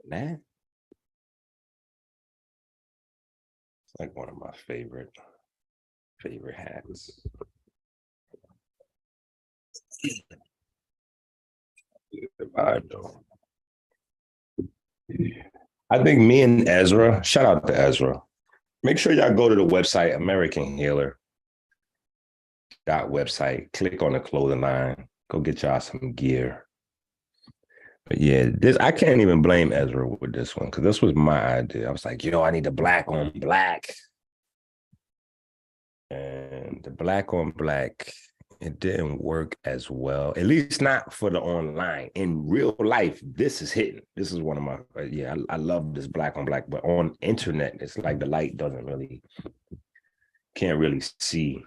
Man, it's like one of my favorite hats. I think me and Ezra, shout out to Ezra. Make sure y'all go to the website, American Healer website. Click on the clothing line. Go get y'all some gear. But yeah, this I can't even blame Ezra with this one because this was my idea. I was like, I need the black on black. And the black on black, it didn't work as well, at least not for the online. In real life, this is hitting. This is one of my, I love this black on black, but on internet, it's like the light can't really see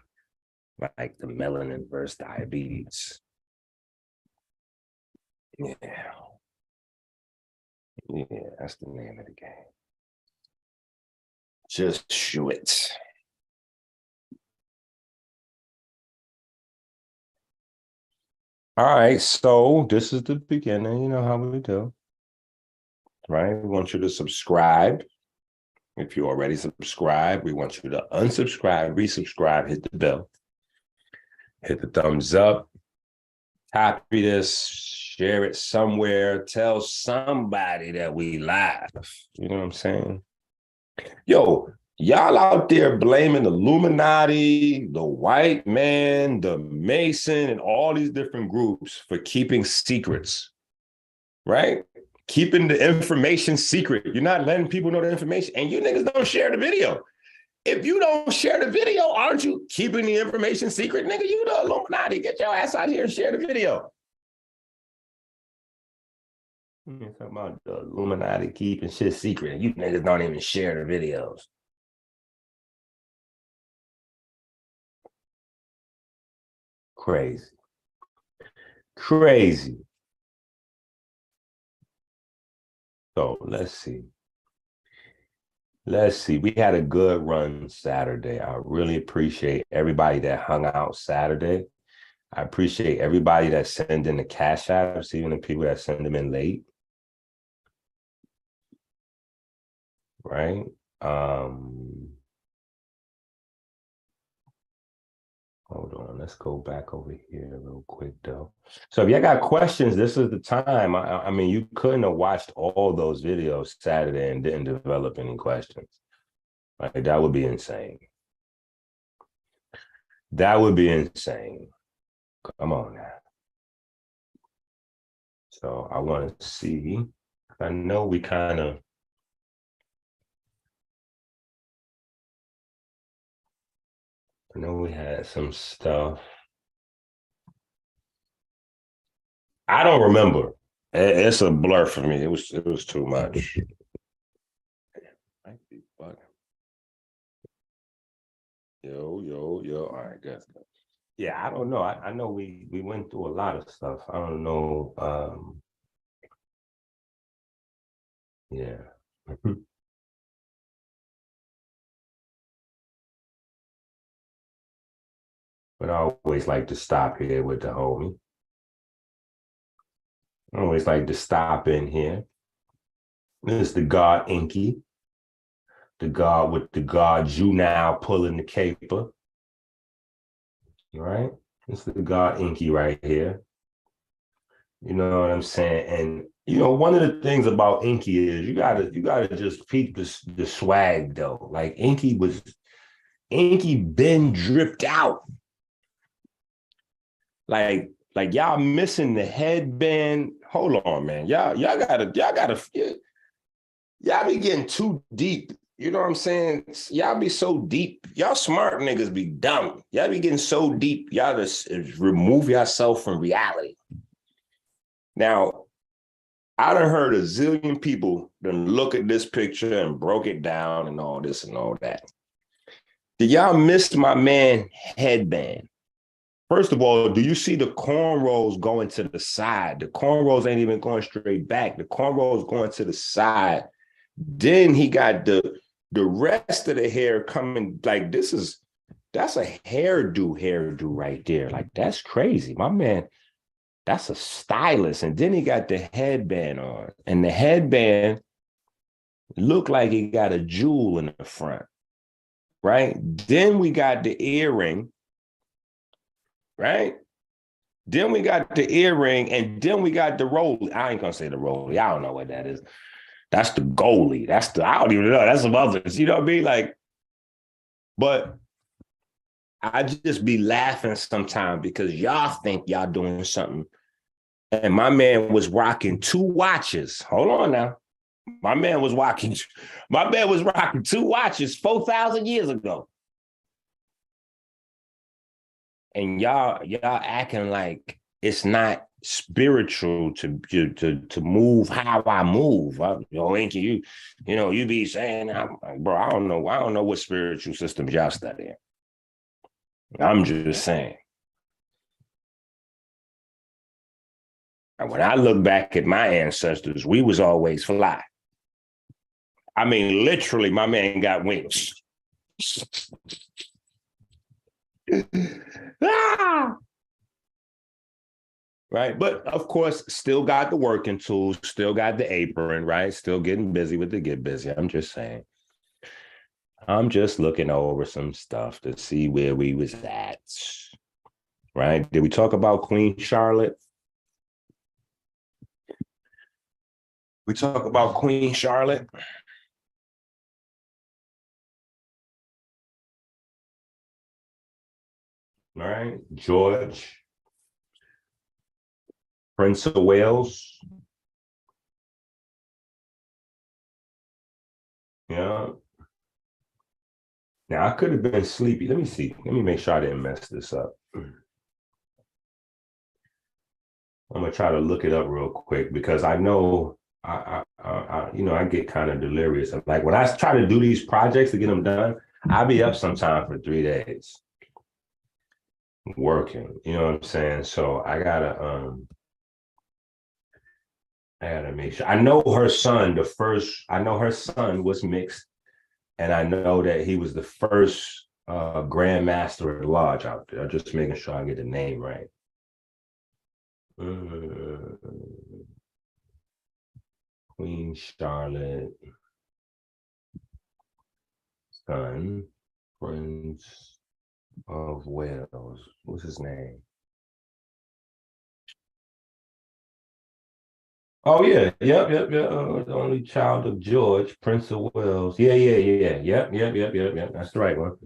like the melanin versus diabetes. Yeah. Yeah, that's the name of the game. Just shoot it. All right, so this is the beginning. You know how we do, right? We want you to subscribe. If you already subscribed, we want you to unsubscribe, resubscribe, hit the bell, hit the thumbs up, copy this, share it somewhere, tell somebody that we live. You know what I'm saying? Yo, y'all out there blaming the Illuminati, the white man, the Mason, and all these different groups for keeping secrets, right? Keeping the information secret. You're not letting people know the information, and you niggas don't share the video. If you don't share the video, aren't you keeping the information secret? Nigga, you the Illuminati. Get your ass out here and share the video. You're talking about the Illuminati keeping shit secret, and you niggas don't even share the videos. Crazy. Crazy. So let's see. Let's see. We had a good run Saturday. I really appreciate everybody that hung out Saturday. I appreciate everybody that sent in the cash apps, even the people that send them in late. Right? Hold on, let's go back over here real quick though. So if y'all got questions, this is the time. I mean, you couldn't have watched all those videos Saturday and didn't develop any questions. Like that would be insane. That would be insane. Come on now. So I want to see. I know we kind of. I know we had some stuff. I don't remember. It's a blur for me. It was too much. Yo. All right, guys. Yeah, I don't know. I know we went through a lot of stuff. I don't know. Yeah. But I always like to stop here with the homie. I always like to stop in here. This is the God Inky. The God with the God Juvenile pulling the caper. Right? This is the God Inky right here. You know what I'm saying? And one of the things about Inky is you gotta just peep the swag though. Like Inky been dripped out. Like y'all missing the headband. Hold on, man. Y'all be getting too deep. You know what I'm saying? Y'all be so deep. Y'all smart niggas be dumb. Y'all be getting so deep. Y'all just remove yourself from reality. Now, I done heard a zillion people then look at this picture and broke it down and all this and all that. Did y'all miss my man headband? First of all, do you see the cornrows going to the side? The cornrows ain't even going straight back. The cornrows going to the side. Then he got the rest of the hair coming, like that's a hairdo right there. Like, that's crazy. My man, that's a stylist. And then he got the headband on. And the headband looked like he got a jewel in the front. Right? Then we got the earring, right? Then we got the earring, and then we got the rollie. I ain't gonna say the rollie. I don't know what that is. That's the goalie. I don't even know. That's some others. You know what I mean? Like, but I just be laughing sometimes because y'all think y'all doing something. And my man was rocking 2 watches. Hold on now. My man was rocking 2 watches 4,000 years ago. And y'all acting like it's not spiritual to move how I move. Ain't you? You be saying, bro, I don't know what spiritual systems y'all studying. I'm just saying. And when I look back at my ancestors, we was always fly. I mean, literally, my man got wings. Ah! Right. But of course, still got the working tools, still got the apron, right? Still getting busy with the get busy. I'm just saying. I'm just looking over some stuff to see where we was at. Right. Did we talk about Queen Charlotte? We talk about Queen Charlotte. All right. George, Prince of Wales. Yeah. Now I could have been sleepy. Let me see. Let me make sure I didn't mess this up. I'm gonna try to look it up real quick because I know I get kind of delirious. Like when I try to do these projects to get them done, I'll be up sometime for 3 days working. You know what I'm saying? So I gotta make sure. I know her son, I know her son was mixed, and I know that he was the first Grand Master at Lodge out there. I'm just making sure I get the name right. Queen Charlotte, son, Prince of Wales. What's his name? Oh yeah, yep. The only child of George, Prince of Wales. Yeah. Yep. That's the right one.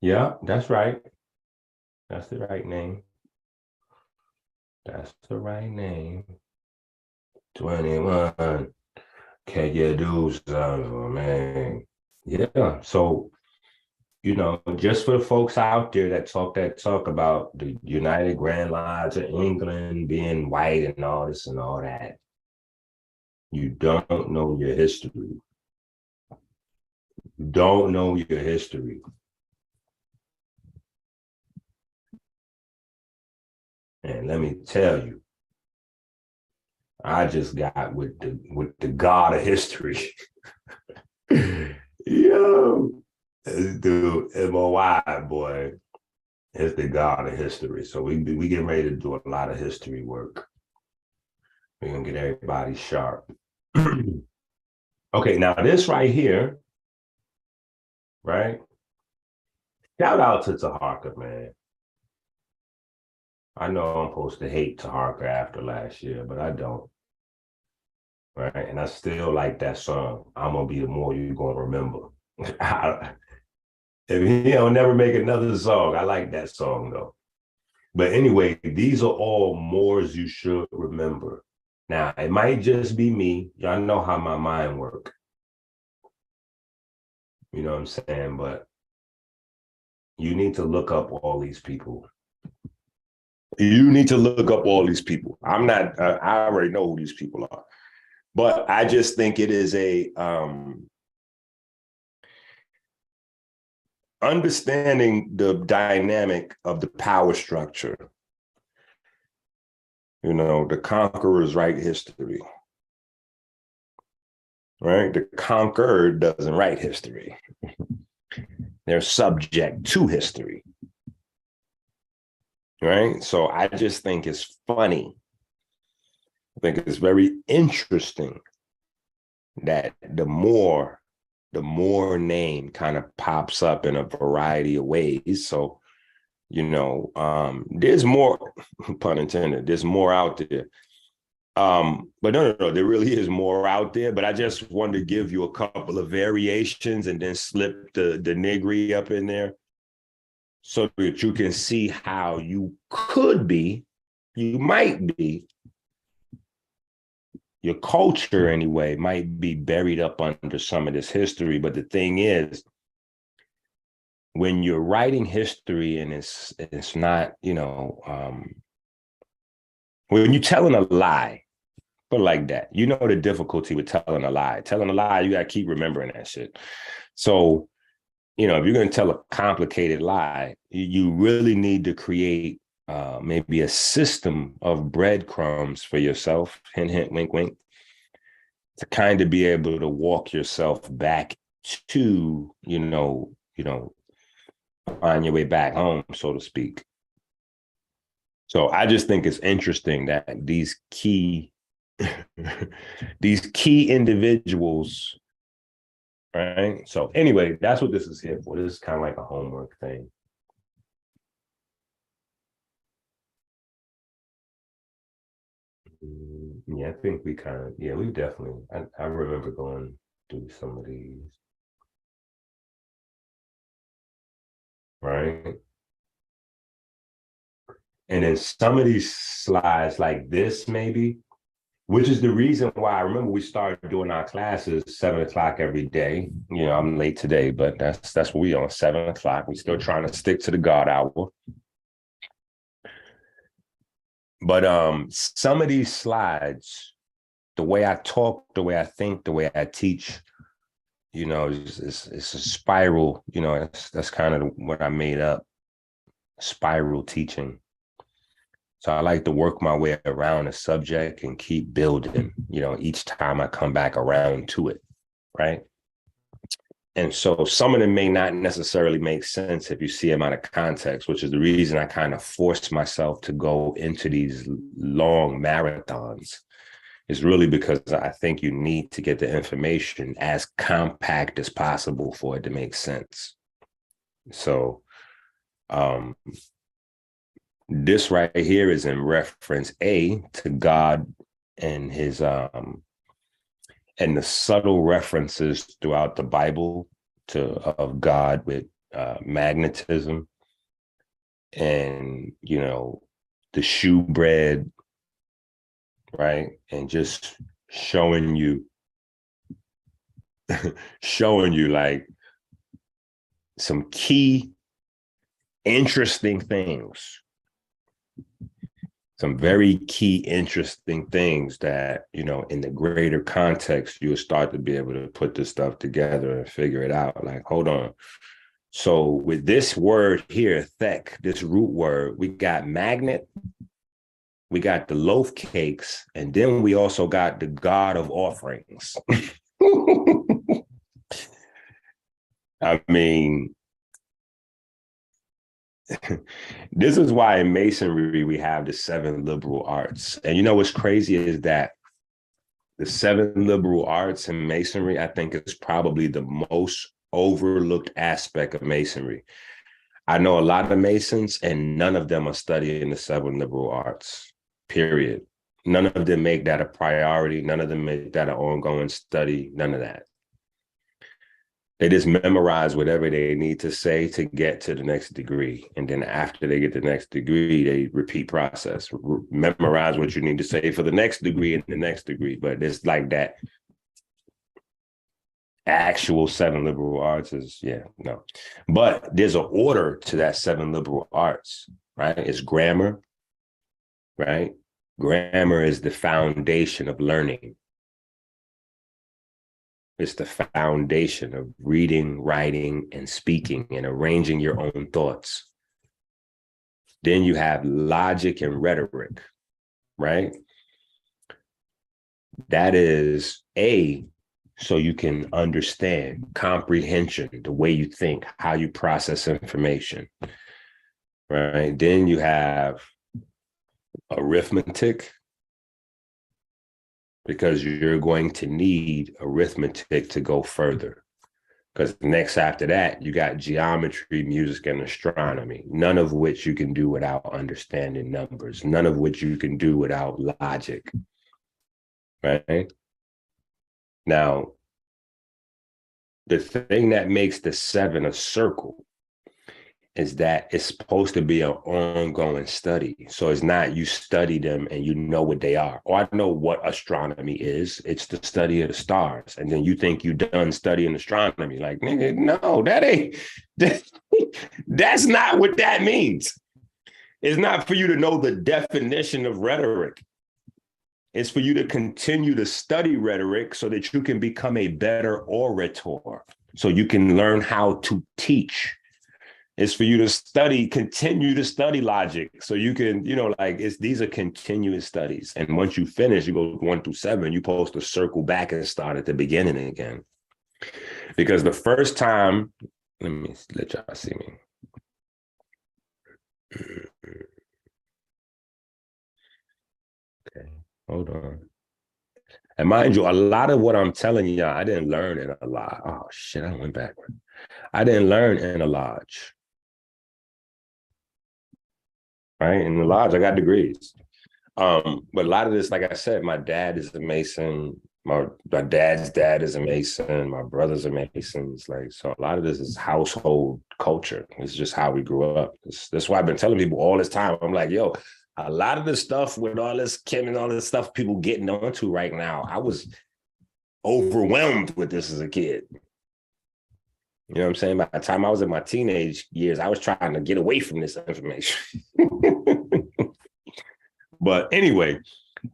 Yeah, that's right. That's the right name. That's the right name. 21. Can you do something, man? Yeah. So, just for the folks out there that talk about the United Grand Lodge of England being white and all this and all that, you don't know your history. You don't know your history. And let me tell you, I just got with the God of history. Yo, this dude, MOI boy, is the God of history. So we getting ready to do a lot of history work. We're gonna get everybody sharp. Okay, now this right here, right? Shout out to Taharka, man. I know I'm supposed to hate Taharka after last year, but I don't. Right. And I still like that song. I'm gonna be the more you gonna remember. If he'll never make another song. I like that song though. But anyway, these are all mores you should remember. Now, it might just be me. Y'all know how my mind works. You know what I'm saying? But you need to look up all these people. You need to look up all these people. I'm not, I already know who these people are. But I just think it is a understanding the dynamic of the power structure. The conquerors write history. right? The conquered doesn't write history. They're subject to history, right? So I just think it's funny. I think it's very interesting that the more name kind of pops up in a variety of ways. So, there's more, pun intended, there's more out there. But no, there really is more out there. But I just wanted to give you a couple of variations and then slip the niggery up in there so that you can see how you might be, your culture anyway, might be buried up under some of this history. But the thing is, when you're writing history and it's not, when you're telling a lie, put it like that, the difficulty with telling a lie. Telling a lie, you got to keep remembering that shit. So, if you're going to tell a complicated lie, you really need to create maybe a system of breadcrumbs for yourself, hint, hint, wink, wink, to kind of be able to walk yourself back to, find your way back home, so to speak. So I just think it's interesting that these key individuals, right? So anyway, that's what this is here for. This is kind of like a homework thing. Yeah, I think we definitely, I remember going through some of these, right? And then some of these slides like this, maybe, which is the reason why I remember we started doing our classes 7 o'clock every day. I'm late today, but that's what we on, 7 o'clock. We still trying to stick to the God hour. But some of these slides, the way I talk, the way I think, the way I teach, it's a spiral. That's kind of what I made up, spiral teaching. So I like to work my way around a subject and keep building, each time I come back around to it, right? And so some of them may not necessarily make sense if you see them out of context, which is the reason I kind of forced myself to go into these long marathons. Is really because I think you need to get the information as compact as possible for it to make sense. So this right here is in reference A, to God and his and the subtle references throughout the Bible of God with magnetism and the shoe bread, right? And just showing you like some key interesting things, some very key interesting things that, in the greater context, you'll start to be able to put this stuff together and figure it out. Like, hold on. So with this word here, thek, this root word, we got magnet, we got the loaf cakes, and then we also got the God of offerings. I mean, this is why in Masonry we have the 7 liberal arts. And what's crazy is that the 7 liberal arts in Masonry, I think, is probably the most overlooked aspect of Masonry. I know a lot of Masons, and none of them are studying the 7 liberal arts, period. None of them make that a priority. None of them make that an ongoing study. None of that. They just memorize whatever they need to say to get to the next degree. And then after they get the next degree, they repeat process. Memorize what you need to say for the next degree and the next degree. But it's like that actual 7 liberal arts is, no. But there's an order to that 7 liberal arts, right? It's grammar, right? Grammar is the foundation of learning. It's the foundation of reading, writing, and speaking and arranging your own thoughts. Then you have logic and rhetoric, right? That is so you can understand comprehension, the way you think, how you process information, right? Then you have arithmetic, because you're going to need arithmetic to go further. Because next after that, you got geometry, music, and astronomy, none of which you can do without understanding numbers, none of which you can do without logic, right? Now, the thing that makes the 7 a circle is that it's supposed to be an ongoing study. So it's not you study them and you know what they are. Or I know what astronomy is. It's the study of the stars. And then you think you're done studying astronomy. Like, nigga, no, that's not what that means. It's not for you to know the definition of rhetoric. It's for you to continue to study rhetoric so that you can become a better orator, so you can learn how to teach. It's for you to continue to study logic so you can, these are continuous studies. And once you finish, you go 1 through 7, you're supposed to circle back and start at the beginning again. Because the first time, let me let y'all see me. Okay, hold on. And mind you, a lot of what I'm telling y'all, I didn't learn in a lodge. Oh shit, I went backward. I didn't learn in a lodge. Right? In the lodge, I got degrees. But a lot of this, like I said, my dad is a Mason. My dad's dad is a Mason. My brothers are Masons. So a lot of this is household culture. It's just how we grew up. That's why I've been telling people all this time. I'm like, yo, a lot of the stuff with all this Kim and all this stuff people getting onto right now, I was overwhelmed with this as a kid. You know what I'm saying? By the time I was in my teenage years, I was trying to get away from this information. But anyway,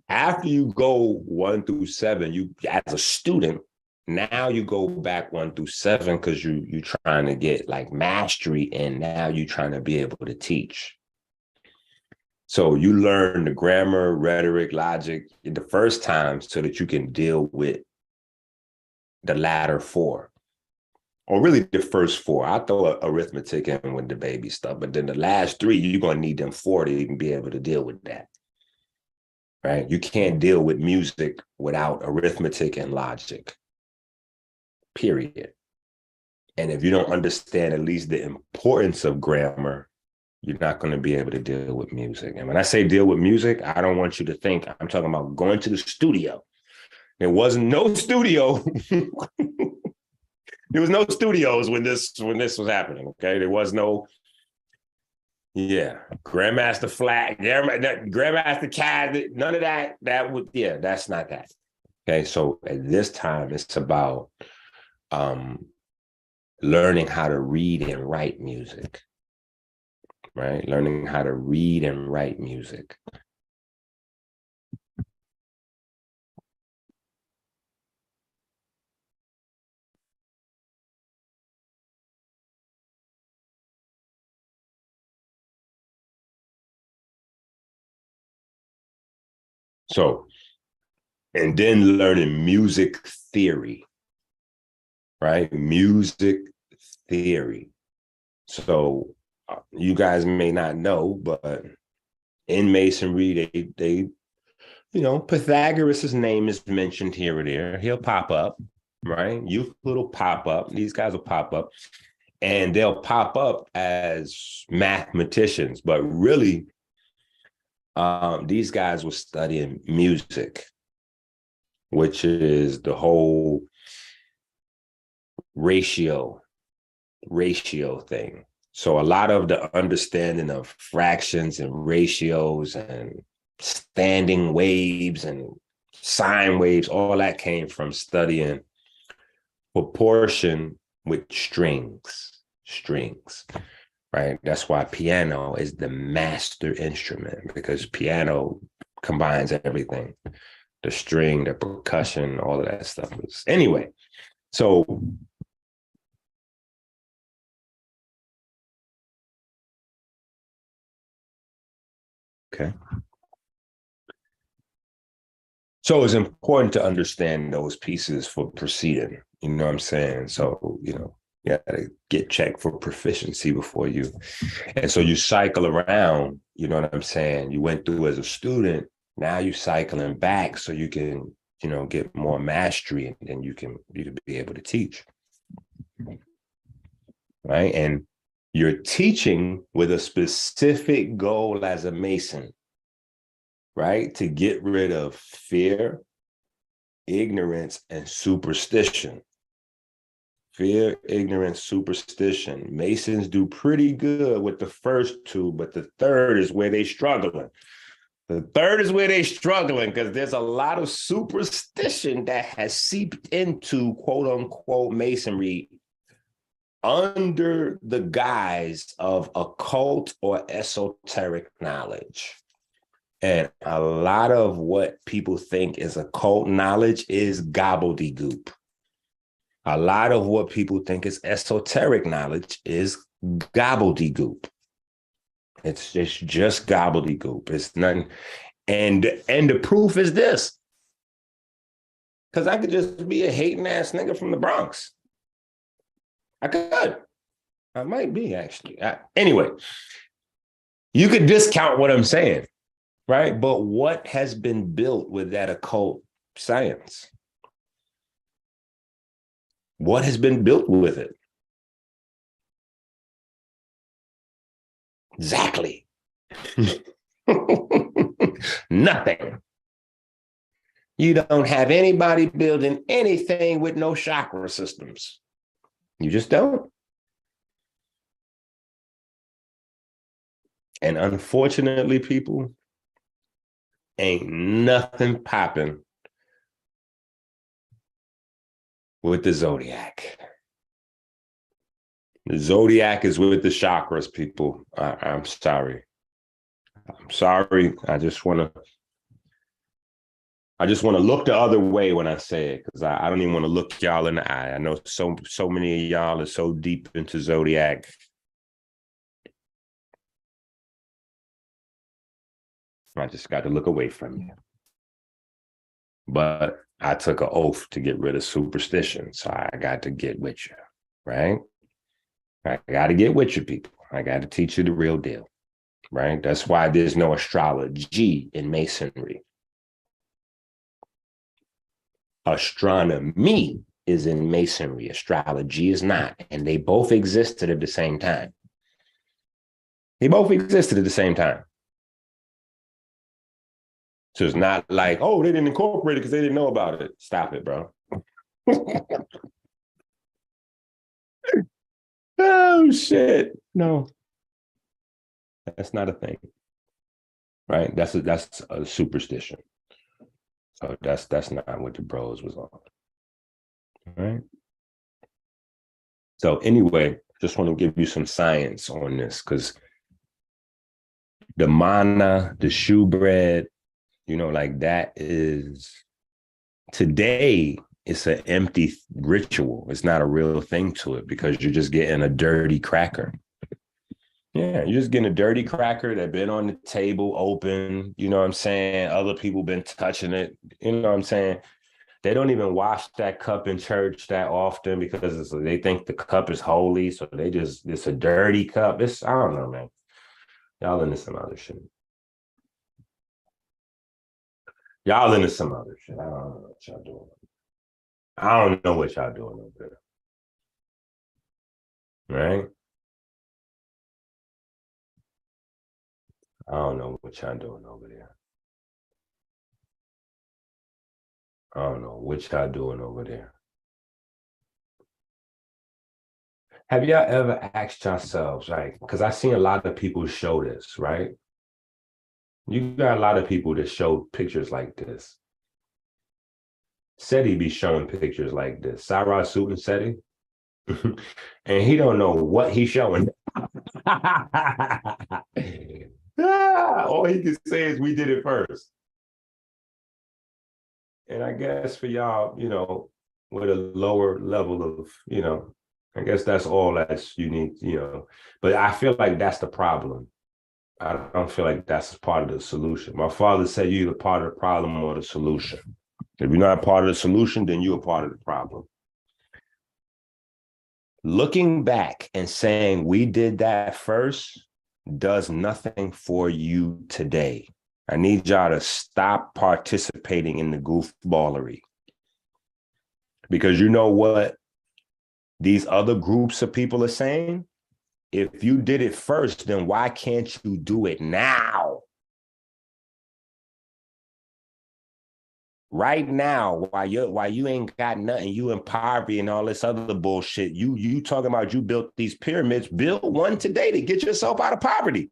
after you go 1 through 7, you as a student, now you go back 1 through 7 because you're trying to get like mastery, and now you're trying to be able to teach. So you learn the grammar, rhetoric, logic the first time so that you can deal with the latter 4. Or really the first 4. I throw arithmetic in with the baby stuff, but then the last 3, you're going to need them 4 to even be able to deal with that. Right? You can't deal with music without arithmetic and logic, period. And if you don't understand at least the importance of grammar, you're not going to be able to deal with music. And when I say deal with music, I don't want you to think I'm talking about going to the studio. There wasn't no studio. There was no studios when this was happening. Okay, there was no, Grandmaster Flat, Grandmaster Cat, none of that. That's not that. Okay, so at this time, it's about learning how to read and write music. Right, learning how to read and write music. So, and then learning music theory, right? Music theory. So you guys may not know, but in Masonry, they Pythagoras' name is mentioned here or there. He'll pop up, right? Euclid will pop up. These guys will pop up, and they'll pop up as mathematicians, but really, these guys were studying music, which is the whole ratio thing. So a lot of the understanding of fractions and ratios and standing waves and sine waves, all that came from studying proportion with strings, right? That's why piano is the master instrument, because piano combines everything, the string, the percussion, all of that stuff. Anyway, so okay. So it's important to understand those pieces for proceeding. You know what I'm saying? So, you gotta get checked for proficiency before you. And so you cycle around, you know what I'm saying? You went through as a student, now you're cycling back so you can, get more mastery, and then you can be able to teach. Right? And you're teaching with a specific goal as a Mason, right? To get rid of fear, ignorance, and superstition. Fear, ignorance, superstition. Masons do pretty good with the first two, but the third is where they're struggling. The third is where they're struggling because there's a lot of superstition that has seeped into quote unquote Masonry under the guise of occult or esoteric knowledge. And a lot of what people think is occult knowledge is gobbledygook. A lot of what people think is esoteric knowledge is gobbledygook. It's just gobbledygook. It's nothing. And the proof is this. Because I could just be a hating ass nigga from the Bronx. I could. I might be, actually. Anyway, you could discount what I'm saying, right? But what has been built with that occult science? What has been built with it? Exactly. Nothing. You don't have anybody building anything with no chakra systems. You just don't. And unfortunately, people, ain't nothing popping with the zodiac. The zodiac is with the chakras, people. I'm sorry. I'm sorry. I just want to look the other way when I say it, because I don't even want to look y'all in the eye. I know so many of y'all are so deep into zodiac. I just got to look away from you. But I took an oath to get rid of superstition, so I got to get with you, right? I got to get with you, people. I got to teach you the real deal, right? That's why there's no astrology in Masonry. Astronomy is in Masonry. Astrology is not. And they both existed at the same time. So it's not like, oh, they didn't incorporate it because they didn't know about it. Stop it, bro. Oh, shit. No. That's not a thing. Right? That's a superstition. So that's not what the bros was on. All right. So anyway, just want to give you some science on this, because the mana, the shoe bread, like that is today, it's an empty ritual. It's not a real thing to it, because you're just getting a dirty cracker. Yeah, you're just getting a dirty cracker that been on the table open. You know what I'm saying? Other people been touching it. You know what I'm saying? They don't even wash that cup in church that often because they think the cup is holy. So it's a dirty cup. I don't know, man. Y'all into some other shit. I don't know what y'all doing. I don't know what y'all doing over there. Right? I don't know what y'all doing over there. I don't know what y'all doing over there. Have y'all ever asked yourselves, right? Because I've seen a lot of people show this, right? You got a lot of people that show pictures like this. Seti be showing pictures like this. Sarah Suit and Seti. And he don't know what he's showing. All he can say is we did it first. And I guess for y'all, with a lower level of, I guess that's all that's you need, But I feel like that's the problem. I don't feel like that's part of the solution. My father said you're either part of the problem or the solution. If you're not part of the solution, then you're a part of the problem. Looking back and saying we did that first does nothing for you today. I need y'all to stop participating in the goofballery. Because you know what these other groups of people are saying? If you did it first, then why can't you do it now? Right now, while you ain't got nothing, you in poverty and all this other bullshit. You talking about you built these pyramids, build one today to get yourself out of poverty.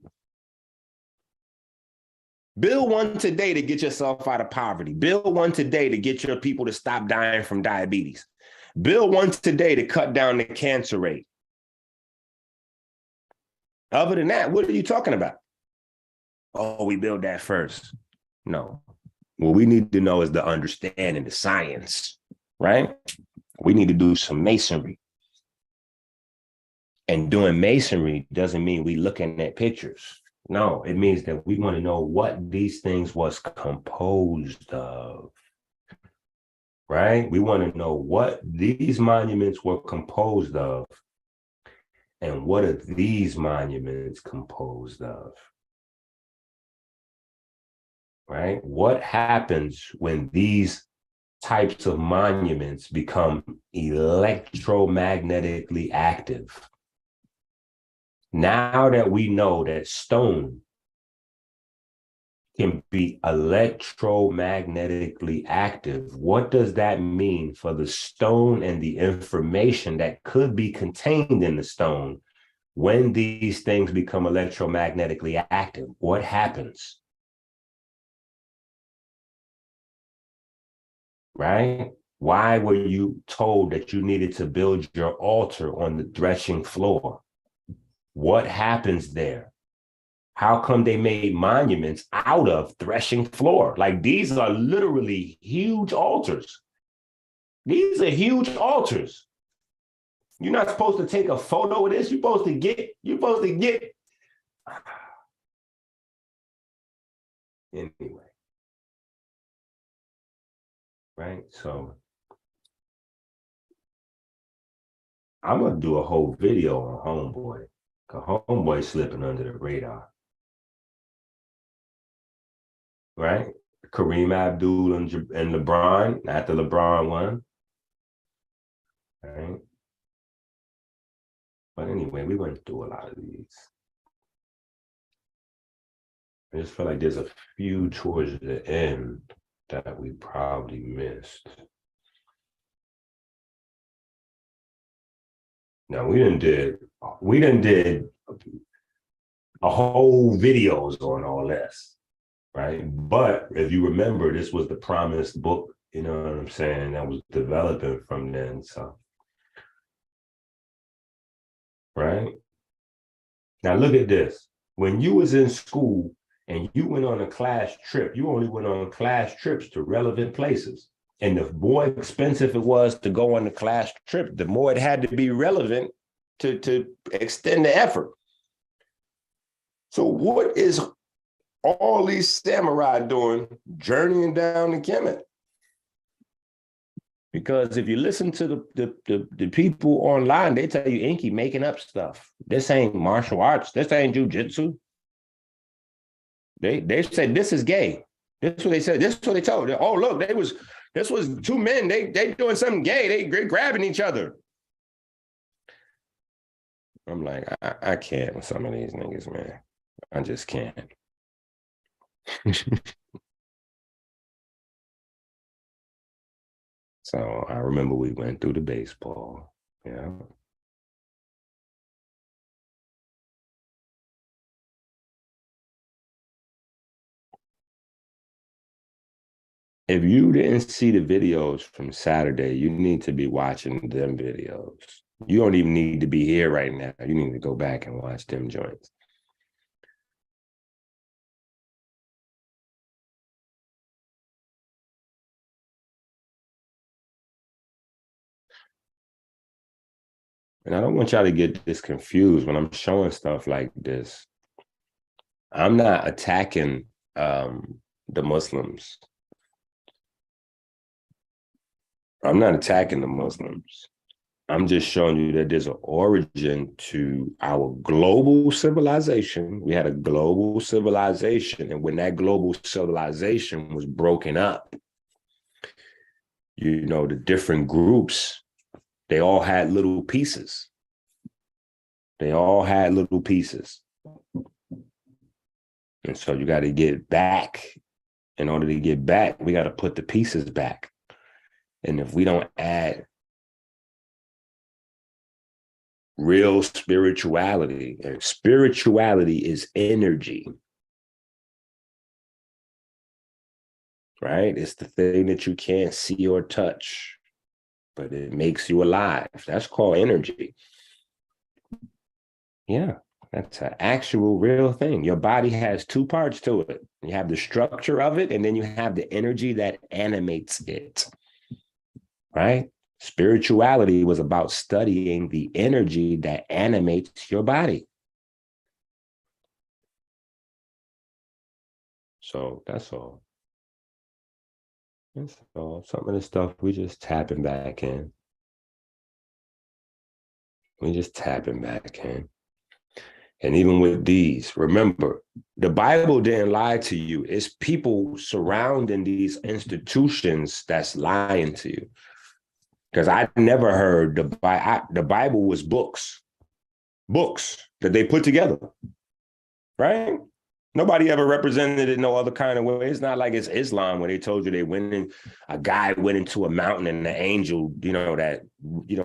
Build one today to get yourself out of poverty. Build one today to get your people to stop dying from diabetes. Build one today to cut down the cancer rate. Other than that, what are you talking about? Oh, we build that first. No. What we need to know is the understanding, the science, right? We need to do some masonry. And doing masonry doesn't mean we looking at pictures. No, it means that we want to know what these things was composed of, right? We want to know what these monuments were composed of and what are these monuments composed of, right? What happens when these types of monuments become electromagnetically active? Now that we know that stone can be electromagnetically active, what does that mean for the stone and the information that could be contained in the stone when these things become electromagnetically active? What happens? Right? Why were you told that you needed to build your altar on the threshing floor? What happens there? How come they made monuments out of threshing floor? Like these are literally huge altars. These are huge altars. You're not supposed to take a photo of this. You're supposed to get. Anyway. Right? So I'm gonna do a whole video on Homeboy. Cause Homeboy slipping under the radar. Right? Kareem Abdul and LeBron after LeBron won. Right? But anyway, we went through a lot of these. I just feel like there's a few towards the end that we probably missed. Now we done did a whole videos on all this, right? But if you remember, this was the promised book, you know what I'm saying, that was developing from then. So, right? Now look at this. When you was in school and you went on a class trip, you only went on class trips to relevant places. And the more expensive it was to go on the class trip, the more it had to be relevant to extend the effort. So what is all these samurai doing journeying down the Kemet? Because if you listen to the people online, they tell you Inky making up stuff. This ain't martial arts. This ain't jujitsu. They said this is gay. This is what they said. This is what they told. Oh, look, this was two men. They doing something gay. They grabbing each other. I'm like, I can't with some of these niggas, man. I just can't. So I remember we went through the baseball. Yeah. If you didn't see the videos from Saturday, you need to be watching them videos. You don't even need to be here right now. You need to go back and watch them joints. And I don't want y'all to get this confused when I'm showing stuff like this. I'm not attacking the Muslims. I'm not attacking the Muslims. I'm just showing you that there's an origin to our global civilization. We had a global civilization. And when that global civilization was broken up, the different groups, they all had little pieces. They all had little pieces. And so you got to get back. In order to get back, we got to put the pieces back. And if we don't add real spirituality, and spirituality is energy, right? It's the thing that you can't see or touch, but it makes you alive. That's called energy. Yeah, that's an actual real thing. Your body has two parts to it. You have the structure of it, and then you have the energy that animates it, right? Spirituality was about studying the energy that animates your body. So that's all. That's all. Some of the stuff we just tapping back in. We just tapping back in. And even with these, remember, the Bible didn't lie to you. It's people surrounding these institutions that's lying to you. Because I never heard the Bible was books that they put together, right? Nobody ever represented it no other kind of way. It's not like it's Islam where they told you a guy went into a mountain and the angel,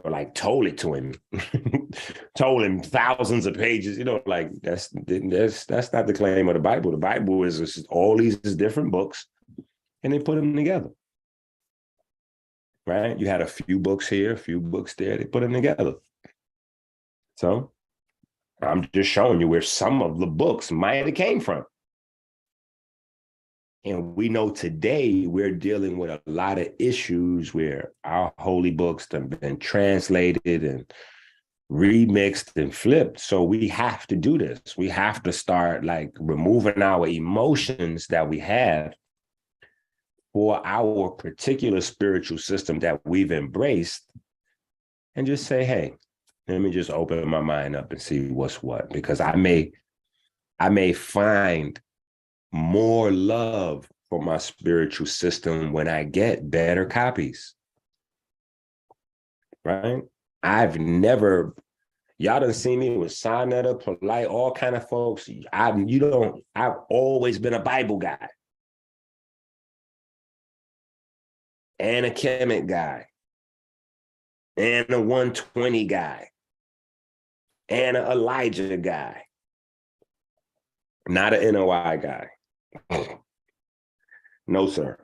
like told it to him, told him thousands of pages, like that's not the claim of the Bible. The Bible is just all these different books and they put them together, right? You had a few books here, a few books there, they put them together. So I'm just showing you where some of the books might have came from. And we know today we're dealing with a lot of issues where our holy books have been translated and remixed and flipped. So we have to do this. We have to start like removing our emotions that we have for our particular spiritual system that we've embraced and just say, hey, let me just open my mind up and see what's what, because I may find more love for my spiritual system when I get better copies, right? Y'all done seen me with Sonetta, Polite, all kind of folks. I've always been a Bible guy and a Kemet guy and a 120 guy and an Elijah guy, not an NOI guy. No, sir.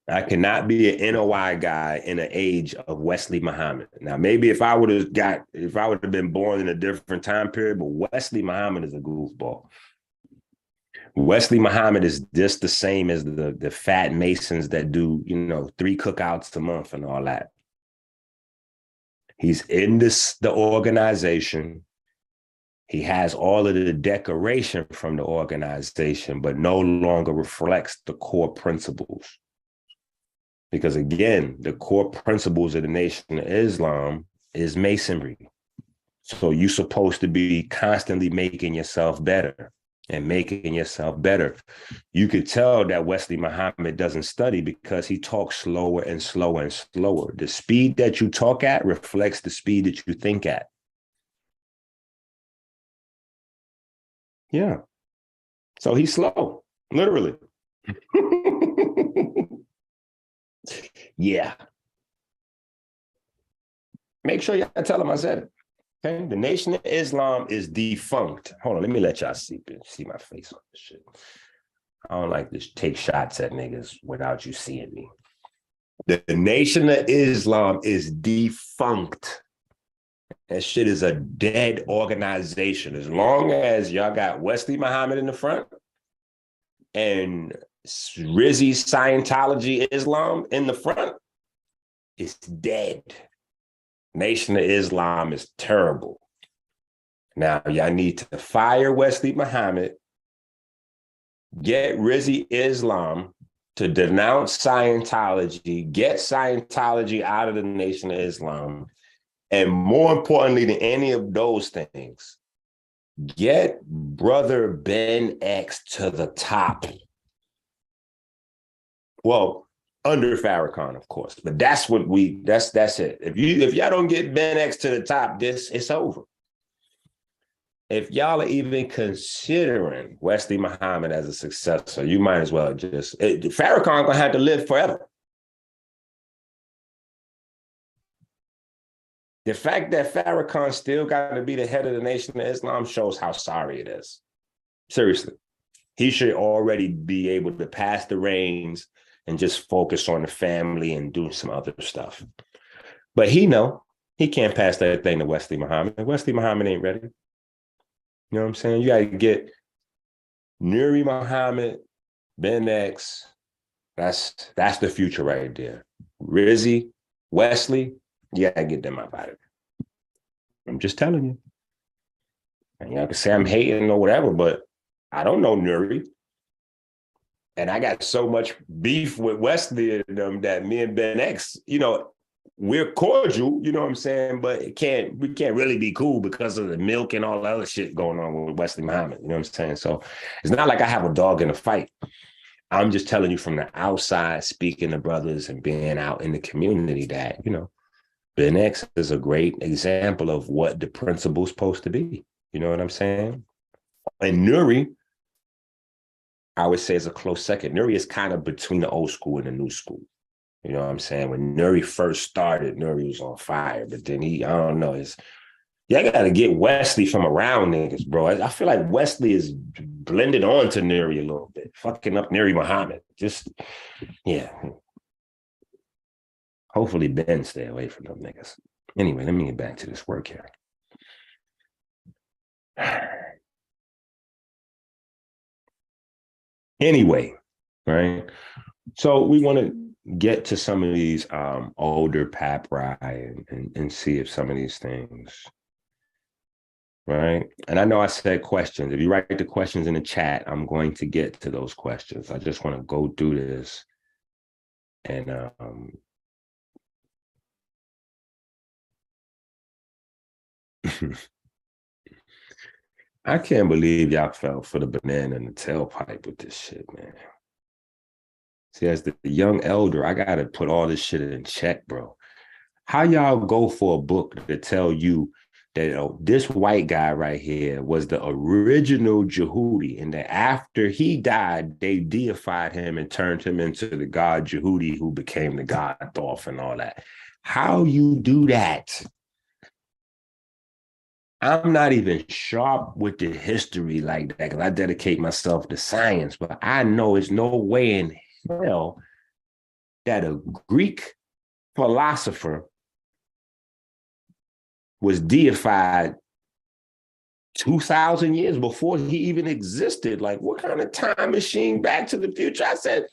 I cannot be an NOI guy in the age of Wesley Muhammad. Now, maybe if I would have been born in a different time period, but Wesley Muhammad is a goofball. Wesley Muhammad is just the same as the fat Masons that do, 3 cookouts a month and all that. He's in the organization. He has all of the decoration from the organization, but no longer reflects the core principles. Because again, the core principles of the Nation of Islam is Masonry. So you're supposed to be constantly making yourself better and making yourself better. You could tell that Wesley Muhammad doesn't study because he talks slower and slower and slower. The speed that you talk at reflects the speed that you think at. Yeah. So he's slow, literally. Yeah. Make sure y'all tell him I said it. Okay. The Nation of Islam is defunct. Hold on, let me let y'all see my face on this shit. I don't like to take shots at niggas without you seeing me. The Nation of Islam is defunct. That shit is a dead organization. As long as y'all got Wesley Muhammad in the front and Rizzy Scientology Islam in the front, it's dead. Nation of Islam is terrible. Now, y'all need to fire Wesley Muhammad, get Rizzy Islam, to denounce Scientology, get Scientology out of the Nation of Islam, and more importantly than any of those things, get Brother Ben X to the top. Well, under Farrakhan, of course, but that's it. If y'all don't get Ben X to the top, it's over. If y'all are even considering Wesley Muhammad as a successor, you might as well Farrakhan gonna have to live forever. The fact that Farrakhan still got to be the head of the Nation of Islam shows how sorry it is. Seriously. He should already be able to pass the reins and just focus on the family and do some other stuff. But he can't pass that thing to Wesley Muhammad. Wesley Muhammad ain't ready. You know what I'm saying? You got to get Nuri Muhammad, Ben X. That's the future right there. Rizzy, Wesley, you got to get them up out of it. I'm just telling you. And y'all can say I'm hating or whatever, but I don't know Nuri. And I got so much beef with Wesley and them that me and Ben X, we're cordial, you know what I'm saying? But we can't really be cool because of the milk and all the other shit going on with Wesley Muhammad, you know what I'm saying? So it's not like I have a dog in a fight. I'm just telling you from the outside, speaking to brothers and being out in the community that, Ben X is a great example of what the principle's supposed to be. You know what I'm saying? And Nuri, I would say, is a close second. Nuri is kind of between the old school and the new school. You know what I'm saying? When Nuri first started, Nuri was on fire. But then I don't know, y'all got to get Wesley from around niggas, bro. I feel like Wesley is blended on to Nuri a little bit, fucking up Nuri Muhammad. Yeah. Hopefully Ben stay away from them niggas. Anyway, let me get back to this work here. Anyway, right? So we want to get to some of these older papyri and see if some of these things, right? And I know I said questions. If you write the questions in the chat, I'm going to get to those questions. I just want to go through this and I can't believe y'all fell for the banana in the tailpipe with this shit, man. See, as the young elder, I got to put all this shit in check, bro. How y'all go for a book to tell you that this white guy right here was the original Jehudi, and that after he died, they deified him and turned him into the god Jehudi, who became the god Thoth and all that? How you do that? I'm not even sharp with the history like that because I dedicate myself to science, but I know it's no way in hell that a Greek philosopher was deified 2,000 years before he even existed. Like, what kind of time machine Back to the Future? I said,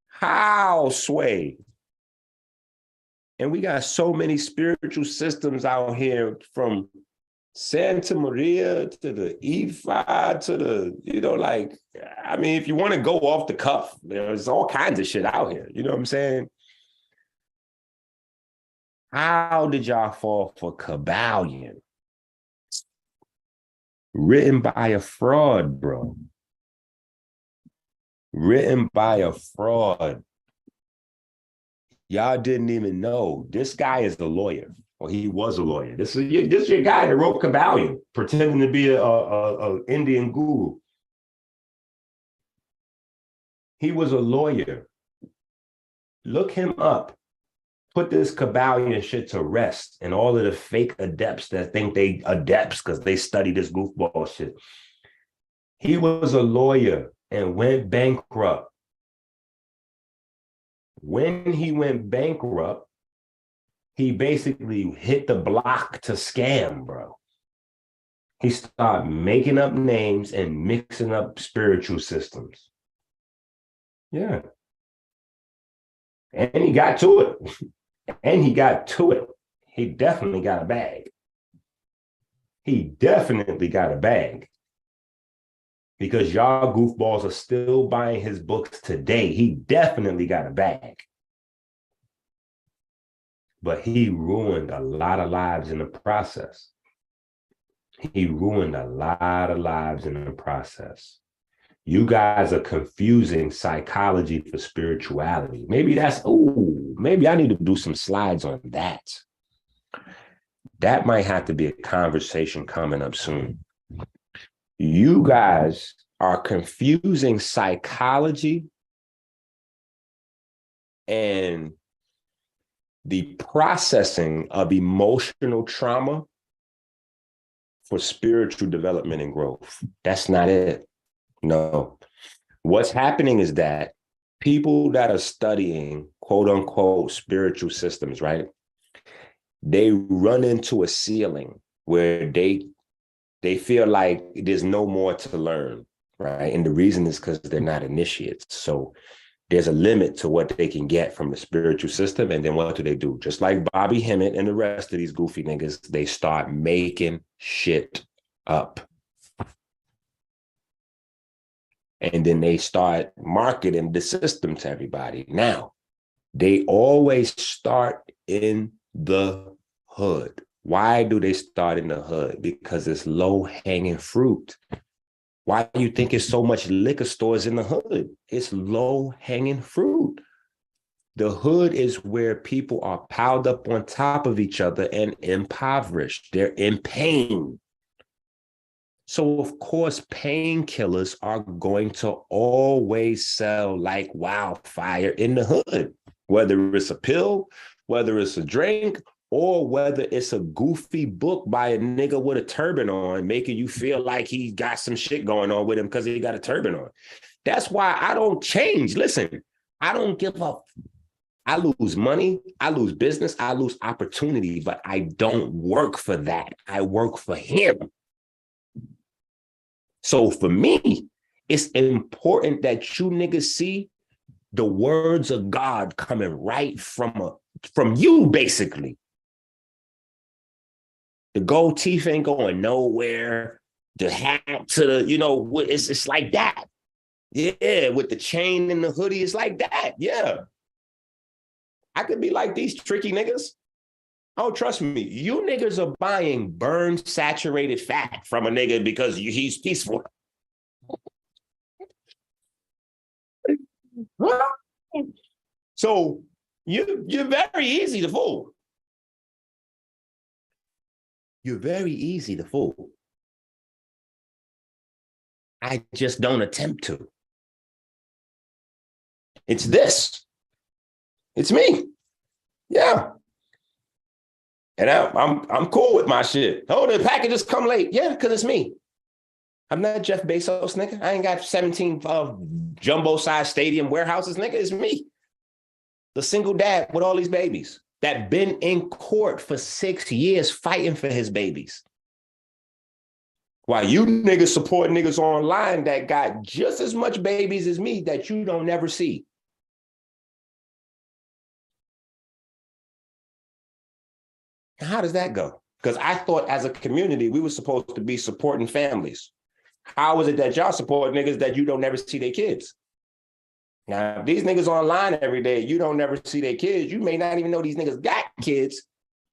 how, Sway? And we got so many spiritual systems out here, from Santa Maria to the Ifa to the, if you want to go off the cuff, there's all kinds of shit out here. You know what I'm saying? How did y'all fall for Kabbalion? Written by a fraud, bro. Written by a fraud. Y'all didn't even know. This guy is the lawyer. Well, he was a lawyer. This is your guy that wrote Kabbalion, pretending to be a Indian guru. He was a lawyer. Look him up. Put this Kabbalion shit to rest, and all of the fake adepts that think they adepts because they study this goofball shit. He was a lawyer and went bankrupt. When he went bankrupt, he basically hit the block to scam, bro. He started making up names and mixing up spiritual systems. Yeah. And he got to it. He definitely got a bag. because y'all goofballs are still buying his books today. He definitely got a bag. But he ruined a lot of lives in the process. He ruined a lot of lives in the process. You guys are confusing psychology for spirituality. Maybe maybe I need to do some slides on that. That might have to be a conversation coming up soon. You guys are confusing psychology and the processing of emotional trauma for spiritual development and growth. That's not it. No. What's happening is that people that are studying quote unquote spiritual systems, right? They run into a ceiling where they feel like there's no more to learn, right? And the reason is because they're not initiates. So there's a limit to what they can get from the spiritual system. And then what do? Just like Bobby Hemmett and the rest of these goofy niggas, they start making shit up. And then they start marketing the system to everybody. Now, they always start in the hood. Why do they start in the hood? Because it's low-hanging fruit. Why do you think there's so much liquor stores in the hood? It's low-hanging fruit. The hood is where people are piled up on top of each other and impoverished. They're in pain. So, of course, painkillers are going to always sell like wildfire in the hood, whether it's a pill, whether it's a drink, or whether it's a goofy book by a nigga with a turban on, making you feel like he got some shit going on with him because he got a turban on. That's why I don't change. Listen, I don't give up. I lose money, I lose business, I lose opportunity, but I don't work for that. I work for him. So for me, it's important that you niggas see the words of God coming right from you, basically. The gold teeth ain't going nowhere. The hat to the, it's like that. Yeah, with the chain and the hoodie, it's like that. Yeah. I could be like these tricky niggas. Oh, trust me, you niggas are buying burned saturated fat from a nigga because he's peaceful. So you're very easy to fool. You're very easy to fool. I just don't attempt to. It's this. It's me. Yeah. And I'm cool with my shit. Oh, the packages come late. Yeah, because it's me. I'm not Jeff Bezos, nigga. I ain't got 17 jumbo-sized stadium warehouses, nigga. It's me. The single dad with all these babies that been in court for 6 years fighting for his babies. While you niggas support niggas online that got just as much babies as me that you don't never see. How does that go? Because I thought as a community, we were supposed to be supporting families. How is it that y'all support niggas that you don't never see their kids? Now, if these niggas online every day, you don't never see their kids, you may not even know these niggas got kids.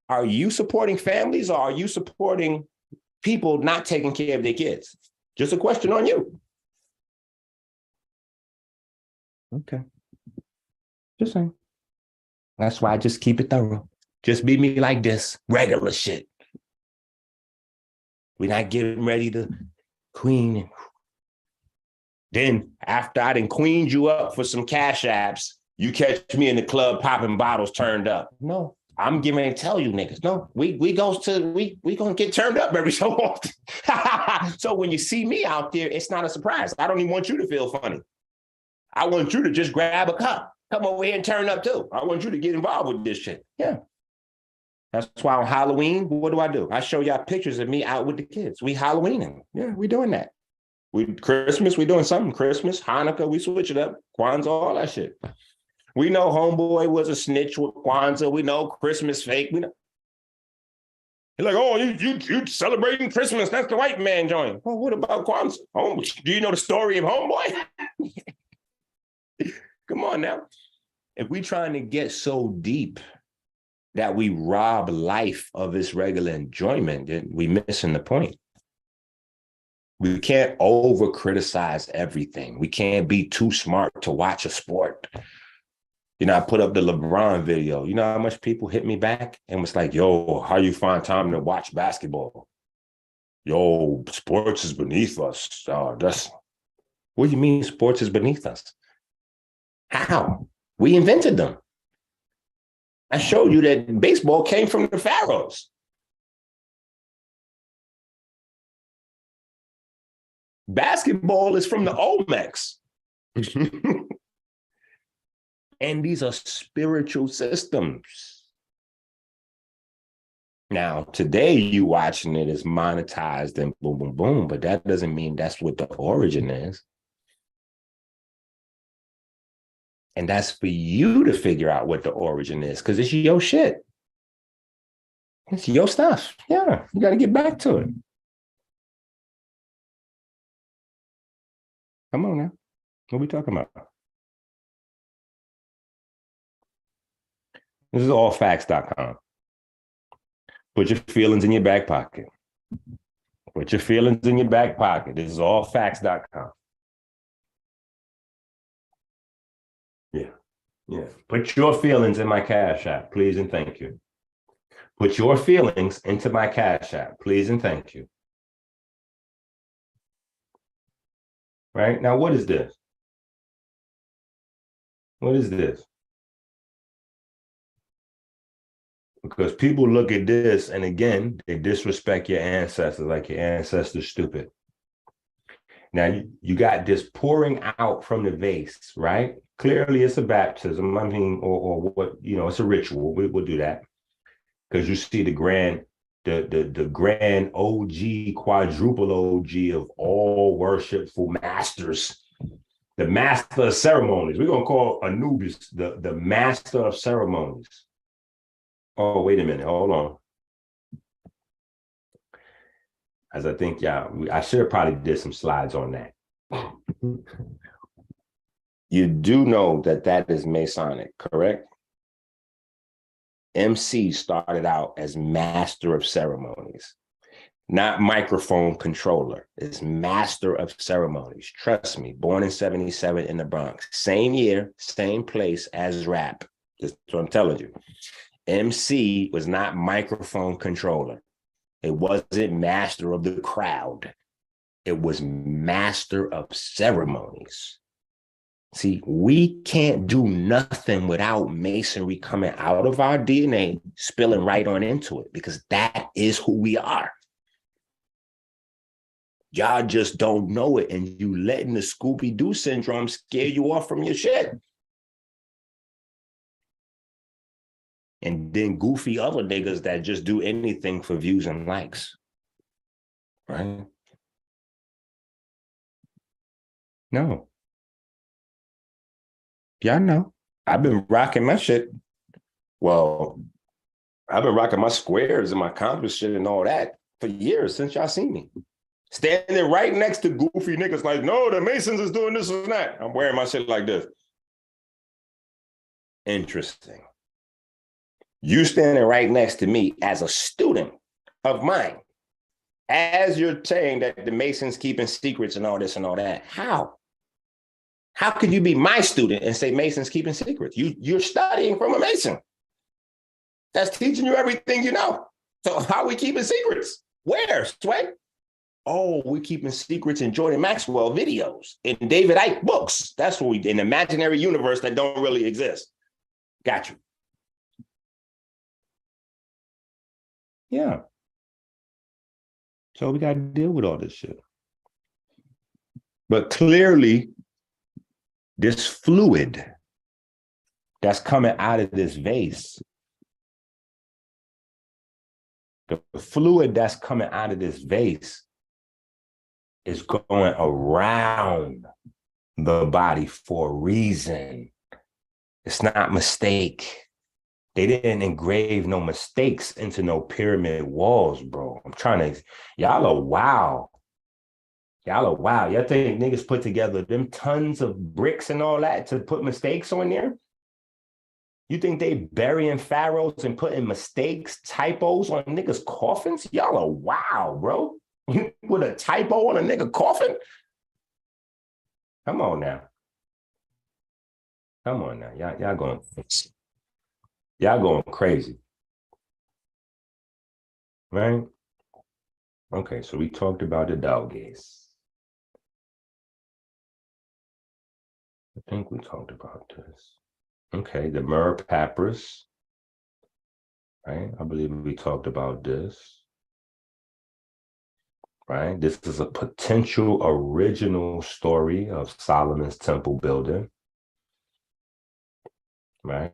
Are you supporting families or are you supporting people not taking care of their kids? Just a question on you. Okay. Just saying. That's why I just keep it thorough. Just be me like this, regular shit. We're not getting ready to queen. Then after I done queened you up for some cash apps, you catch me in the club popping bottles turned up. No, I'm getting ready to tell you niggas. No, we gonna get turned up every so often. So when you see me out there, it's not a surprise. I don't even want you to feel funny. I want you to just grab a cup. Come over here and turn up too. I want you to get involved with this shit. Yeah. That's why on Halloween, what do? I show y'all pictures of me out with the kids. We Halloweening. Yeah, we doing that. Christmas, we doing something. Christmas, Hanukkah, we switch it up. Kwanzaa, all that shit. We know homeboy was a snitch with Kwanzaa. We know Christmas fake. We know. You're like, oh, you celebrating Christmas? That's the white man joint. Well, what about Kwanzaa? Oh, do you know the story of Homeboy? Come on now. If we trying to get so deep that we rob life of its regular enjoyment, then we missing the point. We can't over criticize everything. We can't be too smart to watch a sport. You know, I put up the LeBron video. You know how much people hit me back and was like, yo, how you find time to watch basketball? Yo, sports is beneath us. What do you mean sports is beneath us? How? We invented them. I showed you that baseball came from the pharaohs. Basketball is from the Olmecs. And these are spiritual systems. Now, today you watching it is monetized and boom, boom, boom, but that doesn't mean that's what the origin is. And that's for you to figure out what the origin is, because it's your shit. It's your stuff. Yeah, you got to get back to it. Come on now. What are we talking about? This is allfacts.com. Put your feelings in your back pocket. Put your feelings in your back pocket. This is allfacts.com. Yeah. Put your feelings in my Cash App, please and thank you. Put your feelings into my Cash App, please and thank you. Right? Now, what is this? What is this? Because people look at this and again, they disrespect your ancestors like your ancestors stupid. Now, you got this pouring out from the vase, right? Clearly, it's a baptism. I mean, or what, you know, it's a ritual. We'll do that. Because you see the grand OG, quadruple OG of all worshipful masters, the master of ceremonies. We're going to call Anubis the master of ceremonies. Oh, wait a minute. Hold on. As I think, I should have probably did some slides on that. You do know that is Masonic, correct? MC started out as master of ceremonies, not microphone controller. It's master of ceremonies. Trust me, born in 77 in the Bronx. Same year, same place as rap. That's what I'm telling you. MC was not microphone controller. It wasn't master of the crowd. It was master of ceremonies. See, we can't do nothing without masonry coming out of our DNA, spilling right on into it, because that is who we are. Y'all just don't know it, and you letting the Scooby-Doo syndrome scare you off from your shit. And then goofy other niggas that just do anything for views and likes, right? No. Yeah, I know. I've been rocking my shit. Well, I've been rocking my squares and my compass shit and all that for years since y'all seen me. Standing right next to goofy niggas like, no, the Masons is doing this and that. I'm wearing my shit like this. Interesting. You standing right next to me as a student of mine, as you're saying that the Masons keeping secrets and all this and all that. How? How could you be my student and say Masons keeping secrets? You're studying from a Mason. That's teaching you everything you know. So how are we keeping secrets? Where, Sweat? Oh, we're keeping secrets in Jordan Maxwell videos, in David Icke books. That's what we in an imaginary universe that don't really exist. Got you. Yeah. So we got to deal with all this shit. But clearly, this fluid that's coming out of this vase, the fluid that's coming out of this vase is going around the body for a reason. It's not mistake. They didn't engrave no mistakes into no pyramid walls, bro. I'm trying to, y'all are wow. Y'all are wow. Y'all think niggas put together them tons of bricks and all that to put mistakes on there? You think they burying pharaohs and putting mistakes, typos on niggas' coffins? Y'all are wow, bro. You put a typo on a nigga coffin? Come on now. Come on now. Y'all going crazy. Right? Okay, so we talked about the doggies. I think we talked about this. Okay, the myrrh papyrus. Right? I believe we talked about this. Right? This is a potential original story of Solomon's temple building. Right?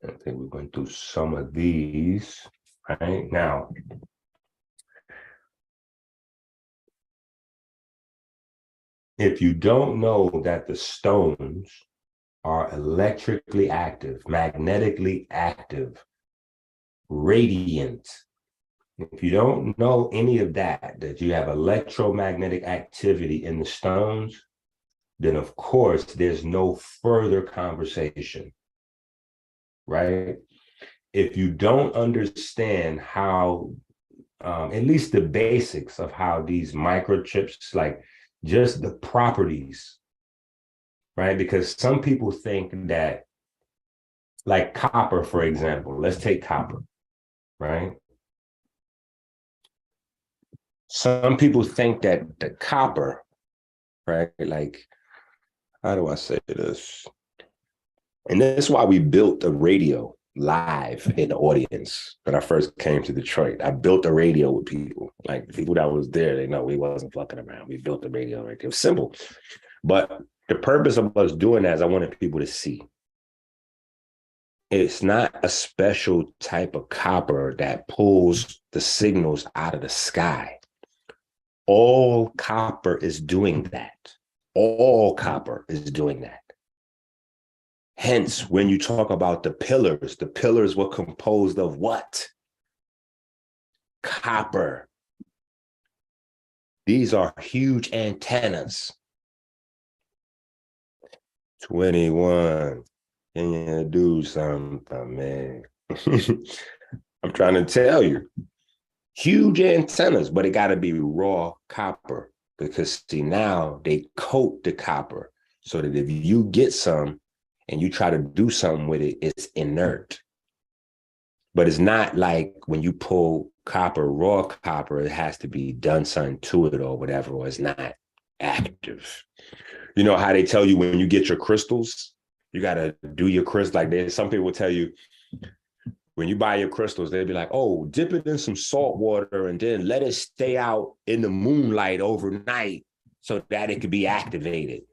I think we went through some of these. Right? Now, if you don't know that the stones are electrically active, magnetically active, radiant, if you don't know any of that, that you have electromagnetic activity in the stones, then of course there's no further conversation, right? If you don't understand how, at least the basics of how these microchips, like just the properties, right? Because some people think that, like copper, for example, let's take copper, right? Some people think that the copper, right? Like, how do I say this? And that's why we built a radio live in the audience when I first came to Detroit. I built a radio with people, like people that was there. They know we wasn't fucking around. We built the radio right there. It was simple. But the purpose of us doing that is I wanted people to see. It's not a special type of copper that pulls the signals out of the sky. All copper is doing that. All copper is doing that. Hence, when you talk about the pillars were composed of what? Copper. These are huge antennas. 21. Can you do something, man? I'm trying to tell you. Huge antennas, but it got to be raw copper because see, now they coat the copper so that if you get some and you try to do something with it, it's inert. But it's not like when you pull copper, raw copper, it has to be done something to it or whatever, or it's not active. You know how they tell you when you get your crystals, you got to do your crystals. Like some people will tell you, when you buy your crystals, they'd be like, oh, dip it in some salt water and then let it stay out in the moonlight overnight so that it could be activated.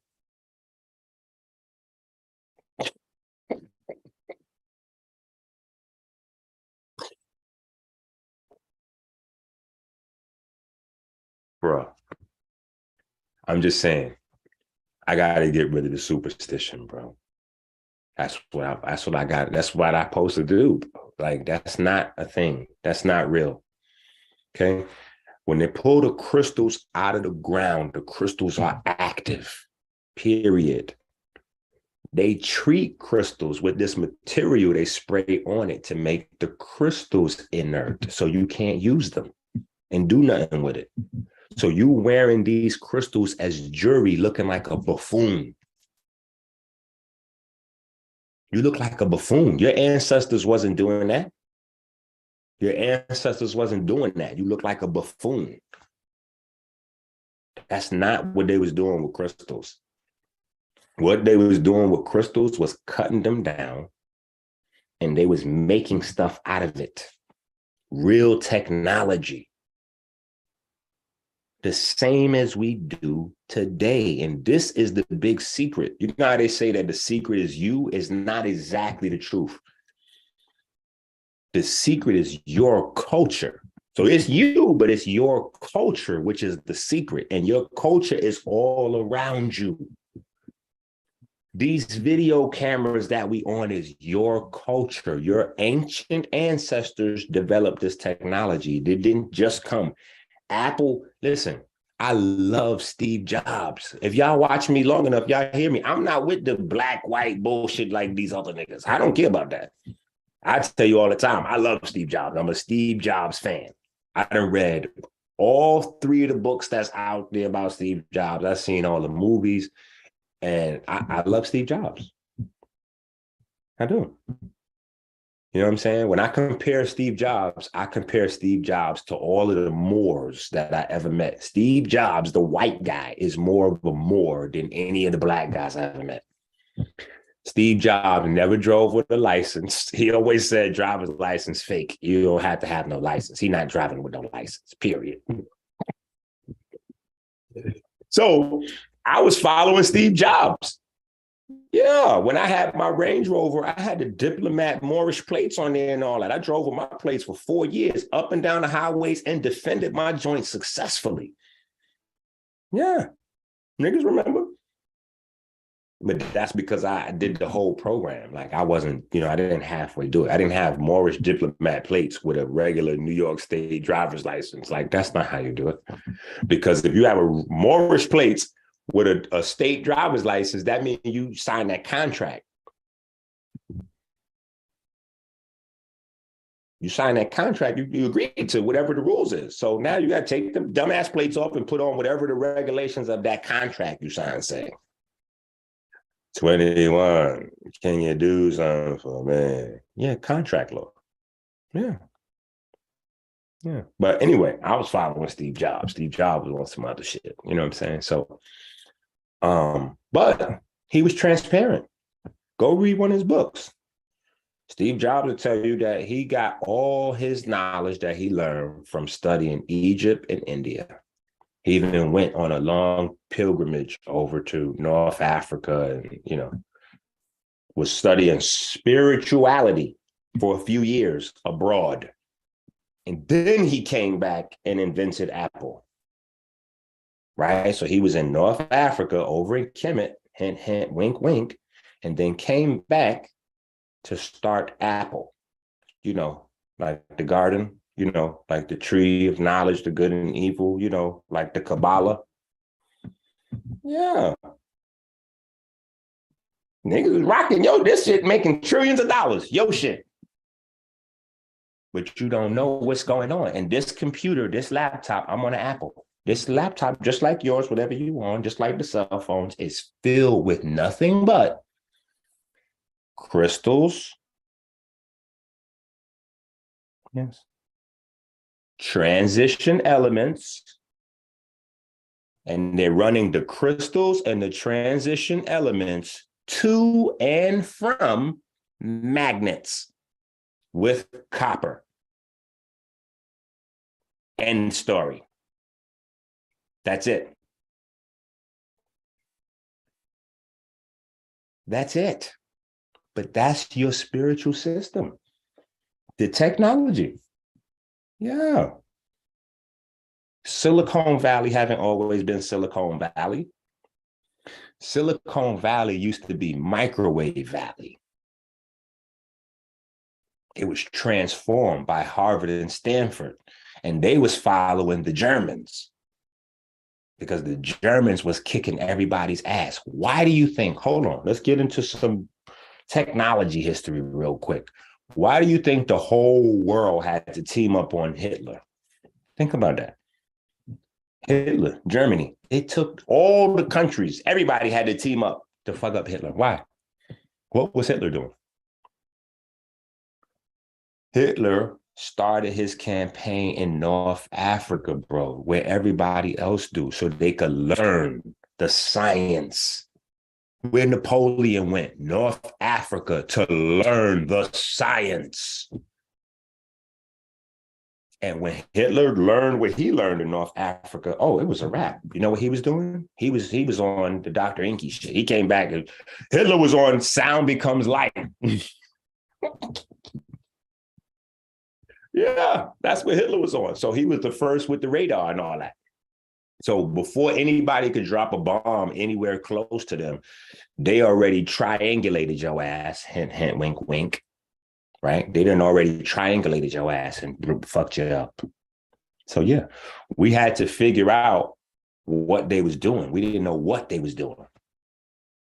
Bro, I'm just saying, I got to get rid of the superstition, bro. That's what I got. That's what I'm supposed to do. Like, that's not a thing. That's not real. Okay. When they pull the crystals out of the ground, the crystals are active, period. They treat crystals with this material they spray on it to make the crystals inert so you can't use them and do nothing with it. So you wearing these crystals as jewelry looking like a buffoon. You look like a buffoon. Your ancestors wasn't doing that. Your ancestors wasn't doing that. You look like a buffoon. That's not what they was doing with crystals. What they was doing with crystals was cutting them down and they was making stuff out of it. Real technology. The same as we do today. And this is the big secret. You know how they say that the secret is you? Is not exactly the truth. The secret is your culture. So it's you, but it's your culture, which is the secret. And your culture is all around you. These video cameras that we on is your culture. Your ancient ancestors developed this technology. They didn't just come. Apple, listen, I love Steve Jobs. If y'all watch me long enough, y'all hear me. I'm not with the black, white bullshit like these other niggas. I don't care about that. I tell you all the time, I love Steve Jobs. I'm a Steve Jobs fan. I done read all 3 of the books that's out there about Steve Jobs. I've seen all the movies, and I love Steve Jobs. I do. You know what I'm saying? When I compare Steve Jobs, I compare Steve Jobs to all of the Moors that I ever met. Steve Jobs, the white guy, is more of a Moor than any of the black guys I ever met. Steve Jobs never drove with a license. He always said driver's license fake. You don't have to have no license. He's not driving with no license, period. So I was following Steve Jobs. Yeah, when I had my Range Rover, I had the Diplomat Moorish plates on there and all that. I drove with my plates for 4 years, up and down the highways, and defended my joints successfully. Yeah, niggas remember. But that's because I did the whole program. Like I wasn't, I didn't halfway do it. I didn't have Moorish Diplomat plates with a regular New York State driver's license. Like that's not how you do it. Because if you have a Moorish plates with a state driver's license, that means you sign that contract. You sign that contract, you agree to whatever the rules is. So now you got to take them dumbass plates off and put on whatever the regulations of that contract you sign say. 21, can you do something for me? Yeah, contract law. Yeah. Yeah. But anyway, I was following Steve Jobs. Steve Jobs was on some other shit. You know what I'm saying? So, but he was transparent. Go read one of his books. Steve Jobs will tell you that he got all his knowledge that he learned from studying Egypt and India. He even went on a long pilgrimage over to North Africa and, was studying spirituality for a few years abroad. And then he came back and invented Apple. Right? So he was in North Africa over in Kemet, hint, hint, wink, wink, and then came back to start Apple, like the garden, like the tree of knowledge, the good and evil, like the Kabbalah. Yeah. Niggas was rocking, this shit making trillions of dollars, shit. But you don't know what's going on. And this computer, this laptop, I'm on an Apple. This laptop, just like yours, whatever you want, just like the cell phones, is filled with nothing but crystals. Yes. Transition elements. And they're running the crystals and the transition elements to and from magnets with copper. End story. That's it. That's it. But that's your spiritual system. The technology. Yeah. Silicon Valley haven't always been Silicon Valley. Silicon Valley used to be Microwave Valley. It was transformed by Harvard and Stanford, and they was following the Germans because the Germans was kicking everybody's ass. Why do you think, hold on, let's get into some technology history real quick. Why do you think the whole world had to team up on Hitler? Think about that. Hitler, Germany, it took all the countries, everybody had to team up to fuck up Hitler. Why? What was Hitler doing? Hitler started his campaign in North Africa, bro, where everybody else do, so they could learn the science. Where Napoleon went, North Africa, to learn the science. And when Hitler learned what he learned in North Africa, it was a wrap. You know what he was doing? He was on the Dr. Inky shit. He came back and Hitler was on Sound Becomes Light. Yeah, that's what Hitler was on. So he was the first with the radar and all that. So before anybody could drop a bomb anywhere close to them, they already triangulated your ass. Hint, hint, wink, wink. Right? They didn't already triangulated your ass and fucked you up. So yeah, we had to figure out what they was doing. We didn't know what they was doing.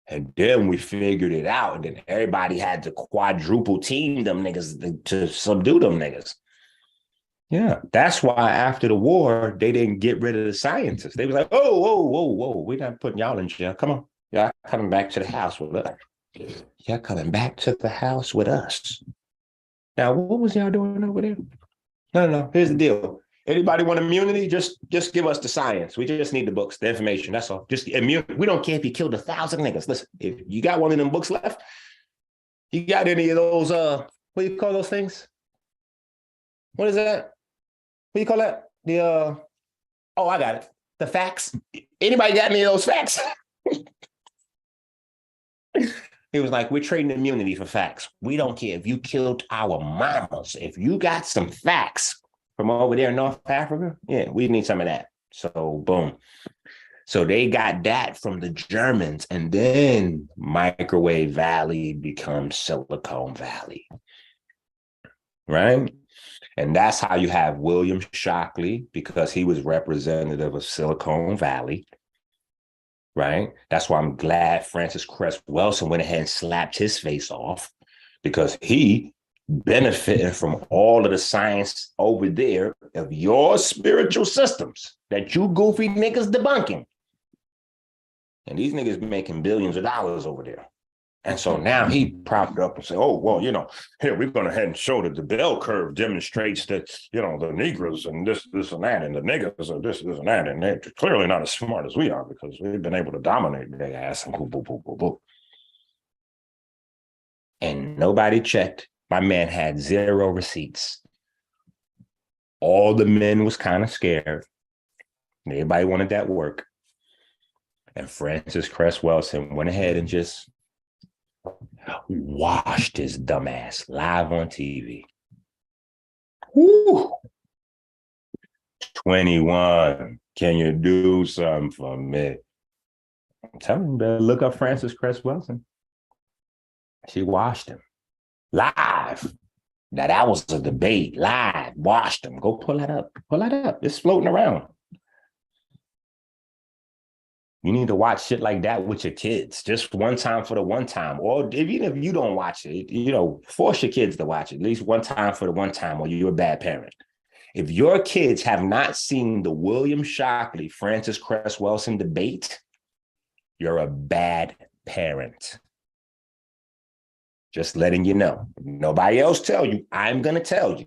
And then we figured it out. And then everybody had to quadruple team them niggas to subdue them niggas. Yeah, that's why after the war, they didn't get rid of the scientists. They was like, oh, whoa, whoa, whoa, we're not putting y'all in jail. Come on. Y'all coming back to the house with us. Y'all coming back to the house with us. Now, what was y'all doing over there? No. Here's the deal. Anybody want immunity? Just give us the science. We just need the books, the information. That's all. Just immune. We don't care if you killed 1,000 niggas. Listen, if you got one of them books left, you got any of those, what do you call those things? What is that? What do you call that? Oh, I got it. The facts. Anybody got any of those facts? He was like, we're trading immunity for facts. We don't care if you killed our mamas. If you got some facts from over there in North Africa, yeah, we need some of that. So boom. So they got that from the Germans, and then Microwave Valley becomes Silicon Valley. Right? And that's how you have William Shockley, because he was representative of Silicon Valley. Right? That's why I'm glad Francis Cress Welsing went ahead and slapped his face off, because he benefited from all of the science over there of your spiritual systems that you goofy niggas debunking. And these niggas making billions of dollars over there. And so now he propped up and said, oh, well, here, we're going to head and show that the bell curve demonstrates that, the Negroes and this and that, and the niggas are this and that, and they're clearly not as smart as we are because we've been able to dominate their ass and boop, boop, boop, boop, boop. And nobody checked. My man had 0 receipts. All the men was kind of scared. Everybody wanted that work. And Francis Cress Welsing went ahead and just washed his dumbass live on TV. Woo! 21. Can you do something for me? I'm telling you, better look up Francis Cress Welsing. She washed him live. Now that was a debate live. Washed him. Go pull that up. Pull that up. It's floating around. You need to watch shit like that with your kids, just one time for the one time. Or even if you don't watch it, force your kids to watch it at least one time for the one time, or you're a bad parent. If your kids have not seen the William Shockley, Francis Cress Welsing debate, you're a bad parent. Just letting you know. Nobody else tell you. I'm going to tell you.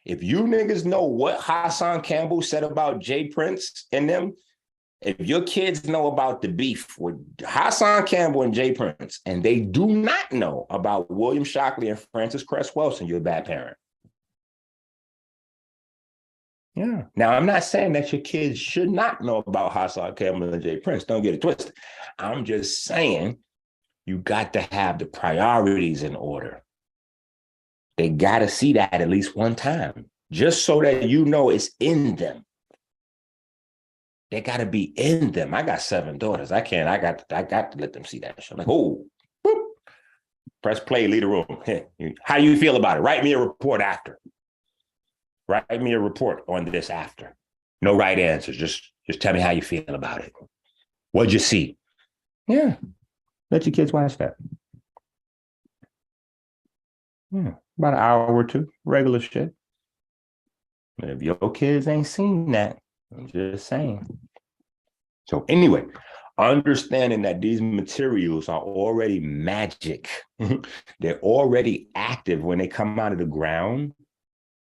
If you niggas know what Hassan Campbell said about Jay Prince and them, if your kids know about the beef with Hassan Campbell and Jay Prince, and they do not know about William Shockley and Francis Cress Welsing, you're a bad parent. Yeah. Now, I'm not saying that your kids should not know about Hassan Campbell and Jay Prince. Don't get it twisted. I'm just saying you got to have the priorities in order. They got to see that at least one time, just so that it's in them. They got to be in them. I got 7 daughters. I got to let them see that shit. I'm like, oh, whoop. Press play, leave the room. How you feel about it? Write me a report after. Write me a report on this after. No right answers. Just tell me how you feel about it. What'd you see? Yeah. Let your kids watch that. Yeah. About an hour or 2. Regular shit. But if your kids ain't seen that, I'm just saying. So anyway, understanding that these materials are already magic. They're already active when they come out of the ground.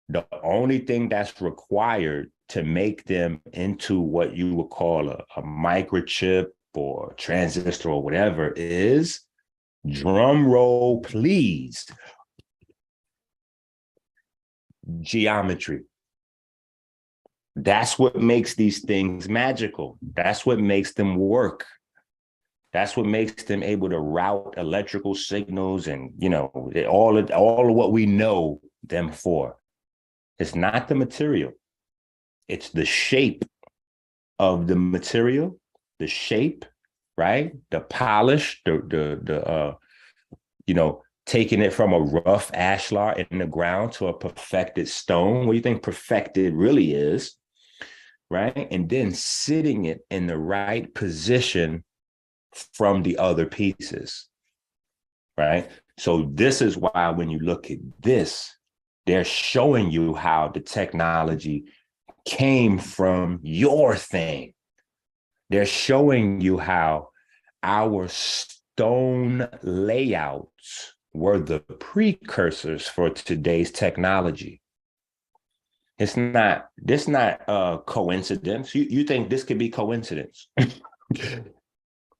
The only thing that's required to make them into what you would call a microchip or transistor or whatever is, drum roll, please, geometry. That's what makes these things magical. That's what makes them work. That's what makes them able to route electrical signals and, all of what we know them for. It's not the material. It's the shape of the material, the shape, right? The polish, taking it from a rough ashlar in the ground to a perfected stone. What do you think perfected really is? Right? And then sitting it in the right position from the other pieces. Right? So this is why when you look at this, they're showing you how the technology came from your thing. They're showing you how our stone layouts were the precursors for today's technology. It's not coincidence. You think this could be coincidence?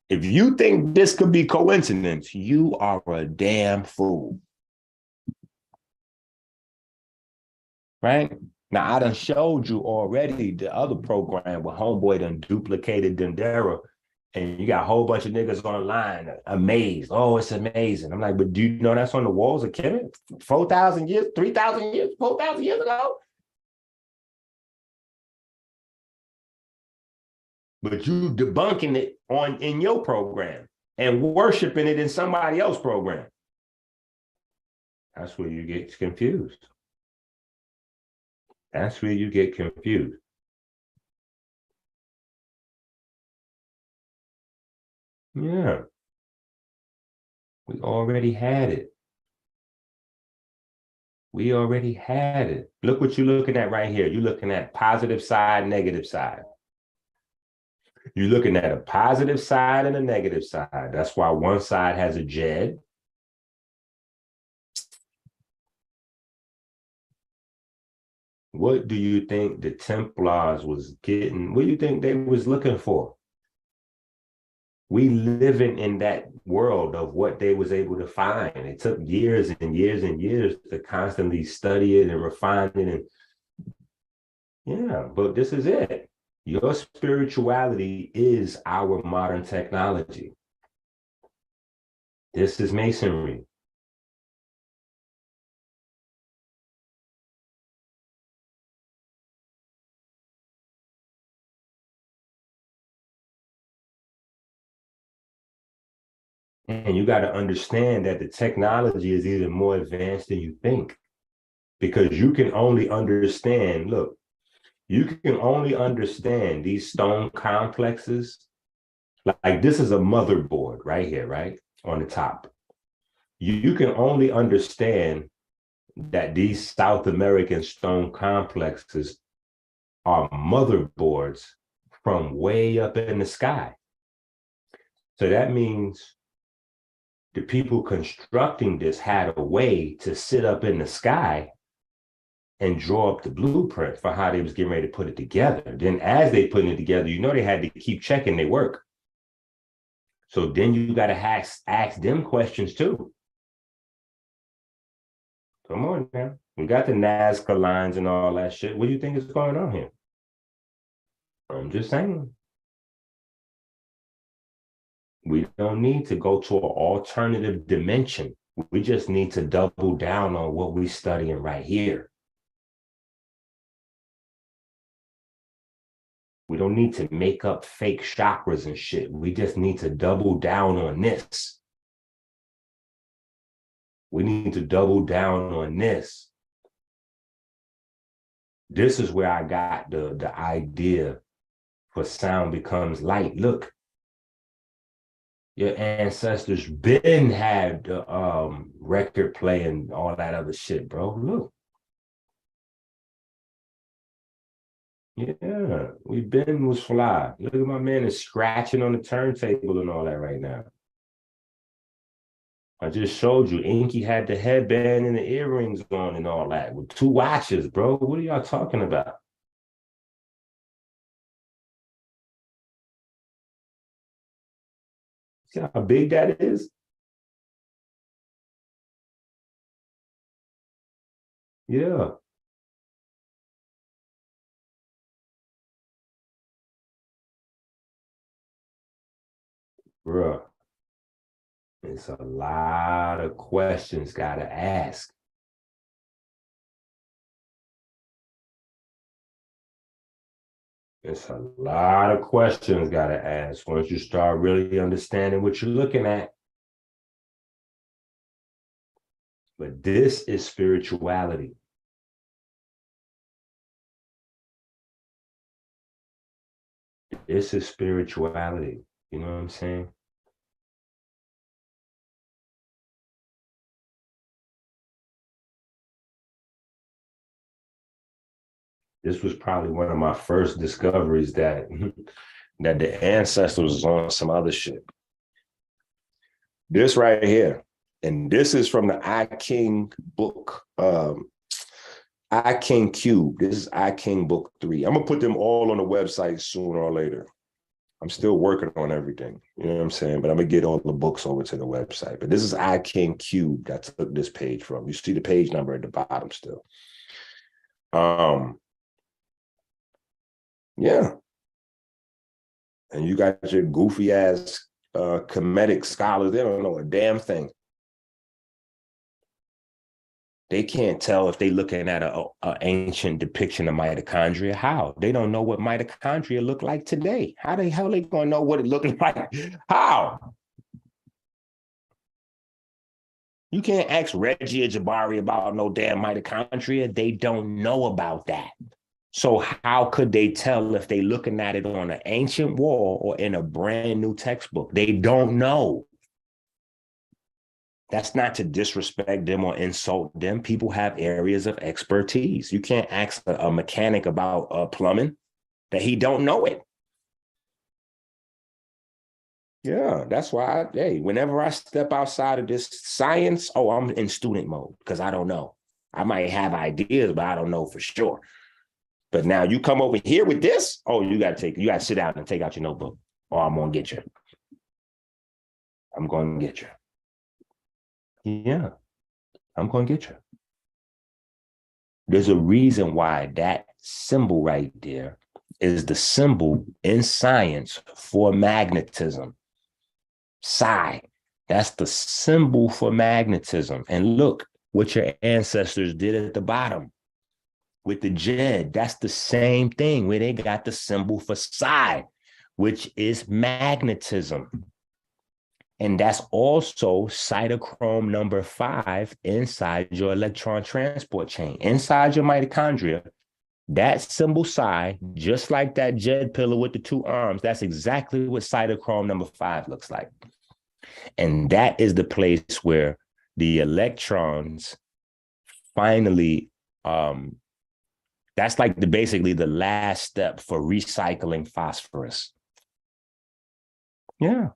If you think this could be coincidence, you are a damn fool. Right? Now, I done showed you already the other program where Homeboy done duplicated Dendera, and you got a whole bunch of niggas on the line amazed. Oh, it's amazing. I'm like, but do you know that's on the walls of Kemet? 4,000 years, 3,000 years, 4,000 years ago? But you debunking it in your program and worshiping it in somebody else's program. That's where you get confused. That's where you get confused. Yeah, we already had it. We already had it. Look what you're looking at right here. You're looking at positive side, negative side. You're looking at a positive side and a negative side. That's why one side has a Jed. What do you think the Templars was getting? What do you think they was looking for? We living in that world of what they was able to find. It took years and years and years to constantly study it and refine it. And yeah, but this is it. Your spirituality is our modern technology. This is masonry. And you got to understand that the technology is even more advanced than you think, because you can only understand, look, you can only understand these stone complexes. Like this is a motherboard right here, right? On the top. You can only understand that these South American stone complexes are motherboards from way up in the sky. So that means the people constructing this had a way to sit up in the sky and draw up the blueprint for how they was getting ready to put it together. Then as they put it together, they had to keep checking their work. So then you got to ask them questions too. Come on now. We got the Nazca lines and all that shit. What do you think is going on here? I'm just saying. We don't need to go to an alternative dimension. We just need to double down on what we're studying right here. We don't need to make up fake chakras and shit. We just need to double down on this. We need to double down on this. This is where I got the idea for sound becomes light. Look, your ancestors been had the record play and all that other shit, bro. Look. Yeah, we been was fly. Look at my man is scratching on the turntable and all that right now. I just showed you. Inky had the headband and the earrings on and all that with two watches, bro. What are y'all talking about? See how big that is? Yeah, bro. It's a lot of questions gotta ask. It's a lot of questions got to ask once you start really understanding what you're looking at. But this is spirituality. This is spirituality. You know what I'm saying? This was probably one of my first discoveries that that the ancestors was on some other shit. This right here, and this is from the I King book, I King Cube. This is I King book 3. I'm gonna put them all on the website sooner or later. I'm still working on everything, you know what I'm saying? But I'm gonna get all the books over to the website. But this is I King Cube. That took this page from. You see the page number at the bottom still. Yeah. And you got your goofy ass Kemetic scholars, they don't know a damn thing. They can't tell if they're looking at a ancient depiction of mitochondria. How? They don't know what mitochondria look like today. How the hell are they going to know what it looked like? How? You can't ask Reggie or Jabari about no damn mitochondria. They don't know about that. So how could they tell if they looking at it on an ancient wall or in a brand new textbook? They don't know. That's not to disrespect them or insult them. People have areas of expertise. You can't ask a mechanic about plumbing that he don't know it. Yeah, that's why, hey, whenever I step outside of this science, oh, I'm in student mode because I don't know. I might have ideas, but I don't know for sure. But now you come over here with this, oh, you got to sit down and take out your notebook, or I'm going to get you. I'm going to get you. Yeah, I'm going to get you. There's a reason why that symbol right there is the symbol in science for magnetism. Psi. That's the symbol for magnetism. And look what your ancestors did at the bottom with the Jed. That's the same thing where they got the symbol for Psi, which is magnetism. And that's also cytochrome number 5 inside your electron transport chain. Inside your mitochondria, that symbol Psi, just like that Jed pillar with the 2 arms, that's exactly what cytochrome number 5 looks like. And that is the place where the electrons finally, that's like basically the last step for recycling phosphorus. Yeah.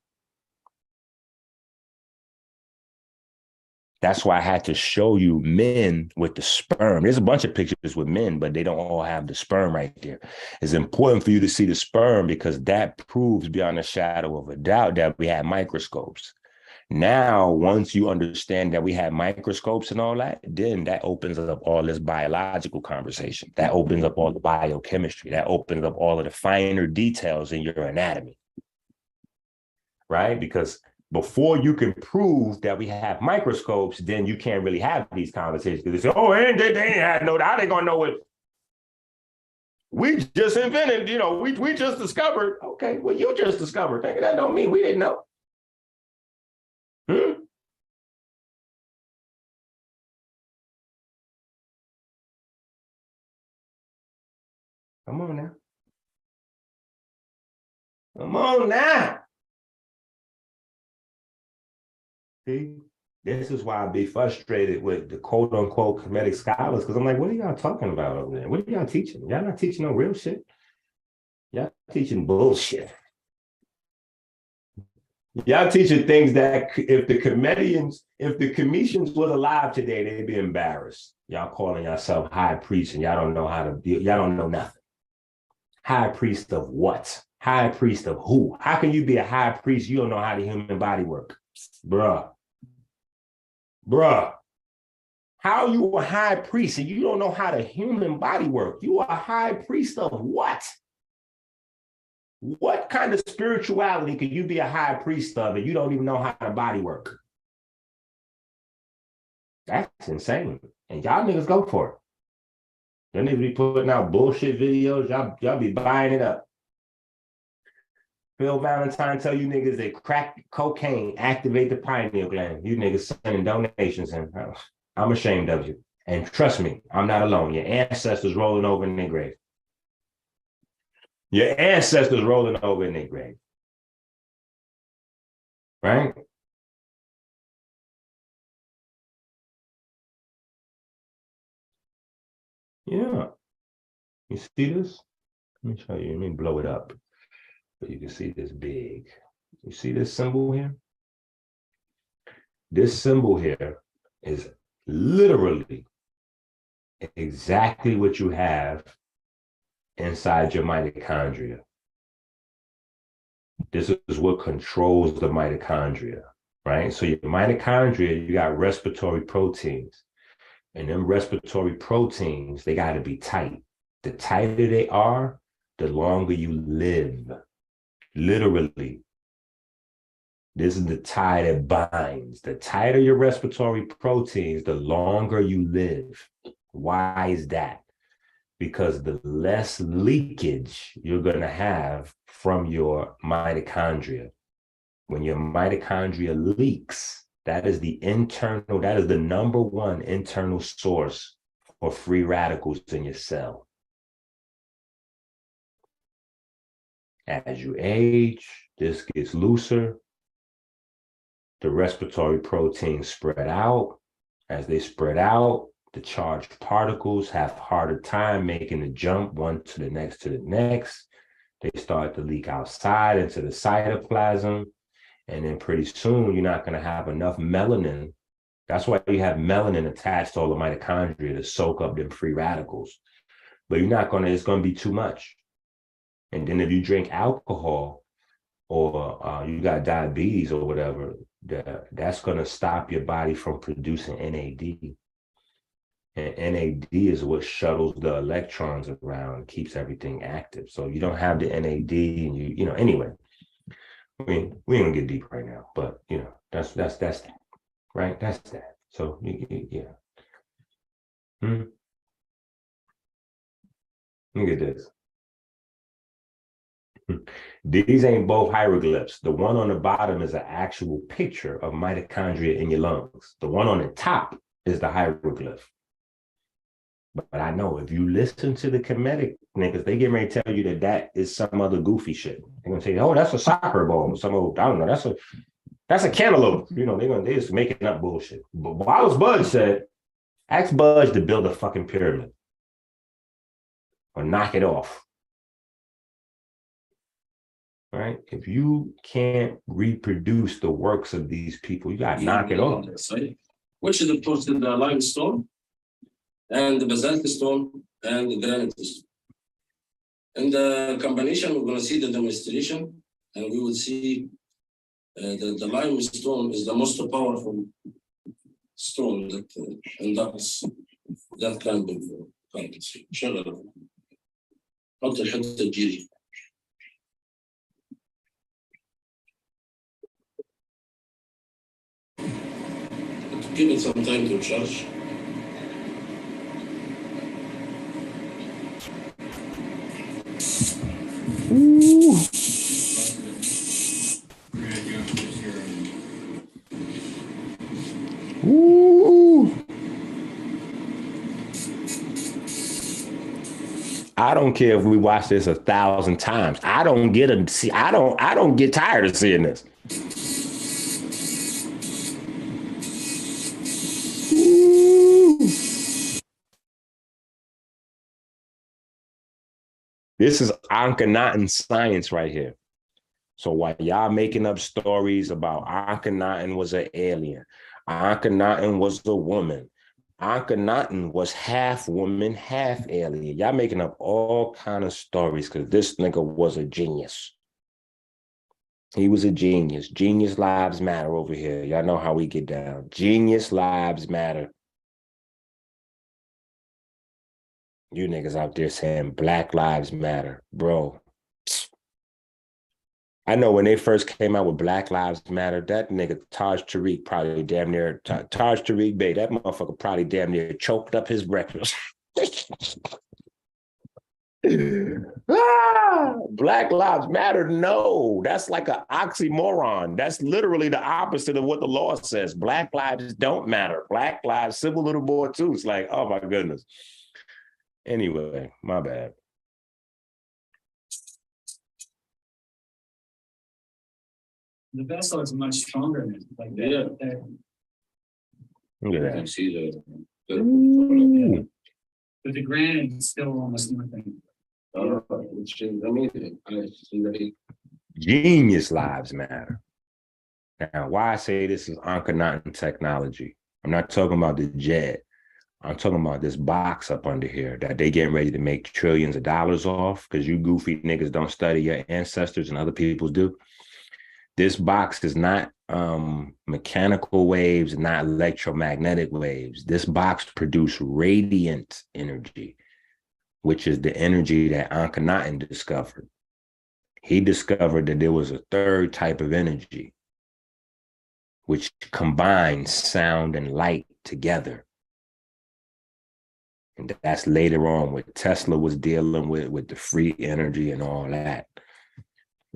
That's why I had to show you men with the sperm. There's a bunch of pictures with men, but they don't all have the sperm right there. It's important for you to see the sperm because that proves beyond a shadow of a doubt that we have microscopes. Now, once you understand that we have microscopes and all that, then that opens up all this biological conversation. That opens up all the biochemistry. That opens up all of the finer details in your anatomy, right? Because before you can prove that we have microscopes, then you can't really have these conversations. Because they say, oh, they ain't had no, how they gonna know what we just invented, we just discovered. Okay, well, you just discovered. That don't mean we didn't know. Come on now. Come on now. See, this is why I be frustrated with the quote unquote Kemetic scholars because I'm like, what are y'all talking about over there? What are y'all teaching? Y'all not teaching no real shit. Y'all teaching bullshit. Y'all teaching things that if the comedians was alive today, they'd be embarrassed. Y'all calling yourself high priest and y'all don't know how to be, y'all don't know nothing. High priest of what? High priest of who? How can you be a high priest? You don't know how the human body works, bruh. Bruh. How are you a high priest and you don't know how the human body works? You are a high priest of what? What kind of spirituality could you be a high priest of and you don't even know how the body works? That's insane. And y'all niggas go for it. Them niggas be putting out bullshit videos. Y'all be buying it up. Phil Valentine tell you niggas that crack cocaine activate the pineal gland. You niggas sending donations in. I'm ashamed of you. And trust me, I'm not alone. Your ancestors rolling over in their grave. Your ancestors rolling over in their grave. Right? Yeah. You see this? Let me show you. Let me blow it up so you can see this big. You see this symbol here? This symbol here is literally exactly what you have inside your mitochondria. This is what controls the mitochondria, right? So your mitochondria, you got respiratory proteins. And them respiratory proteins, they got to be tight. The tighter they are, the longer you live. Literally. This is the tie that binds. The tighter your respiratory proteins, the longer you live. Why is that? Because the less leakage you're going to have from your mitochondria. When your mitochondria leaks, that is the number one internal source for free radicals in your cell. As you age, this gets looser. The respiratory proteins spread out. As they spread out, the charged particles have harder time making the jump one to the next. They start to leak outside into the cytoplasm. And then pretty soon, you're not going to have enough melanin. That's why you have melanin attached to all the mitochondria to soak up them free radicals. But it's going to be too much. And then if you drink alcohol or you got diabetes or whatever, that's going to stop your body from producing NAD. And NAD is what shuttles the electrons around, keeps everything active. So you don't have the NAD and anyway. I mean, we ain't gonna get deep right now, but that's that, right? That's that. So yeah. Look at this. These ain't both hieroglyphs. The one on the bottom is an actual picture of mitochondria in your lungs. The one on the top is the hieroglyph. But I know if you listen to the Kemetic niggas, they get ready to tell you that is some other goofy shit. They're gonna say, "Oh, that's a soccer ball." Some old, I don't know. That's a cantaloupe. They just making up bullshit. But Wallace Budge said, "Ask Budge to build a fucking pyramid or knock it off." Right? If you can't reproduce the works of these people, you got to knock it off. Which is, of course, the limestone and the basalt stone and the granite stone. In the combination, we're going to see the demonstration, and we will see the limestone is the most powerful stone that conducts that kind of currents. شغل حط الحته الجيري. Give it some time to charge. Ooh. Ooh. I don't care if we watch this 1,000 times. I don't get tired of seeing this. Ooh. This is Akhenaten science right here. So while y'all making up stories about Akhenaten was an alien, Akhenaten was a woman, Akhenaten was half woman, half alien. Y'all making up all kind of stories because this nigga was a genius. He was a genius. Genius lives matter over here. Y'all know how we get down. Genius lives matter. You niggas out there saying Black Lives Matter, bro. I know when they first came out with Black Lives Matter, that nigga Taj Tariq probably damn near, Taj Tariq Bey, that motherfucker probably damn near choked up his breakfast. Black Lives Matter. No, that's like an oxymoron. That's literally the opposite of what the law says. Black lives don't matter. Black lives, civil little boy too. It's like, oh my goodness. Anyway, my bad. The vessel is much stronger than like Yeah. Look at You that. can see the Ooh. But the granite is still almost nothing. which is amazing. I see that Genius lives matter. Now, why I say this is Akhenaten technology? I'm not talking about the jet. I'm talking about this box up under here that they getting ready to make trillions of dollars off because you goofy niggas don't study your ancestors and other people's do. This box is not mechanical waves, not electromagnetic waves. This box produces radiant energy, which is the energy that Akhenaten discovered. He discovered that there was a third type of energy, which combines sound and light together. And that's later on what Tesla was dealing with the free energy and all that.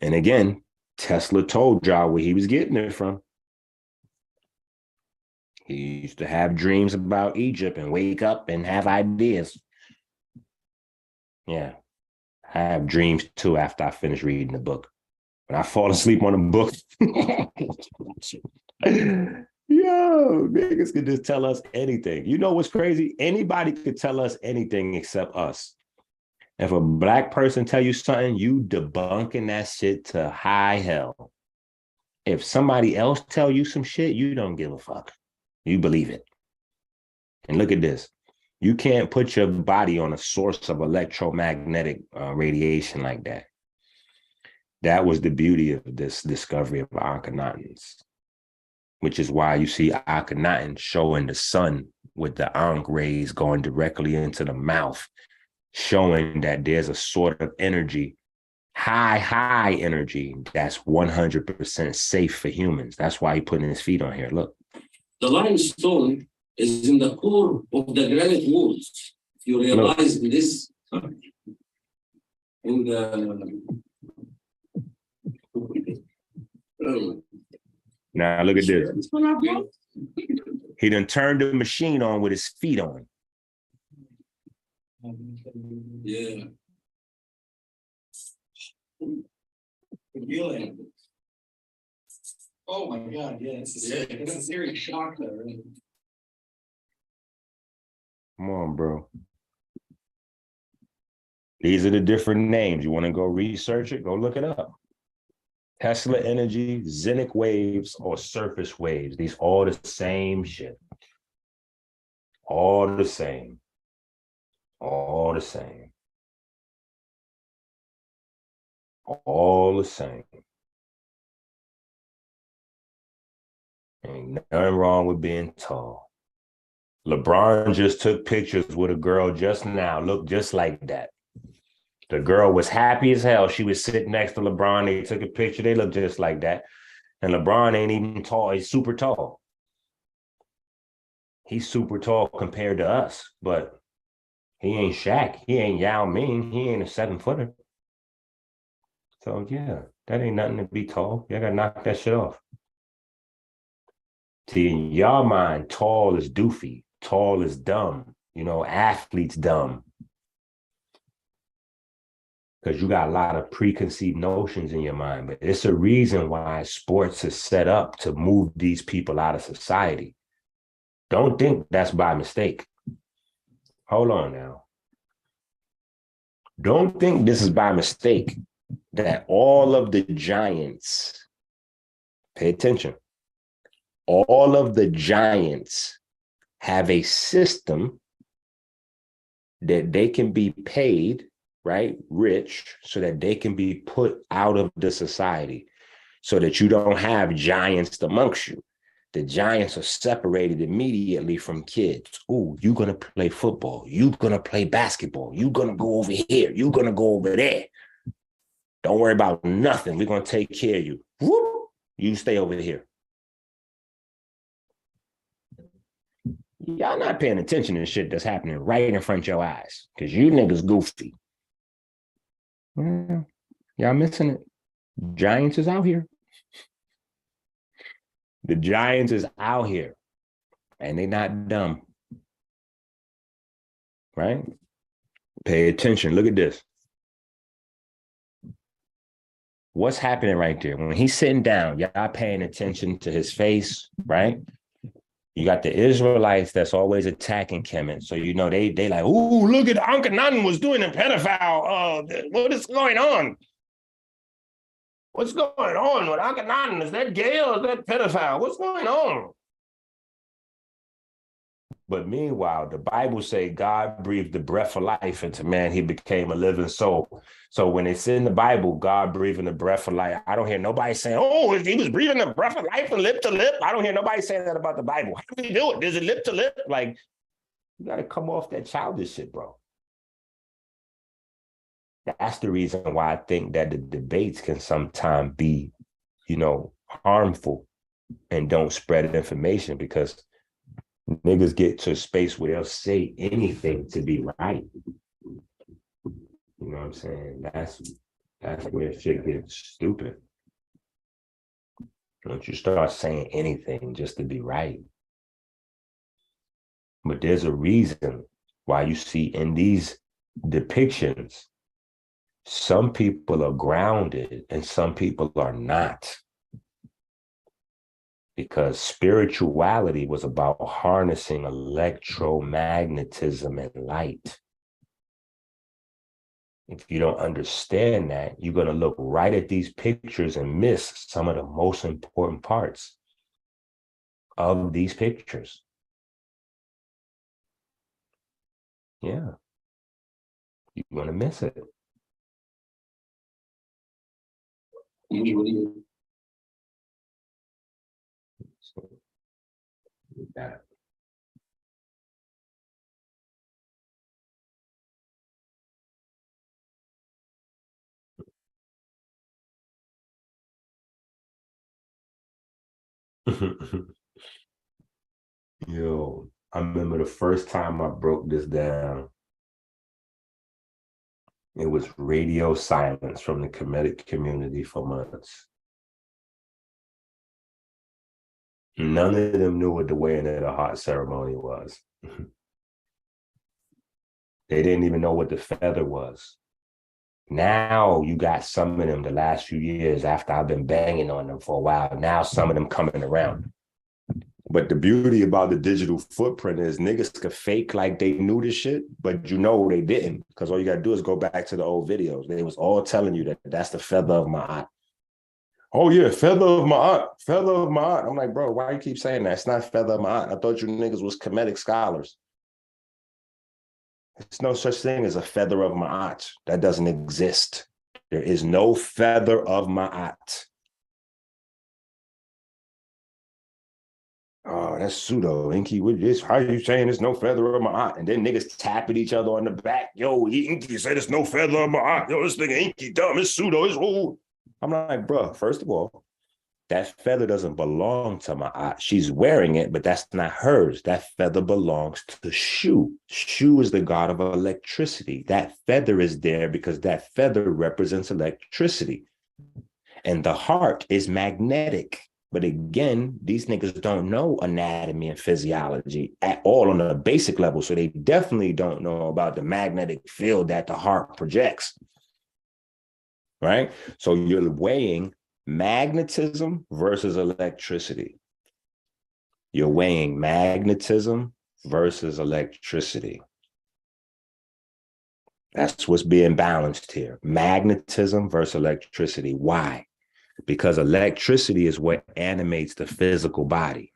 And again, Tesla told y'all where he was getting it from. He used to have dreams about Egypt and wake up and have ideas. Yeah, I have dreams too after I finish reading the book. When I fall asleep on a book, yo, niggas could just tell us anything. You know what's crazy? Anybody could tell us anything except us. If a black person tell you something, you debunking that shit to high hell. If somebody else tell you some shit, you don't give a fuck. You believe it. And look at this. You can't put your body on a source of electromagnetic radiation like that. That was the beauty of this discovery of Akhenatens, which is why you see Akhenaten showing the sun with the Ankh rays going directly into the mouth, showing that there's a sort of energy, high energy, that's 100% safe for humans. That's why he putting his feet on here. Look. the limestone is in the core of the granite walls. If you realize this in the Now look at this. He done turned the machine on with his feet on. yeah. Oh my God! Yeah, it's a serious shock though. Right? Come on, bro. These are the different names. You want to go research it? Go look it up. Tesla energy, Zinc waves, or surface waves. These all the same shit. All the same. All the same. All the same. Ain't nothing wrong with being tall. LeBron just took pictures with a girl just now, looked just like that. The girl was happy as hell. She was sitting next to LeBron. They took a picture. They look just like that. And LeBron ain't even tall. He's super tall. He's super tall compared to us, but he ain't Shaq. He ain't Yao Ming. He ain't a 7-footer. So yeah, that ain't nothing to be tall. Y'all gotta knock that shit off. See, in y'all mind, tall is doofy. Tall is dumb. You know, athletes dumb. Because you got a lot of preconceived notions in your mind. But it's a reason why sports is set up to move these people out of society. Don't think that's by mistake. Hold on now. Don't think this is by mistake that all of the giants, pay attention, all of the giants have a system that they can be paid, right, rich, so that they can be put out of the society, so that you don't have giants amongst you. The giants are separated immediately from kids. Oh, you're going to play football. You're going to play basketball. You're going to go over here. You're going to go over there. Don't worry about nothing. We're going to take care of you. Whoop, you stay over here. Y'all not paying attention to shit that's happening right in front of your eyes because you niggas goofy. Yeah, y'all missing it. Giants is out here. The Giants is out here, and they not dumb, right? Pay attention. Look at this. What's happening right there? When he's sitting down, y'all paying attention to his face, right? You got the Israelites that's always attacking Kemet. So, you know, they like, ooh, look at Uncle Nan was doing a pedophile. What is going on? What's going on with Uncle Nan? Is that gay or is that pedophile? What's going on? But meanwhile, the Bible say God breathed the breath of life into man. He became a living soul. So when it's in the Bible, God breathing the breath of life, I don't hear nobody saying, oh, he was breathing the breath of life from lip to lip. I don't hear nobody saying that about the Bible. How do we do it? Is it lip to lip? Like, you got to come off that childish shit, bro. That's the reason why I think that the debates can sometimes be, you know, harmful and don't spread information, because niggas get to a space where they'll say anything to be right. You know what I'm saying? That's where shit gets stupid. Don't you start saying anything just to be right. But there's a reason why you see in these depictions, some people are grounded and some people are not. Because spirituality was about harnessing electromagnetism and light. If you don't understand that, you're going to look right at these pictures and miss some of the most important parts of these pictures. Yeah. You're going to miss it. So, that. Yo, I remember the first time I broke this down, it was radio silence from the Kemetic community for months. None of them knew what the wearing of the heart ceremony was. They didn't even know what the feather was. Now you got some of them the last few years after I've been banging on them for a while. Now some of them coming around. But the beauty about the digital footprint is niggas could fake like they knew this shit, but you know they didn't, because all you gotta do is go back to the old videos. They was all telling you that that's the feather of my eye. Oh yeah, feather of my eye, feather of my eye. I'm like, bro, why you keep saying that? It's not feather of my eye. I thought you niggas was Kemetic scholars. There's no such thing as a feather of ma'at. That doesn't exist. There is no feather of ma'at. Oh, that's pseudo, Inky. What is? How are you saying there's no feather of ma'at? And then niggas tapping each other on the back. Yo, Inky said there's no feather of ma'at. Yo, this nigga Inky dumb. It's pseudo. It's old. I'm like, bro, first of all, that feather doesn't belong to Ma'at. She's wearing it, but that's not hers. That feather belongs to Shu. Shu is the god of electricity. That feather is there because that feather represents electricity. And the heart is magnetic. But again, these niggas don't know anatomy and physiology at all on a basic level. So they definitely don't know about the magnetic field that the heart projects. Right? So you're weighing magnetism versus electricity. You're weighing magnetism versus electricity. That's what's being balanced here. Magnetism versus electricity. Why? Because electricity is what animates the physical body,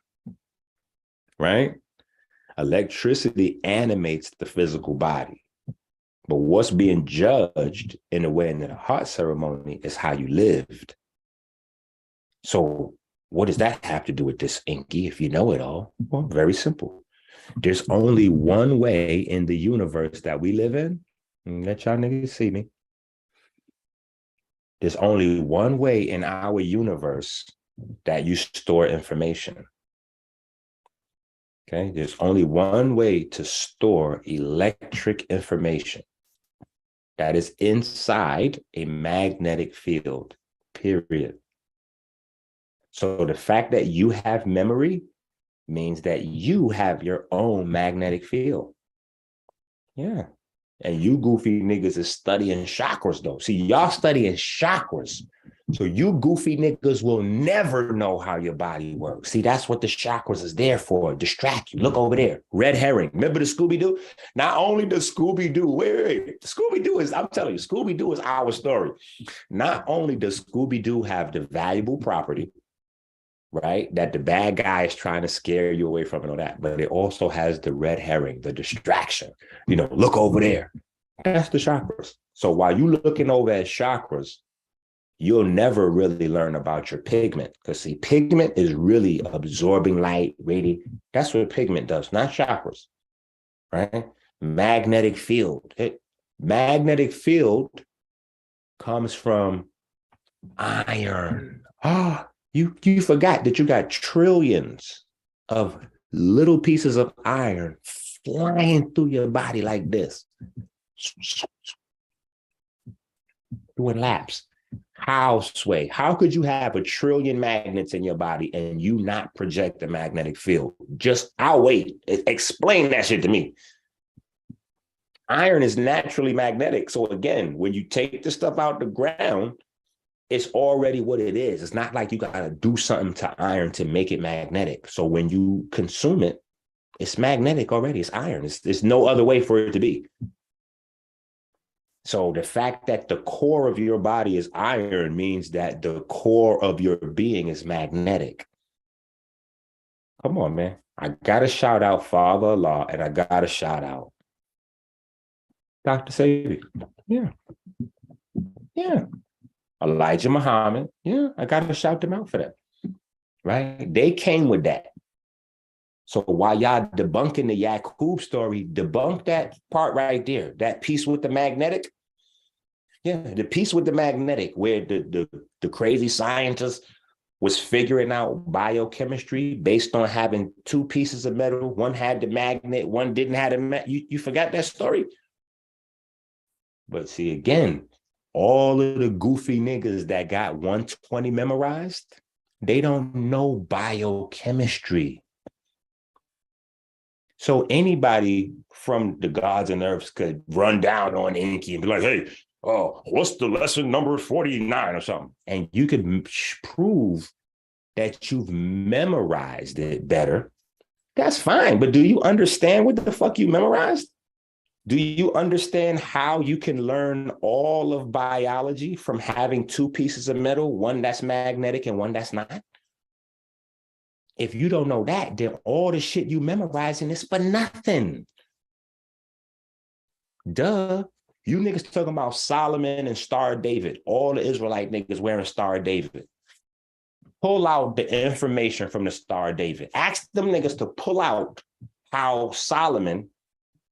right? Electricity animates the physical body. But what's being judged in the wearing of the heart ceremony is how you lived. So what does that have to do with this, Inky, if you know it all? Well, very simple. There's only one way in the universe that we live in. Let y'all niggas see me. There's only one way in our universe that you store information. Okay? There's only one way to store electric information. that is inside a magnetic field, period. So the fact that you have memory means that you have your own magnetic field. Yeah. And you goofy niggas is studying chakras though. See, y'all studying chakras. So you goofy niggas will never know how your body works. See, that's what the chakras is there for. Distract you. Look over there. Red herring. Remember the Scooby-Doo? Not only does Scooby-Doo, wait. Scooby-Doo is, I'm telling you, Scooby-Doo is our story. Not only does Scooby-Doo have the valuable property, right, that the bad guy is trying to scare you away from and all that, but it also has the red herring, the distraction. You know, look over there. That's the chakras. So while you looking over at chakras, you'll never really learn about your pigment. Because see, pigment is really absorbing light, radiating. That's what pigment does, not chakras, right? Magnetic field. Magnetic field comes from iron. You forgot that you got trillions of little pieces of iron flying through your body like this, doing laps. How, Sway? How could you have 1 trillion magnets in your body and you not project a magnetic field? I'll wait. Explain that shit to me. Iron is naturally magnetic. So again, when you take the stuff out the ground, it's already what it is. It's not like you got to do something to iron to make it magnetic. So when you consume it, it's magnetic already. It's iron. There's no other way for it to be. So the fact that the core of your body is iron means that the core of your being is magnetic. Come on, man. I got to shout out Father Allah, and I got to shout out Dr. Sabi. Yeah. Elijah Muhammad. Yeah, I got to shout them out for that. Right? They came with that. So while y'all debunking the Yaqub story, debunk that part right there, that piece with the magnetic. Yeah, the piece with the magnetic, where the crazy scientist was figuring out biochemistry based on having 2 pieces of metal. One had the magnet, one didn't have the magnet. You forgot that story? But see, again, all of the goofy niggas that got 120 memorized, they don't know biochemistry. So anybody from the gods and earths could run down on Enki and be like, hey, what's the lesson number 49 or something? And you could prove that you've memorized it better. That's fine. But do you understand what the fuck you memorized? Do you understand how you can learn all of biology from having 2 pieces of metal, one that's magnetic and one that's not? If you don't know that, then all the shit you memorizing is for nothing. Duh. You niggas talking about Solomon and Star David, all the Israelite niggas wearing Star David. Pull out the information from the Star David. Ask them niggas to pull out how Solomon,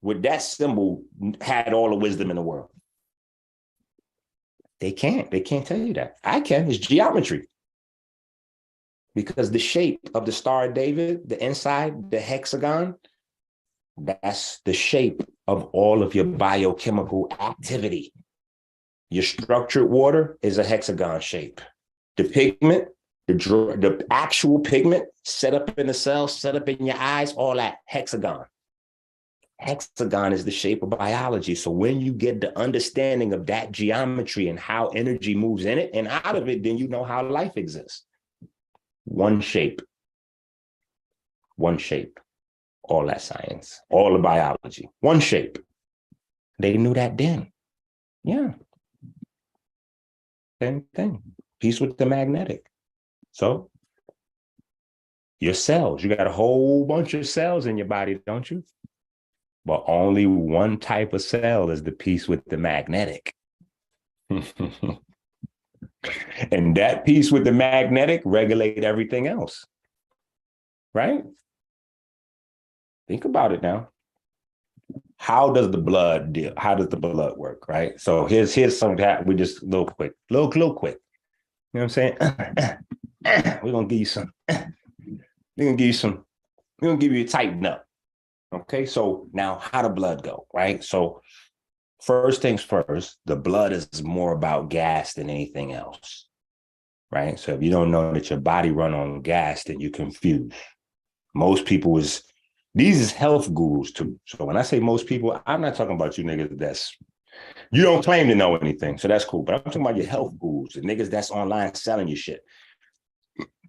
with that symbol, had all the wisdom in the world. They can't tell you that. I can. It's geometry. Because the shape of the Star David, the inside, the hexagon, that's the shape of all of your biochemical activity. Your structured water is a hexagon shape. The pigment, the actual pigment set up in the cells, set up in your eyes, all that hexagon. Hexagon is the shape of biology. So when you get the understanding of that geometry and how energy moves in it and out of it, then you know how life exists. One shape, all that science, all the biology, one shape. They knew that then. Yeah. Same thing. Piece with the magnetic. So your cells, you got a whole bunch of cells in your body, don't you? But only one type of cell is the piece with the magnetic. And that piece with the magnetic regulate everything else. Right? Think about it now. How does the blood deal? How does the blood work? Right? So here's some that we just little quick. You know what I'm saying? We're gonna give you some. We're gonna give you a tighten up. Okay, so now how the blood go, right? So first things first, the blood is more about gas than anything else, right? So if you don't know that your body run on gas, then you're confused. Most people these is health gurus too. So when I say most people, I'm not talking about you niggas you don't claim to know anything. So that's cool. But I'm talking about your health gurus, the niggas that's online selling you shit.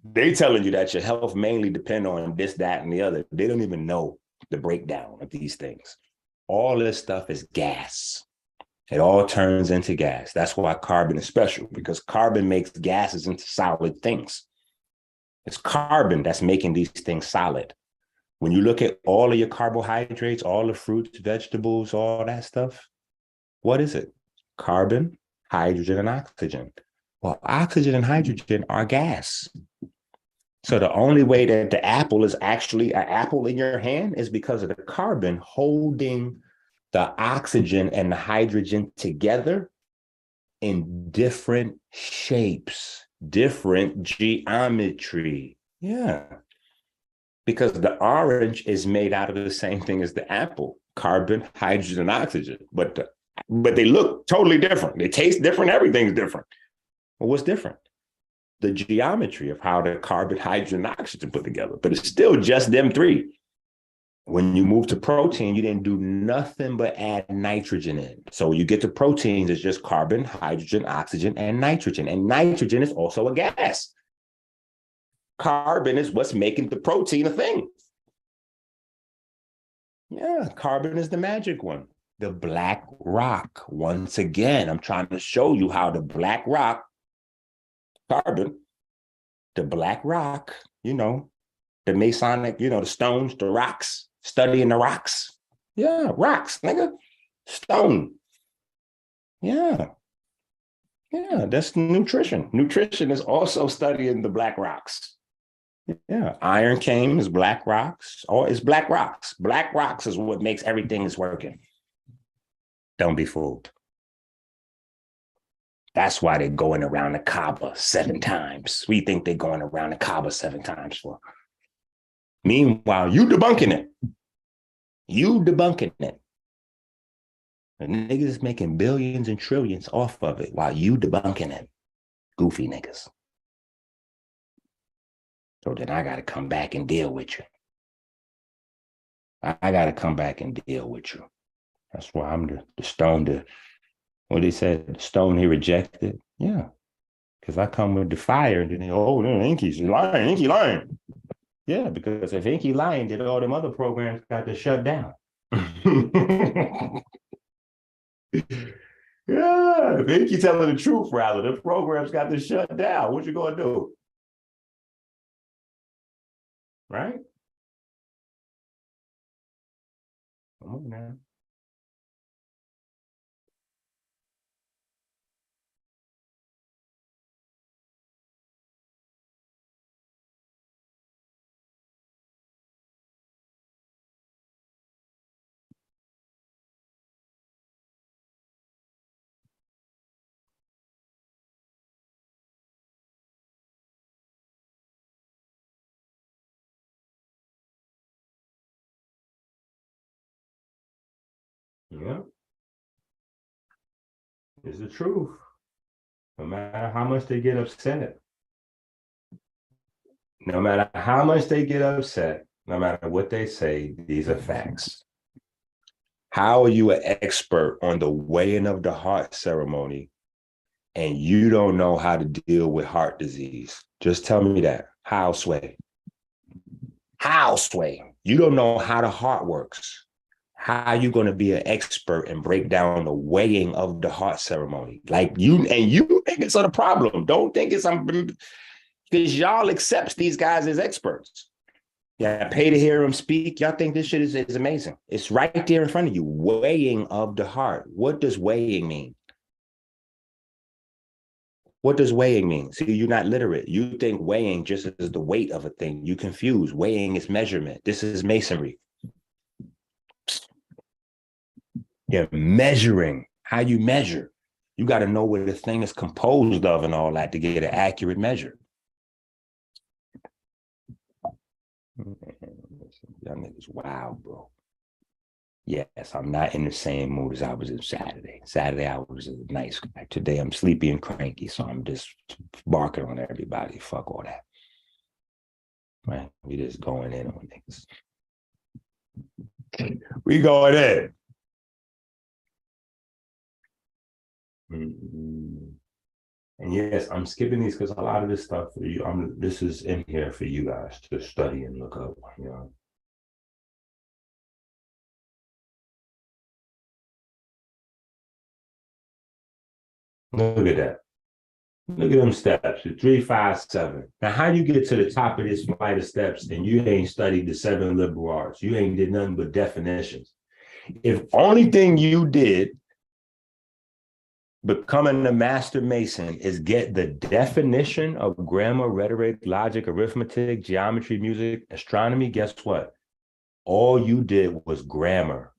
They telling you that your health mainly depend on this, that, and the other. They don't even know the breakdown of these things. All this stuff is gas. It all turns into gas. That's why carbon is special, because carbon makes gases into solid things. It's carbon that's making these things solid. When you look at all of your carbohydrates, all the fruits, vegetables, all that stuff, what is it? Carbon, hydrogen, and oxygen. Well, oxygen and hydrogen are gas. So the only way that the apple is actually an apple in your hand is because of the carbon holding the oxygen and the hydrogen together in different shapes, different geometry. Yeah. Because the orange is made out of the same thing as the apple, carbon, hydrogen, and oxygen. But they look totally different. They taste different. Everything's different. Well, what's different? The geometry of how the carbon, hydrogen, and oxygen put together. But it's still just them three. When you move to protein, you didn't do nothing but add nitrogen in. So you get to proteins, it's just carbon, hydrogen, oxygen, and nitrogen. And nitrogen is also a gas. Carbon is what's making the protein a thing. Yeah, carbon is the magic one. The black rock. Once again, I'm trying to show you how the black rock, carbon, the black rock, the Masonic, the stones, the rocks, studying the rocks. Yeah, rocks, nigga. Stone. Yeah. Yeah, that's nutrition. Nutrition is also studying the black rocks. Yeah, iron came as black rocks, or it's black rocks. Black rocks is what makes everything is working. Don't be fooled. That's why they're going around the Kaaba 7 times. We think they're going around the Kaaba 7 times for. Meanwhile, you debunking it. You debunking it. The niggas is making billions and trillions off of it while you debunking it. Goofy niggas. So then I got to come back and deal with you. I got to come back and deal with you. That's why I'm the stone, what they said, the stone he rejected. Yeah. Because I come with the fire and then Inky's lying, Inky lying. Yeah, because if Inky lying, then all them other programs got to shut down. Yeah, if Inky telling the truth, rather, the programs got to shut down. What you gonna do? Right? Come on now. Yeah. It's the truth. No matter how much they get upset, no matter how much they get upset, no matter what they say, these are facts. How are you an expert on the weighing of the heart ceremony and you don't know how to deal with heart disease? Just tell me that. How, Sway? How, Sway? You don't know how the heart works. How are you going to be an expert and break down the weighing of the heart ceremony? Like you think it's a problem. Don't think it's something, because y'all accepts these guys as experts. Yeah, pay to hear them speak. Y'all think this shit is amazing. It's right there in front of you. Weighing of the heart. What does weighing mean? What does weighing mean? See, you're not literate. You think weighing just is the weight of a thing. You confuse. Weighing is measurement. This is masonry. You're measuring. How you measure. You got to know what the thing is composed of and all that to get an accurate measure. Y'all niggas wild, bro. Yes, I'm not in the same mood as I was in Saturday. Saturday, I was a nice guy. Today, I'm sleepy and cranky, so I'm just barking on everybody. Fuck all that. Right? We just going in on niggas. We going in. And yes, I'm skipping these because a lot of this stuff for you, this is in here for you guys to study and look up, you know. Look at that. Look at them steps, the 3, 5, 7. Now, how you get to the top of this flight of steps and you ain't studied the 7 liberal arts? You ain't did nothing but definitions. If only thing you did becoming a master mason is get the definition of grammar, rhetoric, logic, arithmetic, geometry, music, astronomy, guess what? All you did was grammar.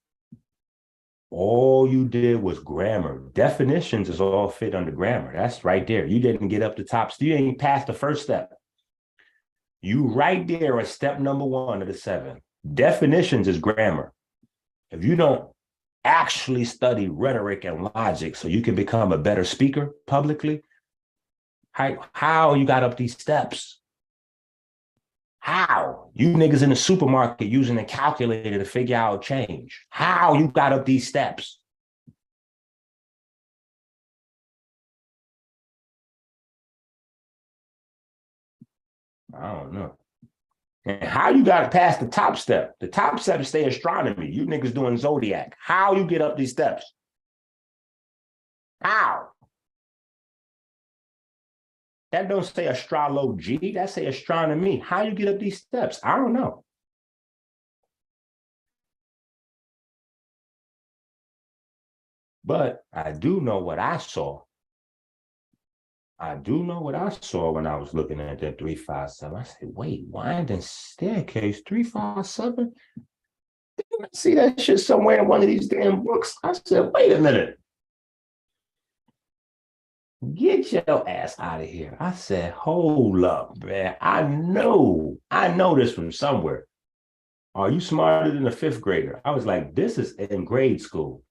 All you did was grammar. Definitions is all fit under grammar. That's right there. You didn't get up the top. You ain't passed the first step. You right there at step number 1 of the 7. Definitions is grammar. If you don't actually study rhetoric and logic so you can become a better speaker publicly, how you got up these steps? How? You niggas in the supermarket using a calculator to figure out change. How you got up these steps? I don't know. And how you got past the top step? The top step is stay astronomy. You niggas doing zodiac. How you get up these steps? How? That don't say astrology. That say astronomy. How you get up these steps? I don't know. But I do know what I saw. I do know what I saw when I was looking at that 357. I said, wait, winding staircase 357? Didn't I see that shit somewhere in one of these damn books? I said, wait a minute. Get your ass out of here. I said, hold up, man. I know this from somewhere. Are you smarter than a 5th grader? I was like, this is in grade school.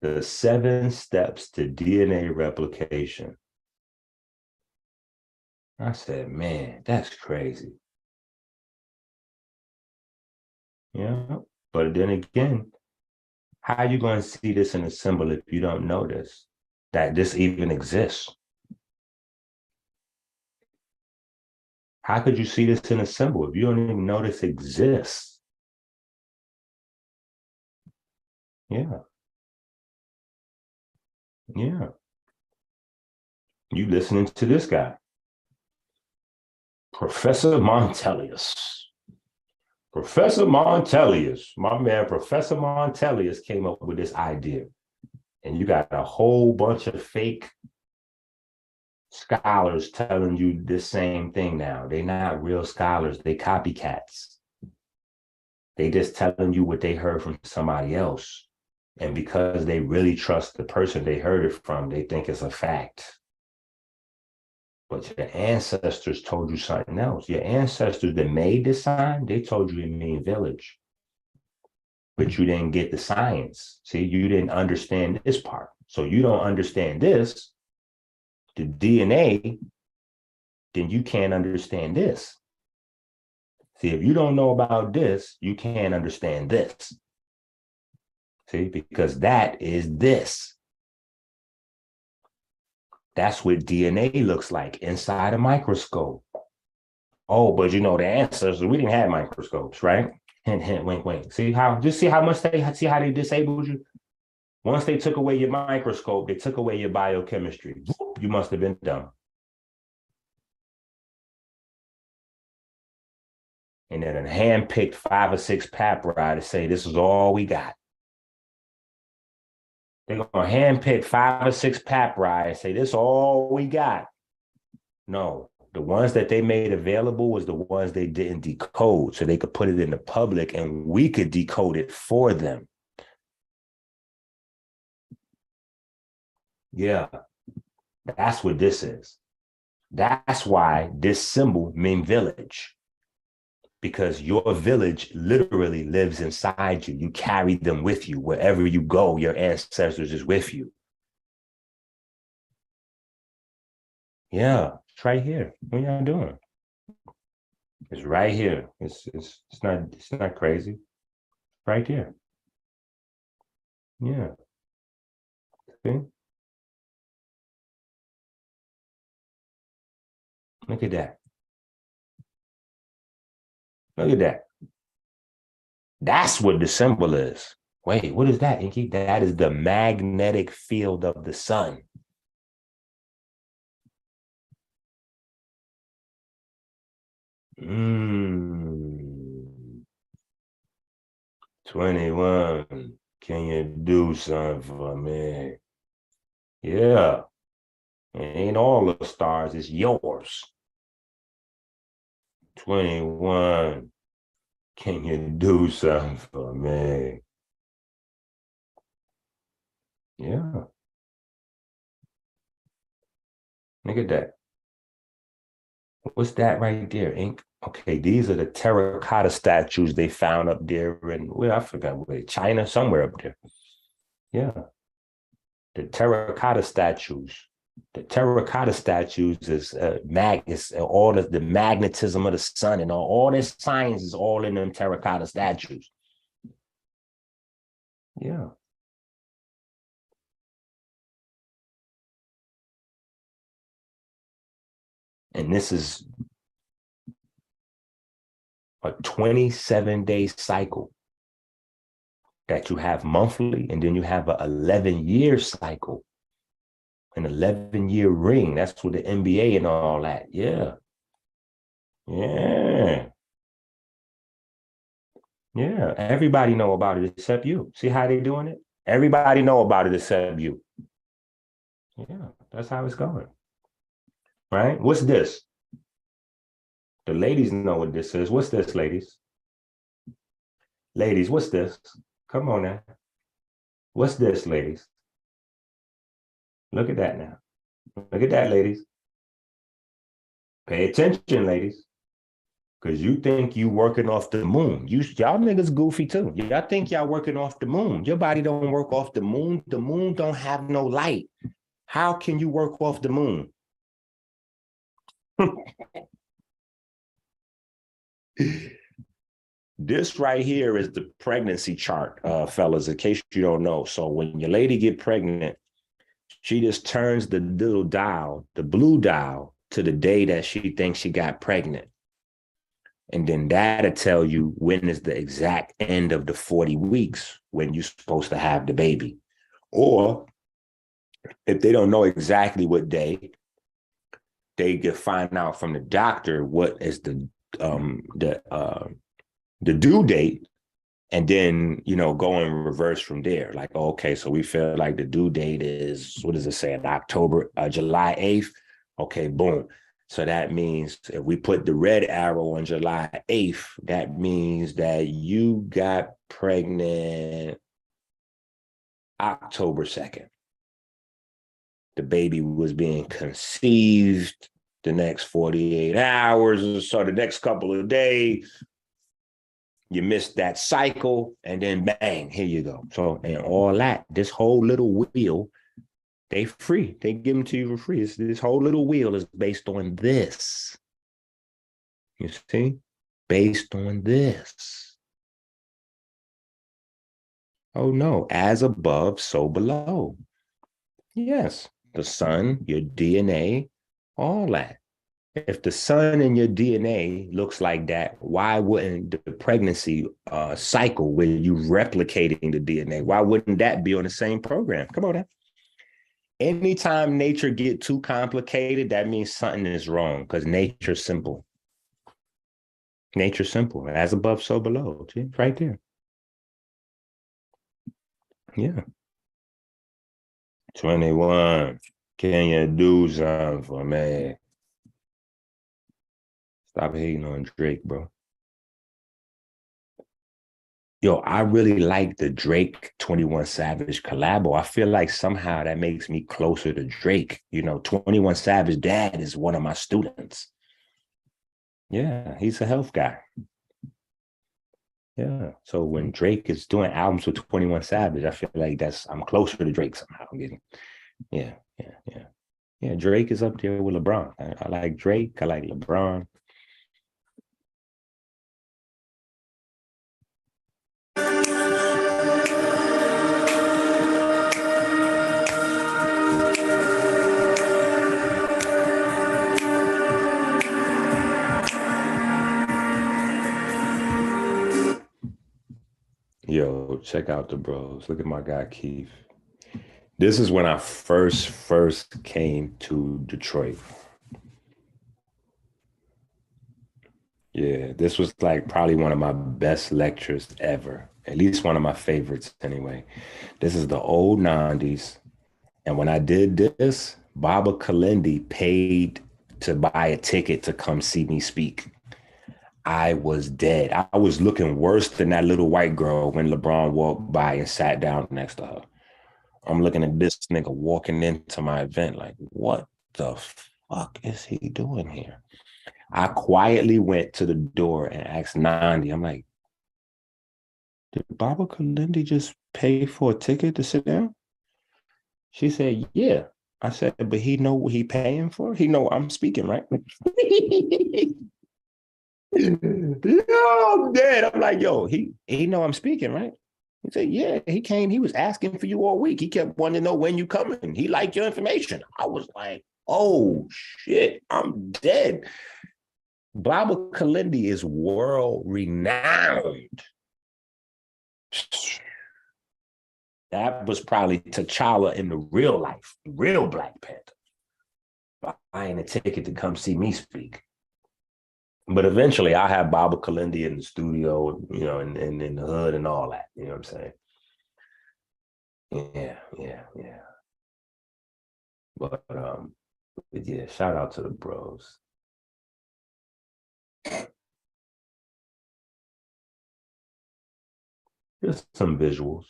The 7 steps to DNA replication. I said, man, that's crazy. Yeah, but then again, how are you going to see this in a symbol if you don't know this, that this even exists? How could you see this in a symbol if you don't even know this exists? Yeah. Yeah. You listening to this guy, Professor Montelius. Professor Montelius, my man, Professor Montelius came up with this idea. And you got a whole bunch of fake scholars telling you this same thing now. They're not real scholars. They copycats. They just telling you what they heard from somebody else. And because they really trust the person they heard it from, they think it's a fact. But your ancestors told you something else. Your ancestors that made this sign, they told you it means village. But you didn't get the science. See, you didn't understand this part. So you don't understand this, the DNA, then you can't understand this. See, if you don't know about this, you can't understand this. See, because that is this. That's what DNA looks like inside a microscope. Oh, but you know, the ancestors, we didn't have microscopes, right? Hint, hint, wink, wink. See how much see how they disabled you? Once they took away your microscope, they took away your biochemistry. You must have been dumb. And then a hand-picked 5 or 6 papyri to say, this is all we got. They're going to hand-pick 5 or 6 papyri and say, this is all we got. No, the ones that they made available was the ones they didn't decode, so they could put it in the public and we could decode it for them. Yeah, that's what this is. That's why this symbol means village. because your village literally lives inside you. You carry them with you. Wherever you go, your ancestors is with you. Yeah, it's right here. What y'all doing? It's right here. It's not crazy. Right here. Yeah. See? Look at that. Look at that. That's what the symbol is. Wait, what is that, Inky? That is the magnetic field of the sun. Mm. 21. Can you do something for me? Yeah. It ain't all the stars, it's yours. 21. Can you do something for me? Yeah. Look at that. What's that right there, Ink? Okay, these are the terracotta statues they found up there in, well, I forgot where, China, somewhere up there. Yeah. The terracotta statues. The terracotta statues is is all the magnetism of the sun and all this science is all in them terracotta statues. Yeah. And this is a 27-day cycle that you have monthly, and then you have an 11-year cycle, an 11-year ring. That's with the NBA and all that. Yeah. Yeah. Yeah. Everybody know about it except you. See how they doing it? Everybody know about it except you. Yeah, that's how it's going. Right? What's this? The ladies know what this is. What's this, ladies? Ladies, what's this? Come on now. What's this, ladies? Look at that now. Look at that, ladies. Pay attention, ladies. Because you think you working off the moon. Y'all niggas goofy too. Y'all think y'all working off the moon. Your body don't work off the moon. The moon don't have no light. How can you work off the moon? This right here is the pregnancy chart, fellas, in case you don't know. So when your lady get pregnant, she just turns the little dial, the blue dial, to the day that she thinks she got pregnant. And then that'll tell you when is the exact end of the 40 weeks when you're supposed to have the baby. Or if they don't know exactly what day, they can find out from the doctor what is the due date, and then go in reverse from there. Like, okay, so we feel like the due date is, what does it say, July 8th? Okay, boom. So that means if we put the red arrow on July 8th, that means that you got pregnant October 2nd. The baby was being conceived the next 48 hours, so the next couple of days, you missed that cycle, and then bang, here you go. So, and all that, this whole little wheel, they free. They give them to you for free. This whole little wheel is based on this. You see? Based on this. Oh no, as above, so below. Yes, the sun, your DNA, all that. If the sun in your DNA looks like that, why wouldn't the pregnancy cycle where you replicating the DNA, why wouldn't that be on the same program? Come on now. Anytime nature get too complicated, that means something is wrong, because nature's simple. Nature's simple. As above, so below. See, right there. Yeah. 21. Can you do something for me? Stop hating on Drake, bro. Yo, I really like the Drake 21 Savage collabo. I feel like somehow that makes me closer to Drake. 21 Savage dad is one of my students. Yeah, he's a health guy. Yeah. So when Drake is doing albums with 21 Savage, I feel like I'm closer to Drake somehow. I'm getting, yeah, yeah, yeah. Yeah, Drake is up there with LeBron. I like Drake. I like LeBron. Yo, check out the bros. Look at my guy Keith. This is when I first came to Detroit. Yeah, this was like probably one of my best lectures ever. At least one of my favorites anyway. This is the old 90s. And when I did this, Baba Kalindi paid to buy a ticket to come see me speak. I was dead. I was looking worse than that little white girl when LeBron walked by and sat down next to her. I'm looking at this nigga walking into my event like, what the fuck is he doing here? I quietly went to the door and asked Nandi, I'm like, did Baba Kalindi just pay for a ticket to sit down? She said, yeah. I said, but he know what he paying for? He know I'm speaking, right? Yo, I'm dead. I'm like, yo, he know I'm speaking, right? He said, yeah, he came. He was asking for you all week. He kept wanting to know when you coming. He liked your information. I was like, oh shit, I'm dead. Baba Kalindi is world renowned. That was probably T'Challa in the real life, real Black Panther, buying a ticket to come see me speak. But eventually I have Baba Kalindi in the studio, you know, and in the hood and all that. You know what I'm saying? Yeah, yeah, yeah. But yeah, shout out to the bros. Just some visuals.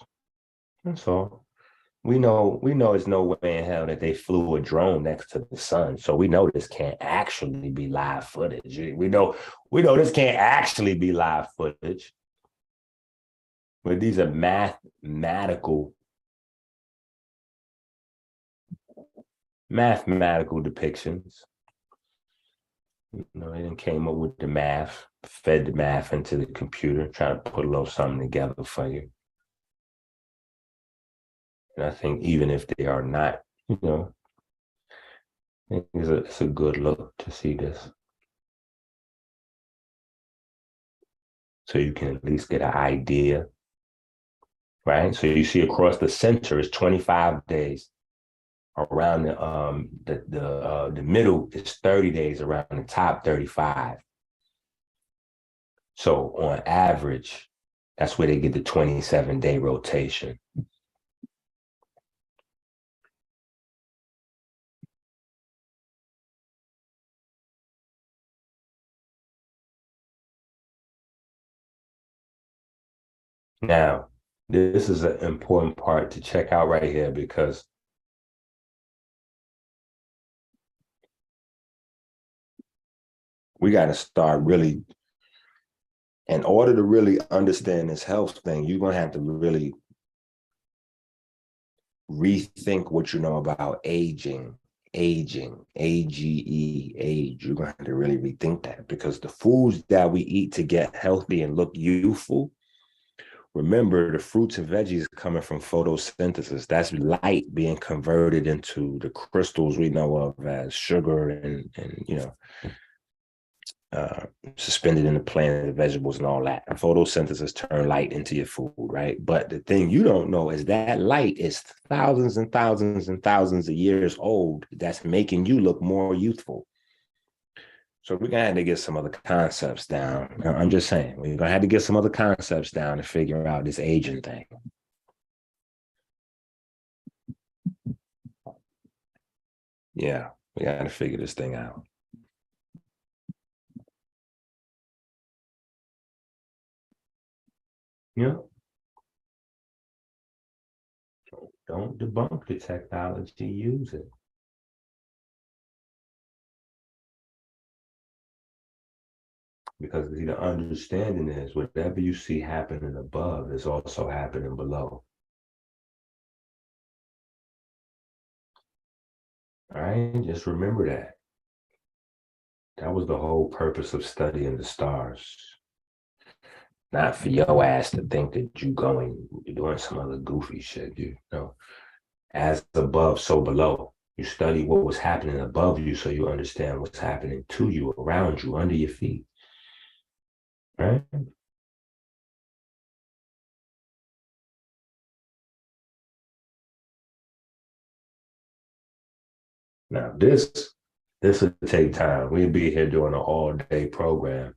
That's all. We know it's no way in hell that they flew a drone next to the sun. So we know this can't actually be live footage. We know this can't actually be live footage. But these are mathematical depictions. You know, they didn't came up with the math, fed the math into the computer, trying to put a little something together for you. And I think even if they are not, you know, I think it's a good look to see this. So you can at least get an idea, right? So you see across the center is 25 days. Around the middle is 30 days, around the top 35. So on average, that's where they get the 27-day rotation. Now, this is an important part to check out right here because we got to start really, in order to really understand this health thing, you're going to have to really rethink what you know about aging, AGE, age. You're going to have to really rethink that because the foods that we eat to get healthy and look youthful, remember the fruits and veggies coming from photosynthesis. That's light being converted into the crystals we know of as sugar and you know, suspended in the plant, the vegetables and all that. Photosynthesis turn light into your food, right? But the thing you don't know is that light is thousands and thousands and thousands of years old that's making you look more youthful. So we're gonna have to get some other concepts down. I'm just saying, we're gonna have to get some other concepts down to figure out this aging thing. Yeah, we gotta figure this thing out. Yeah. Don't debunk the technology, use it. Because the understanding is whatever you see happening above is also happening below. All right, just remember that. That was the whole purpose of studying the stars. Not for your ass to think that you're doing some other goofy shit. You know, as above, so below. You study what was happening above you so you understand what's happening to you, around you, under your feet. Right? Now, this will take time. We'll be here doing an all-day program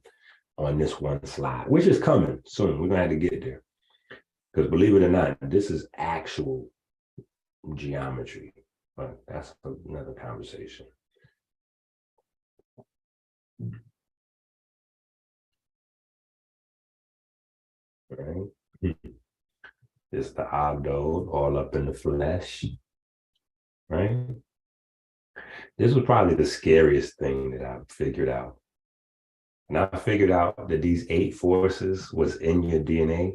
on this one slide, which is coming soon. We're going to have to get there. Because believe it or not, this is actual geometry. But that's another conversation. Right? It's the ogdode all up in the flesh. Right? This was probably the scariest thing that I figured out. And I figured out that these 8 forces was in your DNA.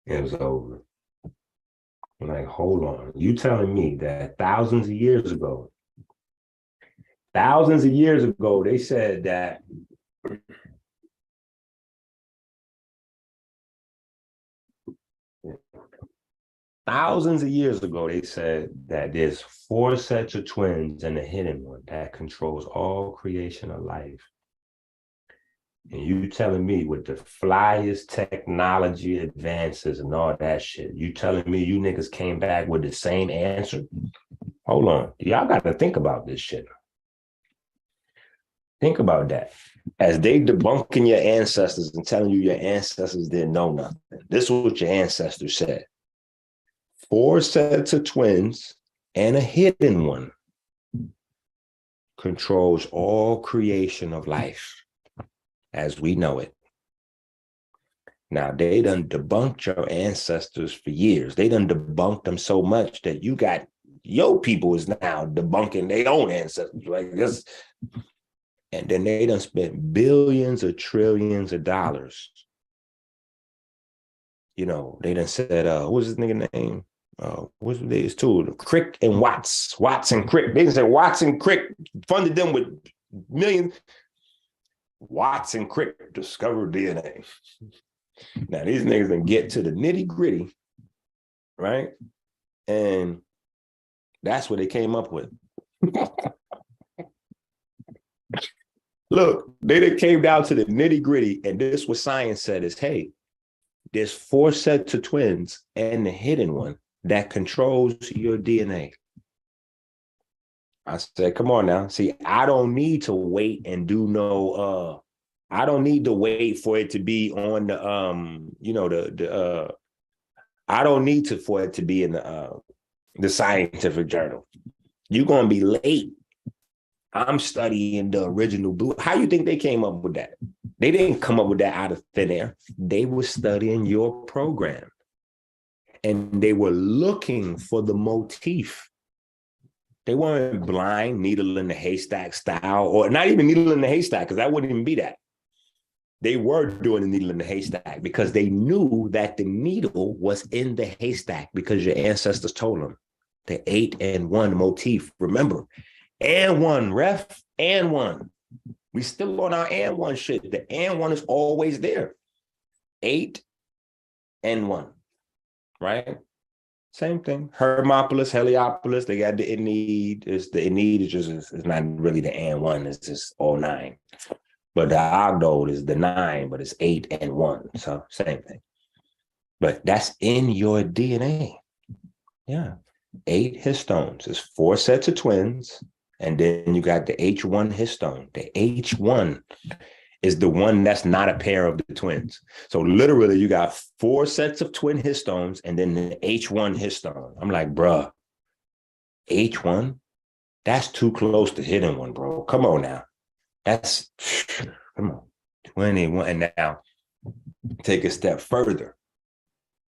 It was over. I'm like, hold on. You telling me that thousands of years ago, they said that thousands of years ago, they said that there's 4 sets of twins and a hidden one that controls all creation of life. And you telling me with the flyest technology advances and all that shit, you telling me you niggas came back with the same answer? Hold on. Y'all got to think about this shit. Think about that. As they debunking your ancestors and telling you your ancestors didn't know nothing. This is what your ancestors said. 4 sets of twins and a hidden one controls all creation of life as we know it. Now, they done debunked your ancestors for years. They done debunked them so much that you got your people is now debunking their own ancestors like this. And then they done spent billions or trillions of dollars. You know, they done said, what's his nigga name? What's his too? Crick and Watts and Crick. They said Watts and Crick funded them with millions. Watts and Crick discovered DNA. Now these niggas can get to the nitty gritty, right? And that's what they came up with. Look, they came down to the nitty gritty, and this what science said is, hey, there's 4 sets of twins and the hidden one that controls your DNA. I said, come on now. See, I don't need to wait and do no, I don't need to wait for it to be on the, I don't need for it to be in the scientific journal. You're going to be late. I'm studying the original blue. How you think they came up with that? They didn't come up with that out of thin air. They were studying your program. And they were looking for the motif. They weren't blind, needle in the haystack style, or not even needle in the haystack, because that wouldn't even be that. They were doing the needle in the haystack because they knew that the needle was in the haystack because your ancestors told them. The 8 and 1 motif. Remember, and 1, ref, and 1. We still on our and 1 shit. The and 1 is always there. 8 and 1, right? Same thing. Hermopolis, Heliopolis, they got the Ennead. The Ennead is just, it's not really the and 1, it's just all 9. But the ogdode is the 9, but it's 8 and 1. So same thing. But that's in your DNA. Yeah. 8 histones. It's 4 sets of twins. And then you got the H1 histone. The H1 is the one that's not a pair of the twins. So literally you got 4 sets of twin histones and then the H1 histone. I'm like, bruh, H1? That's too close to hidden one, bro. Come on now. That's, come on, 21. And now take a step further.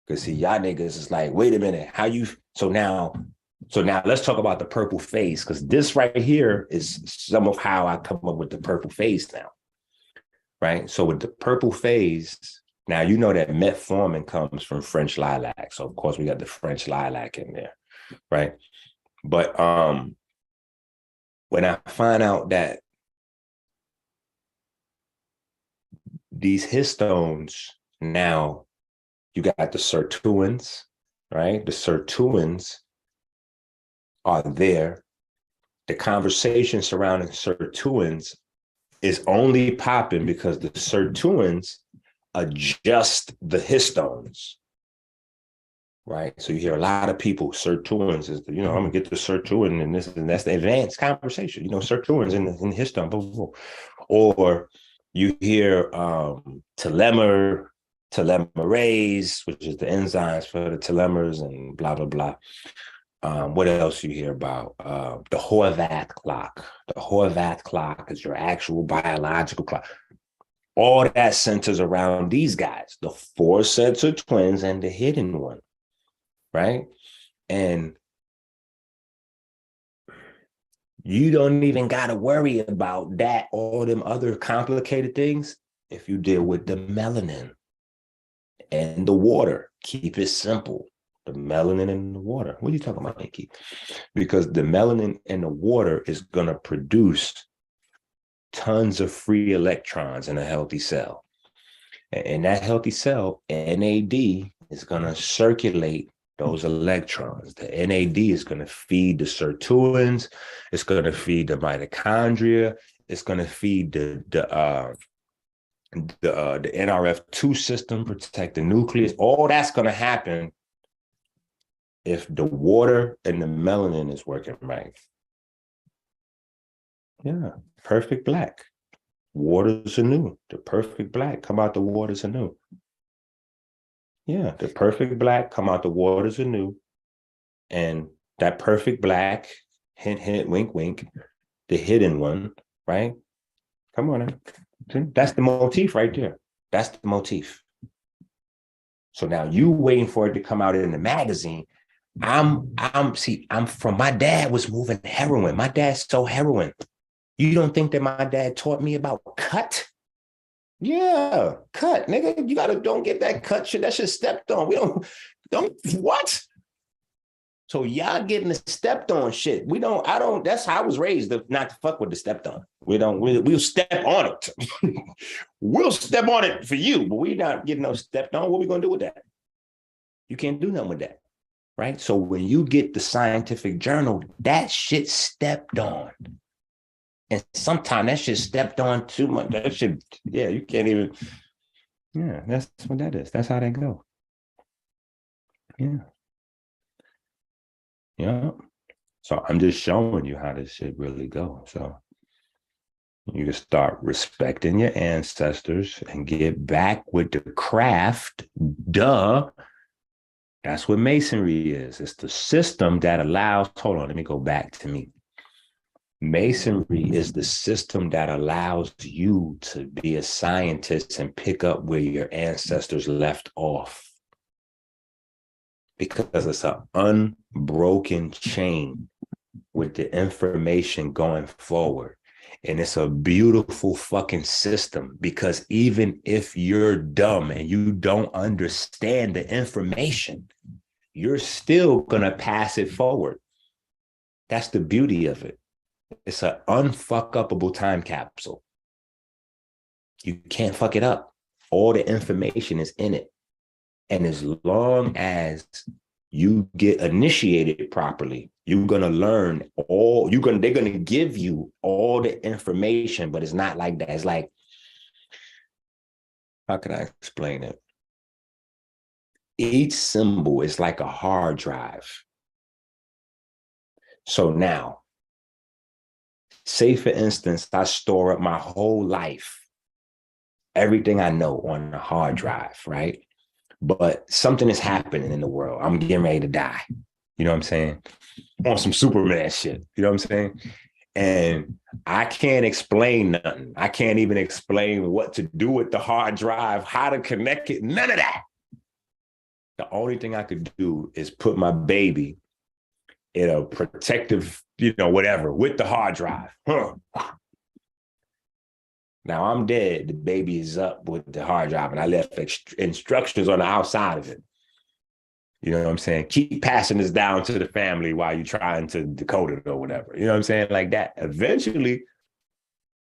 Because see, y'all niggas is like, wait a minute, how you, so now let's talk about the purple phase, because this right here is some of how I come up with the purple phase now. right? So with the purple phase, now you know that metformin comes from French lilac. So of course we got the French lilac in there, right? But when I find out that these histones, now you got the sirtuins, right? The sirtuins are there. The conversation surrounding sirtuins is only popping because the sirtuins adjust the histones, right? So you hear a lot of people, sirtuins is, I'm gonna get the sirtuin and this and that's the advanced conversation, sirtuins in the histone, blah, blah, blah. Or you hear telomerase, which is the enzymes for the telomeres and blah, blah, blah. What else you hear about? The Horvath clock. The Horvath clock is your actual biological clock. All that centers around these guys, the 4 sets of twins and the hidden one, right? And you don't even got to worry about that, all them other complicated things, if you deal with the melanin and the water. Keep it simple. The melanin and the water. What are you talking about, Nikki? Because the melanin and the water is going to produce tons of free electrons in a healthy cell. And that healthy cell, NAD, is going to circulate those electrons. The NAD is going to feed the sirtuins. It's going to feed the mitochondria. It's going to feed the NRF2 system, protect the nucleus. All that's going to happen if the water and the melanin is working right. Yeah, perfect black. Waters anew. The perfect black come out the waters anew. Yeah, the perfect black come out the waters anew. And that perfect black, hint, hint, wink, wink, the hidden one, right? Come on now. That's the motif right there. That's the motif. So now you waiting for it to come out in the magazine. I'm from my dad was moving heroin. My dad's so heroin. You don't think that my dad taught me about cut? Yeah, cut, nigga. You don't get that cut shit. That shit stepped on. We don't what? So y'all getting the stepped on shit. That's how I was raised, not to fuck with the stepped on. We'll step on it. We'll step on it for you, but we not getting no stepped on. What we gonna do with that? You can't do nothing with that. Right? So when you get the scientific journal, that shit stepped on. And sometimes that shit stepped on too much. That shit, yeah, you can't even, yeah, that's what that is. That's how they go. Yeah. Yeah. So I'm just showing you how this shit really goes. So you can start respecting your ancestors and get back with the craft. Duh. That's what masonry is. It's the system that allows, hold on, let me go back to me. Masonry is the system that allows you to be a scientist and pick up where your ancestors left off. Because it's an unbroken chain with the information going forward. And it's a beautiful fucking system, because even if you're dumb and you don't understand the information, you're still going to pass it forward. That's the beauty of it. It's an unfuck-upable time capsule. You can't fuck it up. All the information is in it. And as long as you get initiated properly, you're going to learn they're going to give you all the information, but it's not like that. It's like, how can I explain it? Each symbol is like a hard drive. So now, say for instance, I store up my whole life, everything I know on a hard drive, right? But something is happening in the world. I'm getting ready to die. You know what I'm saying? On some Superman shit. You know what I'm saying? And I can't explain nothing. I can't even explain what to do with the hard drive, how to connect it, none of that. The only thing I could do is put my baby in a protective, whatever, with the hard drive. Now I'm dead. The baby is up with the hard drive, and I left instructions on the outside of it. You know what I'm saying? Keep passing this down to the family while you're trying to decode it or whatever. You know what I'm saying? Like that. Eventually,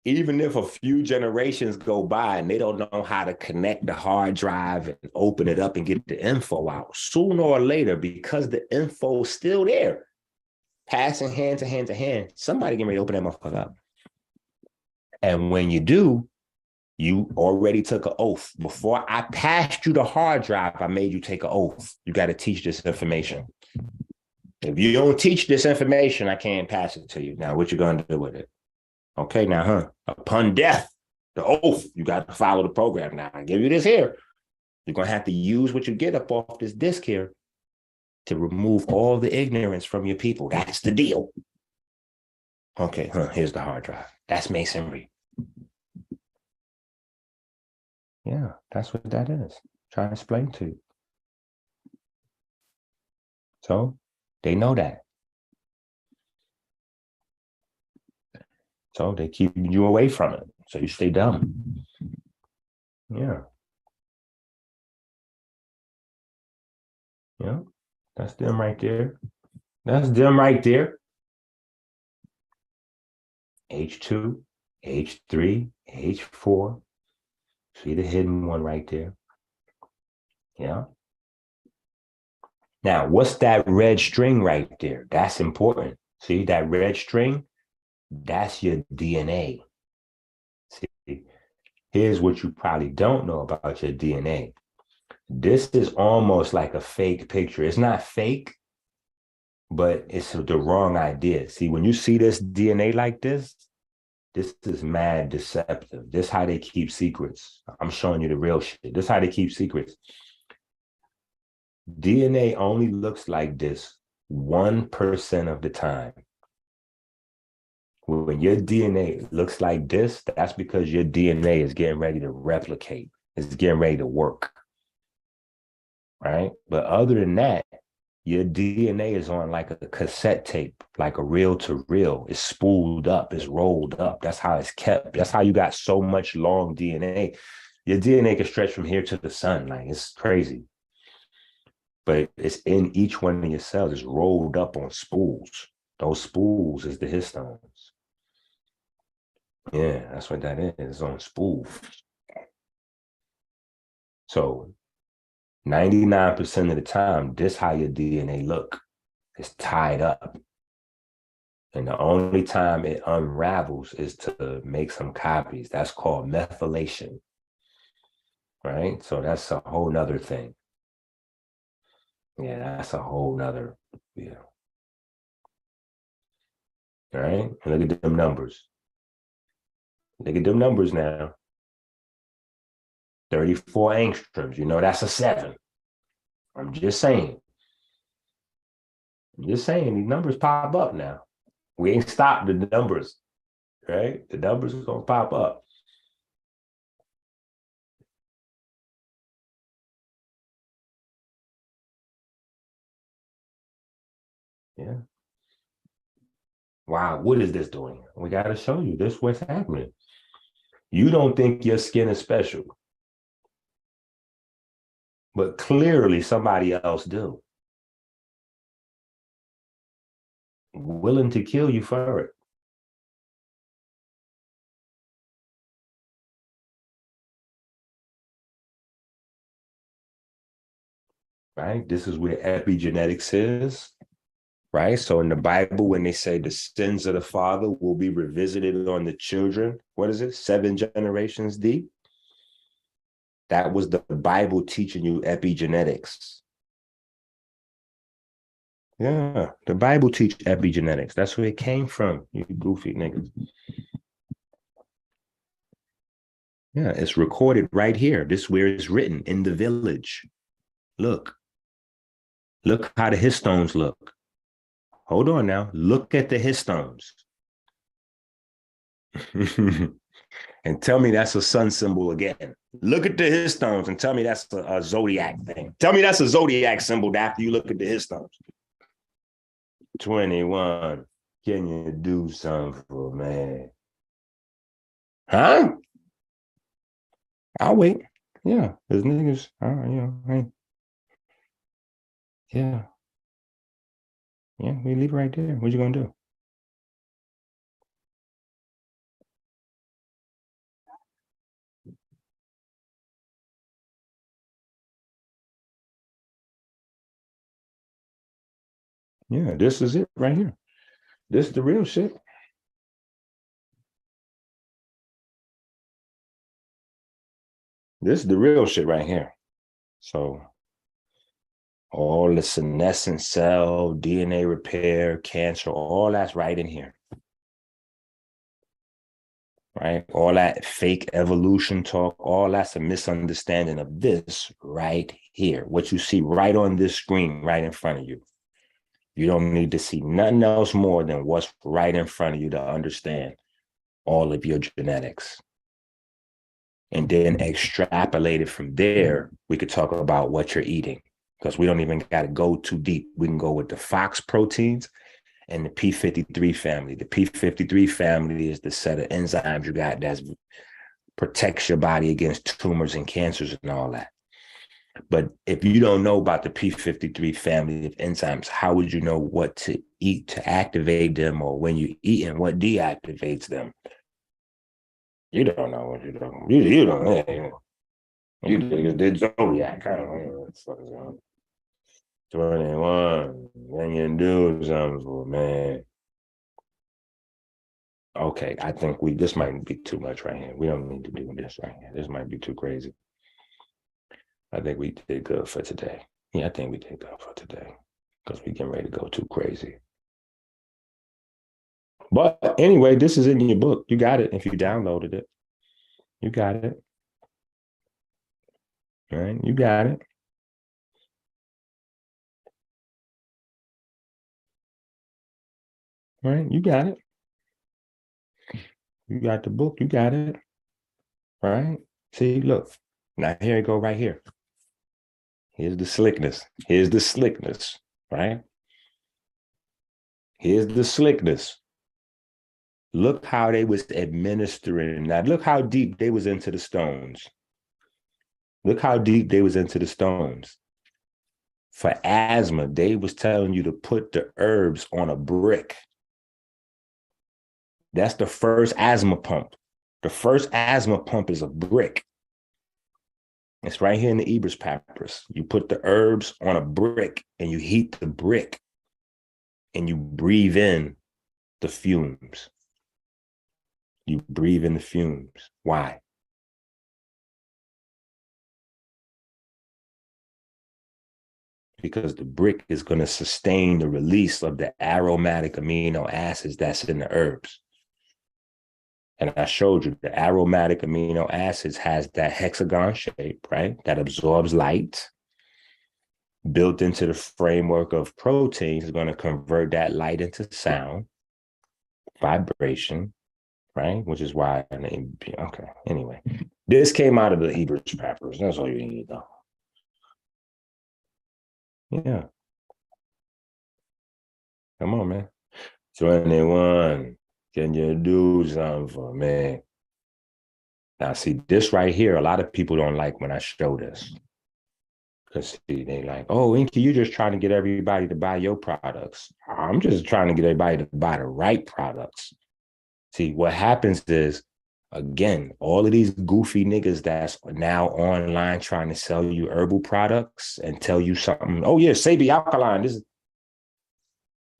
even if a few generations go by and they don't know how to connect the hard drive and open it up and get the info out, sooner or later, because the info is still there, passing hand to hand to hand, somebody getting ready to open that motherfucker up. And when you do, you already took an oath. Before I passed you the hard drive, I made you take an oath. You got to teach this information. If you don't teach this information, I can't pass it to you. Now, what you going to do with it? Okay, now, upon death, the oath, you got to follow the program. Now, I give you this here. You're going to have to use what you get up off this disc here to remove all the ignorance from your people. That's the deal. Okay, here's the hard drive. That's masonry. Yeah, that's what that is. Try to explain to you. So they know that. So they keep you away from it. So you stay dumb. Yeah. Yeah. That's them right there. That's them right there. H2, H3, H4. See the hidden one right there. Yeah. Now, what's that red string right there? That's important. See that red string? That's your DNA. See, here's what you probably don't know about your DNA. This is almost like a fake picture. It's not fake, but it's the wrong idea. See, when you see this DNA like this is mad deceptive. This is how they keep secrets. I'm showing you the real shit. This is how they keep secrets. DNA only looks like this 1% of the time. When your DNA looks like this, that's because your DNA is getting ready to replicate. It's getting ready to work. Right? But other than that, your DNA is on like a cassette tape, like a reel to reel. It's spooled up, it's rolled up. That's how it's kept. That's how you got so much long DNA. Your DNA can stretch from here to the sun. Like, it's crazy. But it's in each one of your cells. It's rolled up on spools. Those spools is the histones. Yeah, that's what that is. It's on spools. So 99% of the time, this how your DNA look. It's tied up. And the only time it unravels is to make some copies. That's called methylation. Right? So that's a whole nother thing. Yeah, that's a whole nother, yeah. All right? And look at them numbers. Look at them numbers now. 34 angstroms, you know, that's a 7. I'm just saying. These numbers pop up now. We ain't stopped the numbers, right? The numbers are going to pop up. Yeah. Wow, what is this doing? We got to show you this what's happening. You don't think your skin is special, but clearly somebody else do. Willing to kill you for it. Right? This is where epigenetics is. Right? So in the Bible, when they say the sins of the father will be revisited on the children, what is it? 7 generations deep. That was the Bible teaching you epigenetics. Yeah, the Bible teach epigenetics. That's where it came from, you goofy niggas. Yeah, it's recorded right here. This is where it's written in the village. Look how the histones look. Hold on now. Look at the histones. And tell me that's a sun symbol again. Look at the histones and tell me that's a zodiac thing. Tell me that's a zodiac symbol after you look at the histones. 21. Can you do something for me? Huh? I'll wait. Yeah, there's niggas. Hey, yeah, yeah. We leave it right there. What you gonna do? Yeah, this is it right here. This is the real shit. This is the real shit right here. So all the senescent cell, DNA repair, cancer, all that's right in here. Right? All that fake evolution talk, all that's a misunderstanding of this right here. What you see right on this screen, right in front of you. You don't need to see nothing else more than what's right in front of you to understand all of your genetics. And then extrapolate it from there, we could talk about what you're eating, because we don't even got to go too deep. We can go with the Fox proteins and the P53 family. The P53 family is the set of enzymes you got that protects your body against tumors and cancers and all that. But if you don't know about the P53 family of enzymes, how would you know what to eat to activate them, or when you eat and what deactivates them? You don't know what you don't. You don't know. You did Zodiac. I don't know what the fuck is on. 21. When you do something for man. Okay, I think this might be too much right here. We don't need to do this right here. This might be too crazy. I think we did good for today. Yeah, I think we did good for today, because we getting ready to go too crazy. But anyway, this is in your book. You got it if you downloaded it. You got it. All right, you got it. All right, you got it. You got the book. You got it. All right. See, look. Now here you go right here. Here's the slickness. Here's the slickness, right? Here's the slickness. Look how they was administering that. Look how deep they was into the stones. Look how deep they was into the stones. For asthma, they was telling you to put the herbs on a brick. That's the first asthma pump. The first asthma pump is a brick. It's right here in the Ebers Papyrus. You put the herbs on a brick and you heat the brick and you breathe in the fumes. You breathe in the fumes. Why? Because the brick is going to sustain the release of the aromatic amino acids that's in the herbs. And I showed you the aromatic amino acids has that hexagon shape, right? That absorbs light. Built into the framework of proteins is going to convert that light into sound, vibration, right? Which is why, okay, anyway. This came out of the Ebers Papyrus. That's all you need to know. Yeah. Come on, man. 21. Can you do something for me? Now, see, this right here, a lot of people don't like when I show this. Because see, they like, oh, Inky, you're just trying to get everybody to buy your products. I'm just trying to get everybody to buy the right products. See, what happens is, again, all of these goofy niggas that's now online trying to sell you herbal products and tell you something, oh yeah, Sabi Alkaline, this is,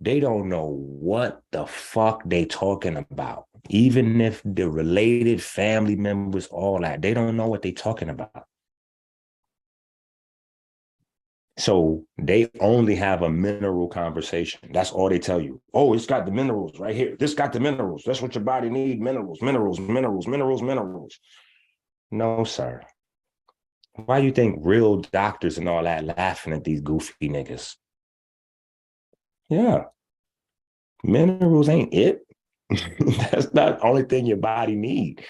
they don't know what the fuck they talking about. Even if the related family members, all that, they don't know what they talking about. So they only have a mineral conversation. That's all they tell you. Oh, it's got the minerals right here. This got the minerals. That's what your body needs. Minerals, minerals, minerals, minerals, minerals. No, sir. Why do you think real doctors and all that laughing at these goofy niggas? Yeah. Minerals ain't it. That's not the only thing your body needs.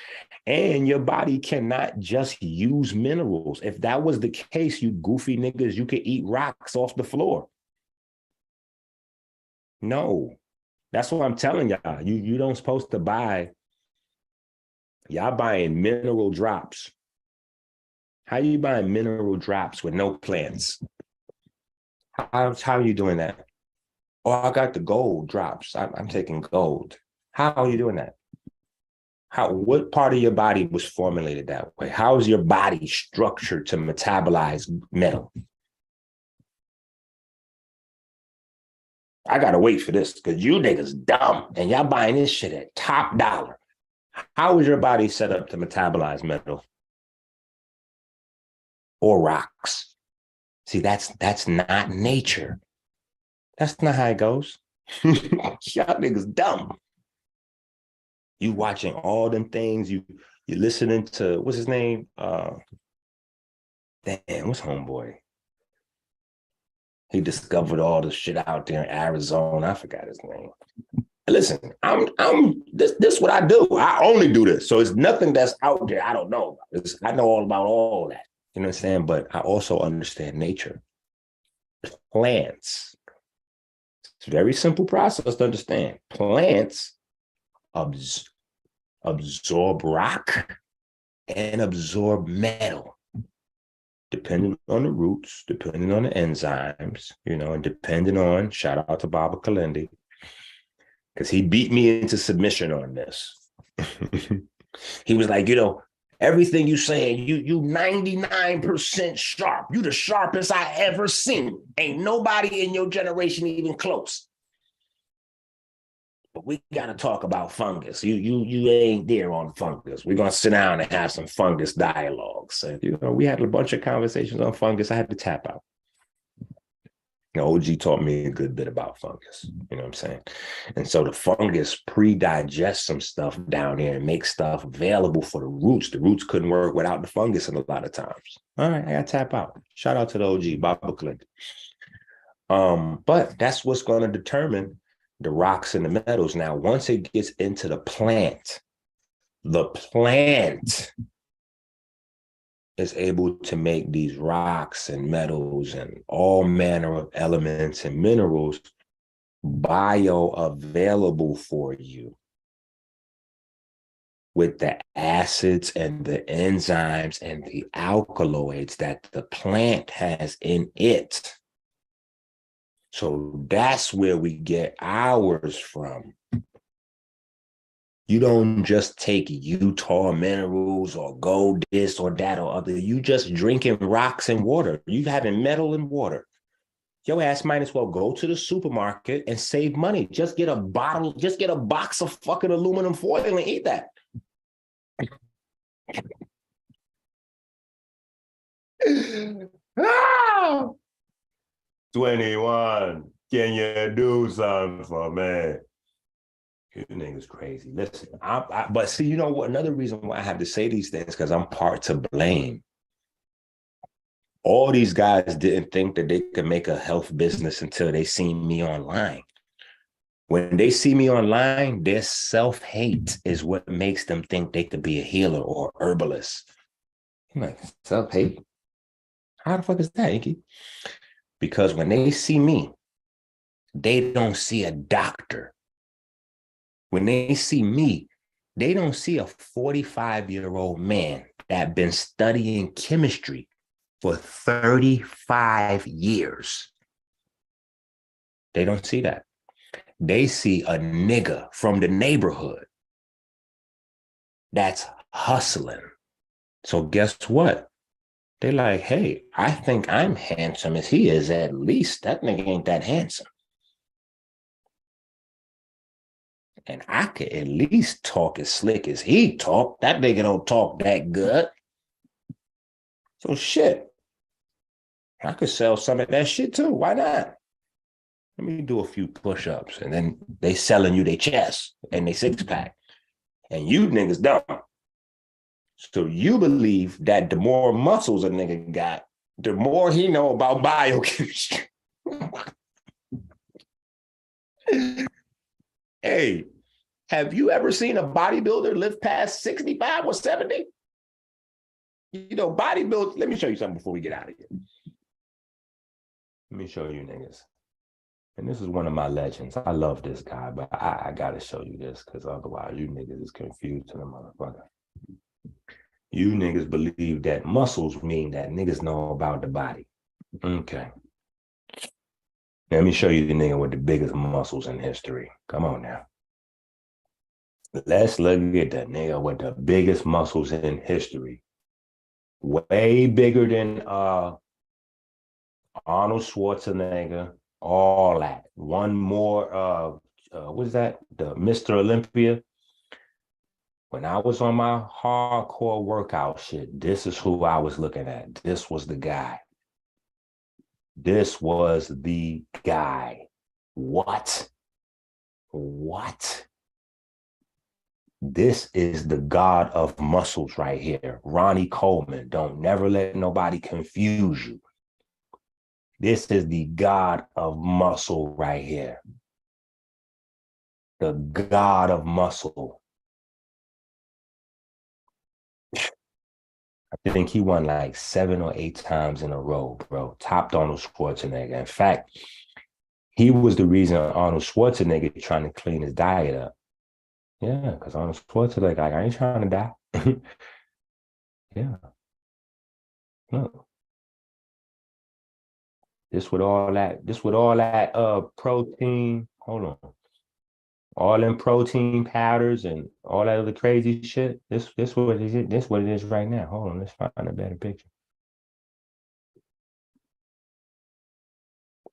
And your body cannot just use minerals. If that was the case, you goofy niggas, you could eat rocks off the floor. No, that's what I'm telling y'all. You don't supposed to buy. Y'all buying mineral drops. How you buying mineral drops with no plants? How are you doing that? Oh, I got the gold drops. I'm taking gold. How are you doing that? What part of your body was formulated that way? How is your body structured to metabolize metal? I gotta wait for this because you niggas dumb and y'all buying this shit at top dollar. How is your body set up to metabolize metal or rocks? See, that's not nature. That's not how it goes. Y'all niggas dumb. You watching all them things. You listening to what's his name? Damn, what's homeboy? He discovered all the shit out there in Arizona. I forgot his name. Listen, I'm this what I do. I only do this. So it's nothing that's out there I don't know. I know all about all that. You know what I'm saying? But I also understand nature. Plants. It's a very simple process to understand. Plants absorb rock and absorb metal, depending on the roots, depending on the enzymes, and depending on, shout out to Baba Kalindi, because he beat me into submission on this. He was like, everything you saying, you 99% sharp. You the sharpest I ever seen. Ain't nobody in your generation even close. But we got to talk about fungus. You ain't there on fungus. We're going to sit down and have some fungus dialogues. And, we had a bunch of conversations on fungus. I had to tap out. OG taught me a good bit about fungus. You know what I'm saying? And so the fungus pre-digests some stuff down there and makes stuff available for the roots. The roots couldn't work without the fungus a lot of times. All right, I got to tap out. Shout out to the OG, Baba Clinton. But that's what's going to determine the rocks and the metals. Now, once it gets into the plant is able to make these rocks and metals and all manner of elements and minerals bioavailable for you with the acids and the enzymes and the alkaloids that the plant has in it. So that's where we get ours from. You don't just take Utah minerals or gold this or that or other. You just drinking rocks and water. You having metal and water. Your ass might as well go to the supermarket and save money. Just get a box of fucking aluminum foil and eat that. Ah! 21. Can you do something for me? You niggas crazy. Listen, but see, you know what? Another reason why I have to say these things, because I'm part to blame. All these guys didn't think that they could make a health business until they seen me online. When they see me online, their self-hate is what makes them think they could be a healer or herbalist. I'm like, self-hate? How the fuck is that, Inky? Because when they see me, they don't see a doctor. When they see me, they don't see a 45-year-old man that been studying chemistry for 35 years. They don't see that. They see a nigga from the neighborhood that's hustling. So guess what? They're like, hey, I think I'm handsome as he is. At least that nigga ain't that handsome. And I could at least talk as slick as he talk. That nigga don't talk that good. So shit, I could sell some of that shit too. Why not? Let me do a few push-ups. And then they selling you their chest and their six-pack. And you niggas dumb. So you believe that the more muscles a nigga got, the more he know about biochemistry. Hey, have you ever seen a bodybuilder live past 65 or 70? Bodybuilders, let me show you something before we get out of here. Let me show you niggas. And this is one of my legends. I love this guy, but I got to show you this because otherwise you niggas is confused to the motherfucker. You niggas believe that muscles mean that niggas know about the body. Okay. Let me show you the nigga with the biggest muscles in history. Come on now. Let's look at the nigga with the biggest muscles in history. Way bigger than Arnold Schwarzenegger, all that. One more, what's that? The Mr. Olympia. When I was on my hardcore workout shit, this is who I was looking at. This was the guy. This was the guy. What? What? This is the god of muscles right here. Ronnie Coleman. Don't never let nobody confuse you. This is the god of muscle right here. The god of muscle. I think he won like 7 or 8 times in a row, bro. Topped Arnold Schwarzenegger. In fact, he was the reason Arnold Schwarzenegger trying to clean his diet up. Yeah, because Arnold Schwarzenegger, like, I ain't trying to die. Yeah. Look. This with all that protein. Hold on. All them protein powders and all that other crazy shit. This what it is. This what it is right now. Hold on, let's find a better picture.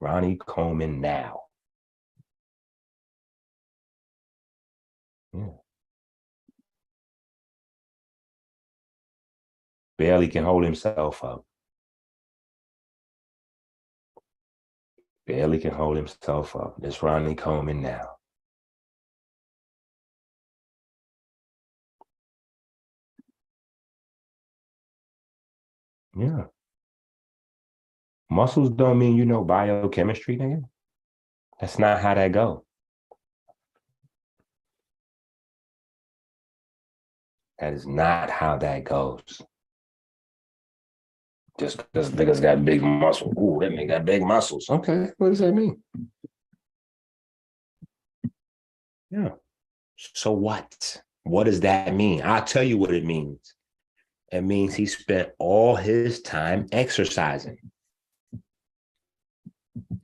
Ronnie Coleman now. Yeah. Barely can hold himself up. Barely can hold himself up. This Ronnie Coleman now. Yeah. Muscles don't mean you know biochemistry, nigga. That's not how that go. That is not how that goes. Just because niggas got big muscles. Ooh, that nigga got big muscles. Okay, what does that mean? Yeah. So what? What does that mean? I'll tell you what it means. It means he spent all his time exercising.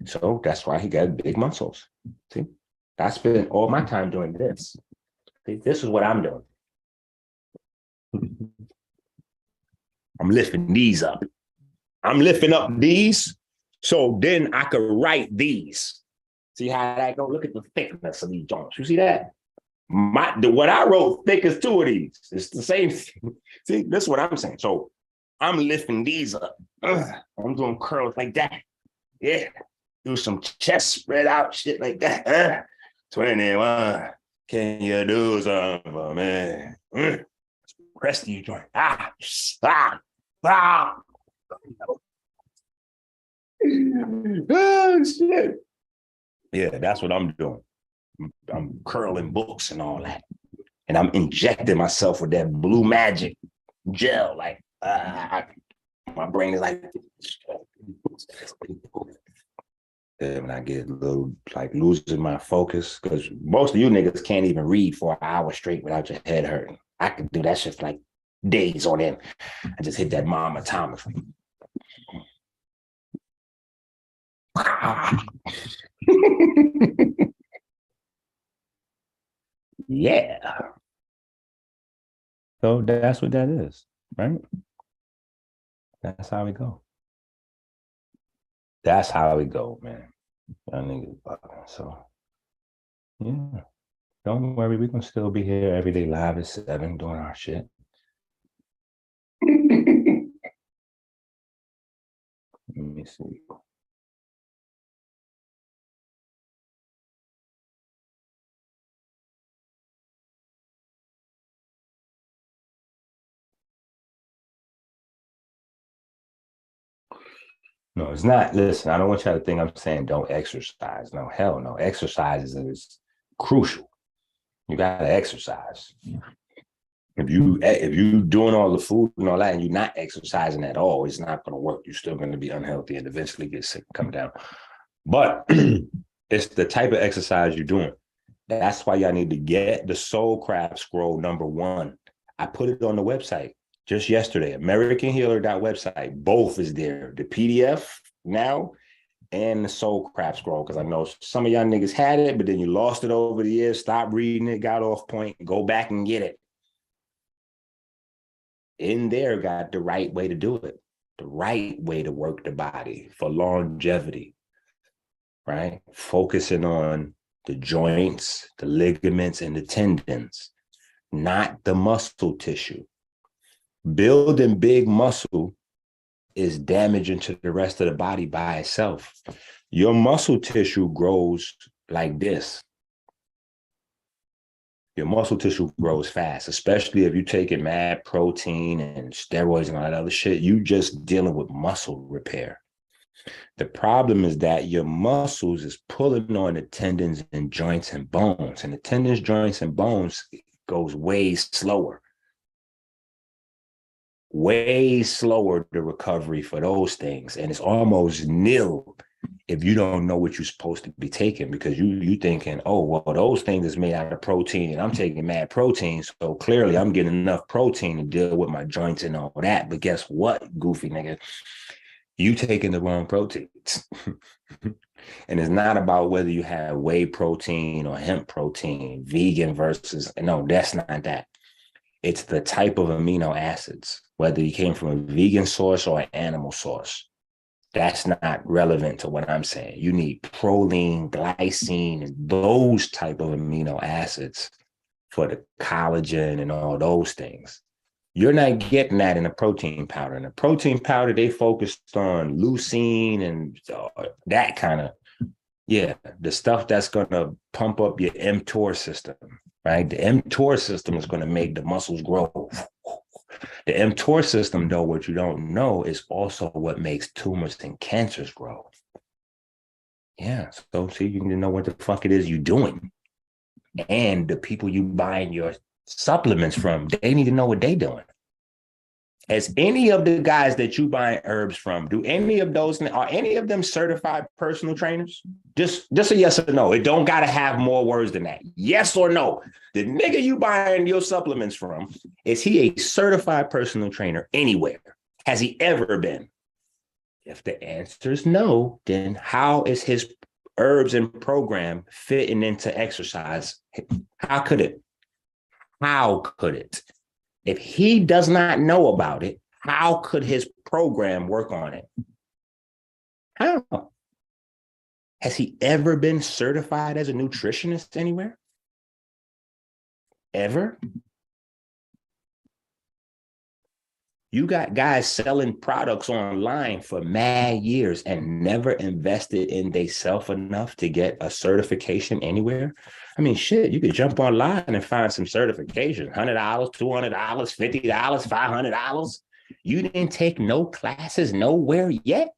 So that's why he got big muscles. See, I spent all my time doing this. See, this is what I'm doing. I'm lifting these up. I'm lifting up these, so then I could write these. See how that go? Look at the thickness of these joints. You see that? What I wrote thick as 2 of these. It's the same. See, this is what I'm saying. So I'm lifting these up. I'm doing curls like that. Yeah. Do some chest spread out shit like that. 21. Can you do something for me? Press these joints. Ah. Oh, shit. Yeah, that's what I'm doing. I'm curling books and all that. And I'm injecting myself with that blue magic gel. Like, my brain is like, when I get a little, like, losing my focus, because most of you niggas can't even read for an hour straight without your head hurting. I could do that shit for like days on end. I just hit that mom atomic. Yeah. So that's what that is, right? That's how we go. That's how we go, man. Y'all niggas bugging. So, yeah. Don't worry, we're gonna still be here every day live at 7 doing our shit. Let me see. No, it's not. Listen, I don't want y'all to think I'm saying don't exercise. No, hell no. Exercise is crucial. You gotta exercise. If you doing all the food and all that, and you're not exercising at all, it's not gonna work. You're still gonna be unhealthy and eventually get sick and come down. But it's the type of exercise you're doing. That's why y'all need to get the Soulcraft scroll #1. I put it on the website. Just yesterday, American Healer website, both is there. The PDF now and the Soulcraft scroll, because I know some of y'all niggas had it, but then you lost it over the years, stopped reading it, got off point, go back and get it. In there, got the right way to do it, the right way to work the body for longevity, right? Focusing on the joints, the ligaments, and the tendons, not the muscle tissue. Building big muscle is damaging to the rest of the body by itself. Your muscle tissue grows like this. Your muscle tissue grows fast, especially if you're taking mad protein and steroids and all that other shit. You just dealing with muscle repair. The problem is that your muscles is pulling on the tendons and joints and bones, and the tendons, joints, and bones goes way slower. Way slower the recovery for those things, and it's almost nil if you don't know what you're supposed to be taking, because you thinking, oh well, those things is made out of protein and I'm taking mad protein, so clearly I'm getting enough protein to deal with my joints and all that. But guess what, goofy nigga, you taking the wrong proteins. And it's not about whether you have whey protein or hemp protein, vegan versus, no, that's not that. It's the type of amino acids, whether you came from a vegan source or an animal source. That's not relevant to what I'm saying. You need proline, glycine, and those type of amino acids for the collagen and all those things. You're not getting that in a protein powder. In a protein powder, they focused on leucine and that kind of, yeah, the stuff that's going to pump up your mTOR system, right? The mTOR system is going to make the muscles grow. The mTOR system, though, what you don't know, is also what makes tumors and cancers grow. Yeah, so see, you need to know what the fuck it is you're doing. And the people you buying your supplements from, they need to know what they're doing. As any of the guys that you buy herbs from, do any of those, are any of them certified personal trainers? Just a yes or no. It don't got to have more words than that. Yes or no. The nigga you buying your supplements from, is he a certified personal trainer anywhere? Has he ever been? If the answer is no, then how is his herbs and program fitting into exercise? How could it? How could it? If he does not know about it, how could his program work on it? How? Has he ever been certified as a nutritionist anywhere? Ever? You got guys selling products online for mad years and never invested in themselves enough to get a certification anywhere. I mean, shit, you could jump online and find some certification, $100, $200, $50, $500. You didn't take no classes nowhere yet.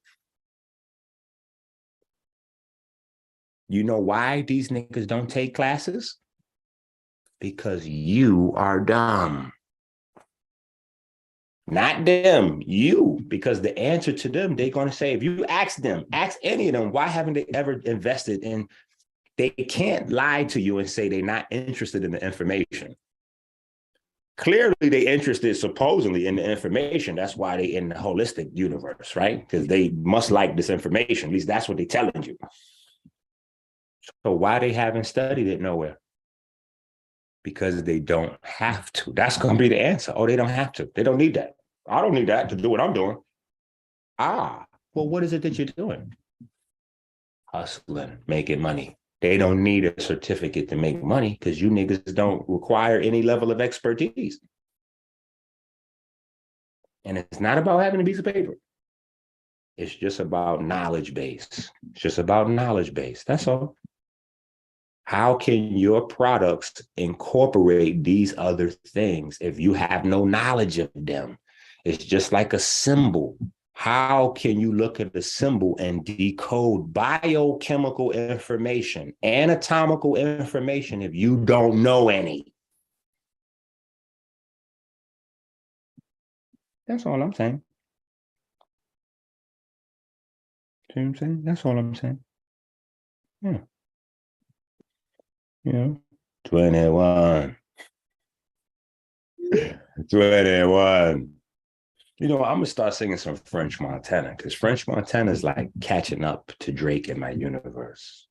You know why these niggas don't take classes? Because you are dumb. Not them, you, because the answer to them, they're going to say, if you ask them, ask any of them, why haven't they ever invested in, they can't lie to you and say they're not interested in the information. Clearly, they're interested supposedly in the information. That's why they in the holistic universe, right? Because they must like this information. At least that's what they're telling you. So why they haven't studied it nowhere? Because they don't have to. That's going to be the answer. Oh, they don't have to. They don't need that. I don't need that to do what I'm doing. Ah, well, what is it that you're doing? Hustling, making money. They don't need a certificate to make money because you niggas don't require any level of expertise. And it's not about having a piece of paper. It's just about knowledge base. It's just about knowledge base. That's all. How can your products incorporate these other things if you have no knowledge of them? It's just like a symbol. How can you look at the symbol and decode biochemical information, anatomical information, if you don't know any? That's all I'm saying. See what I'm saying? That's all I'm saying. Yeah. You know, 21. 21. You know, I'm gonna start singing some French Montana because French Montana is like catching up to Drake in my universe.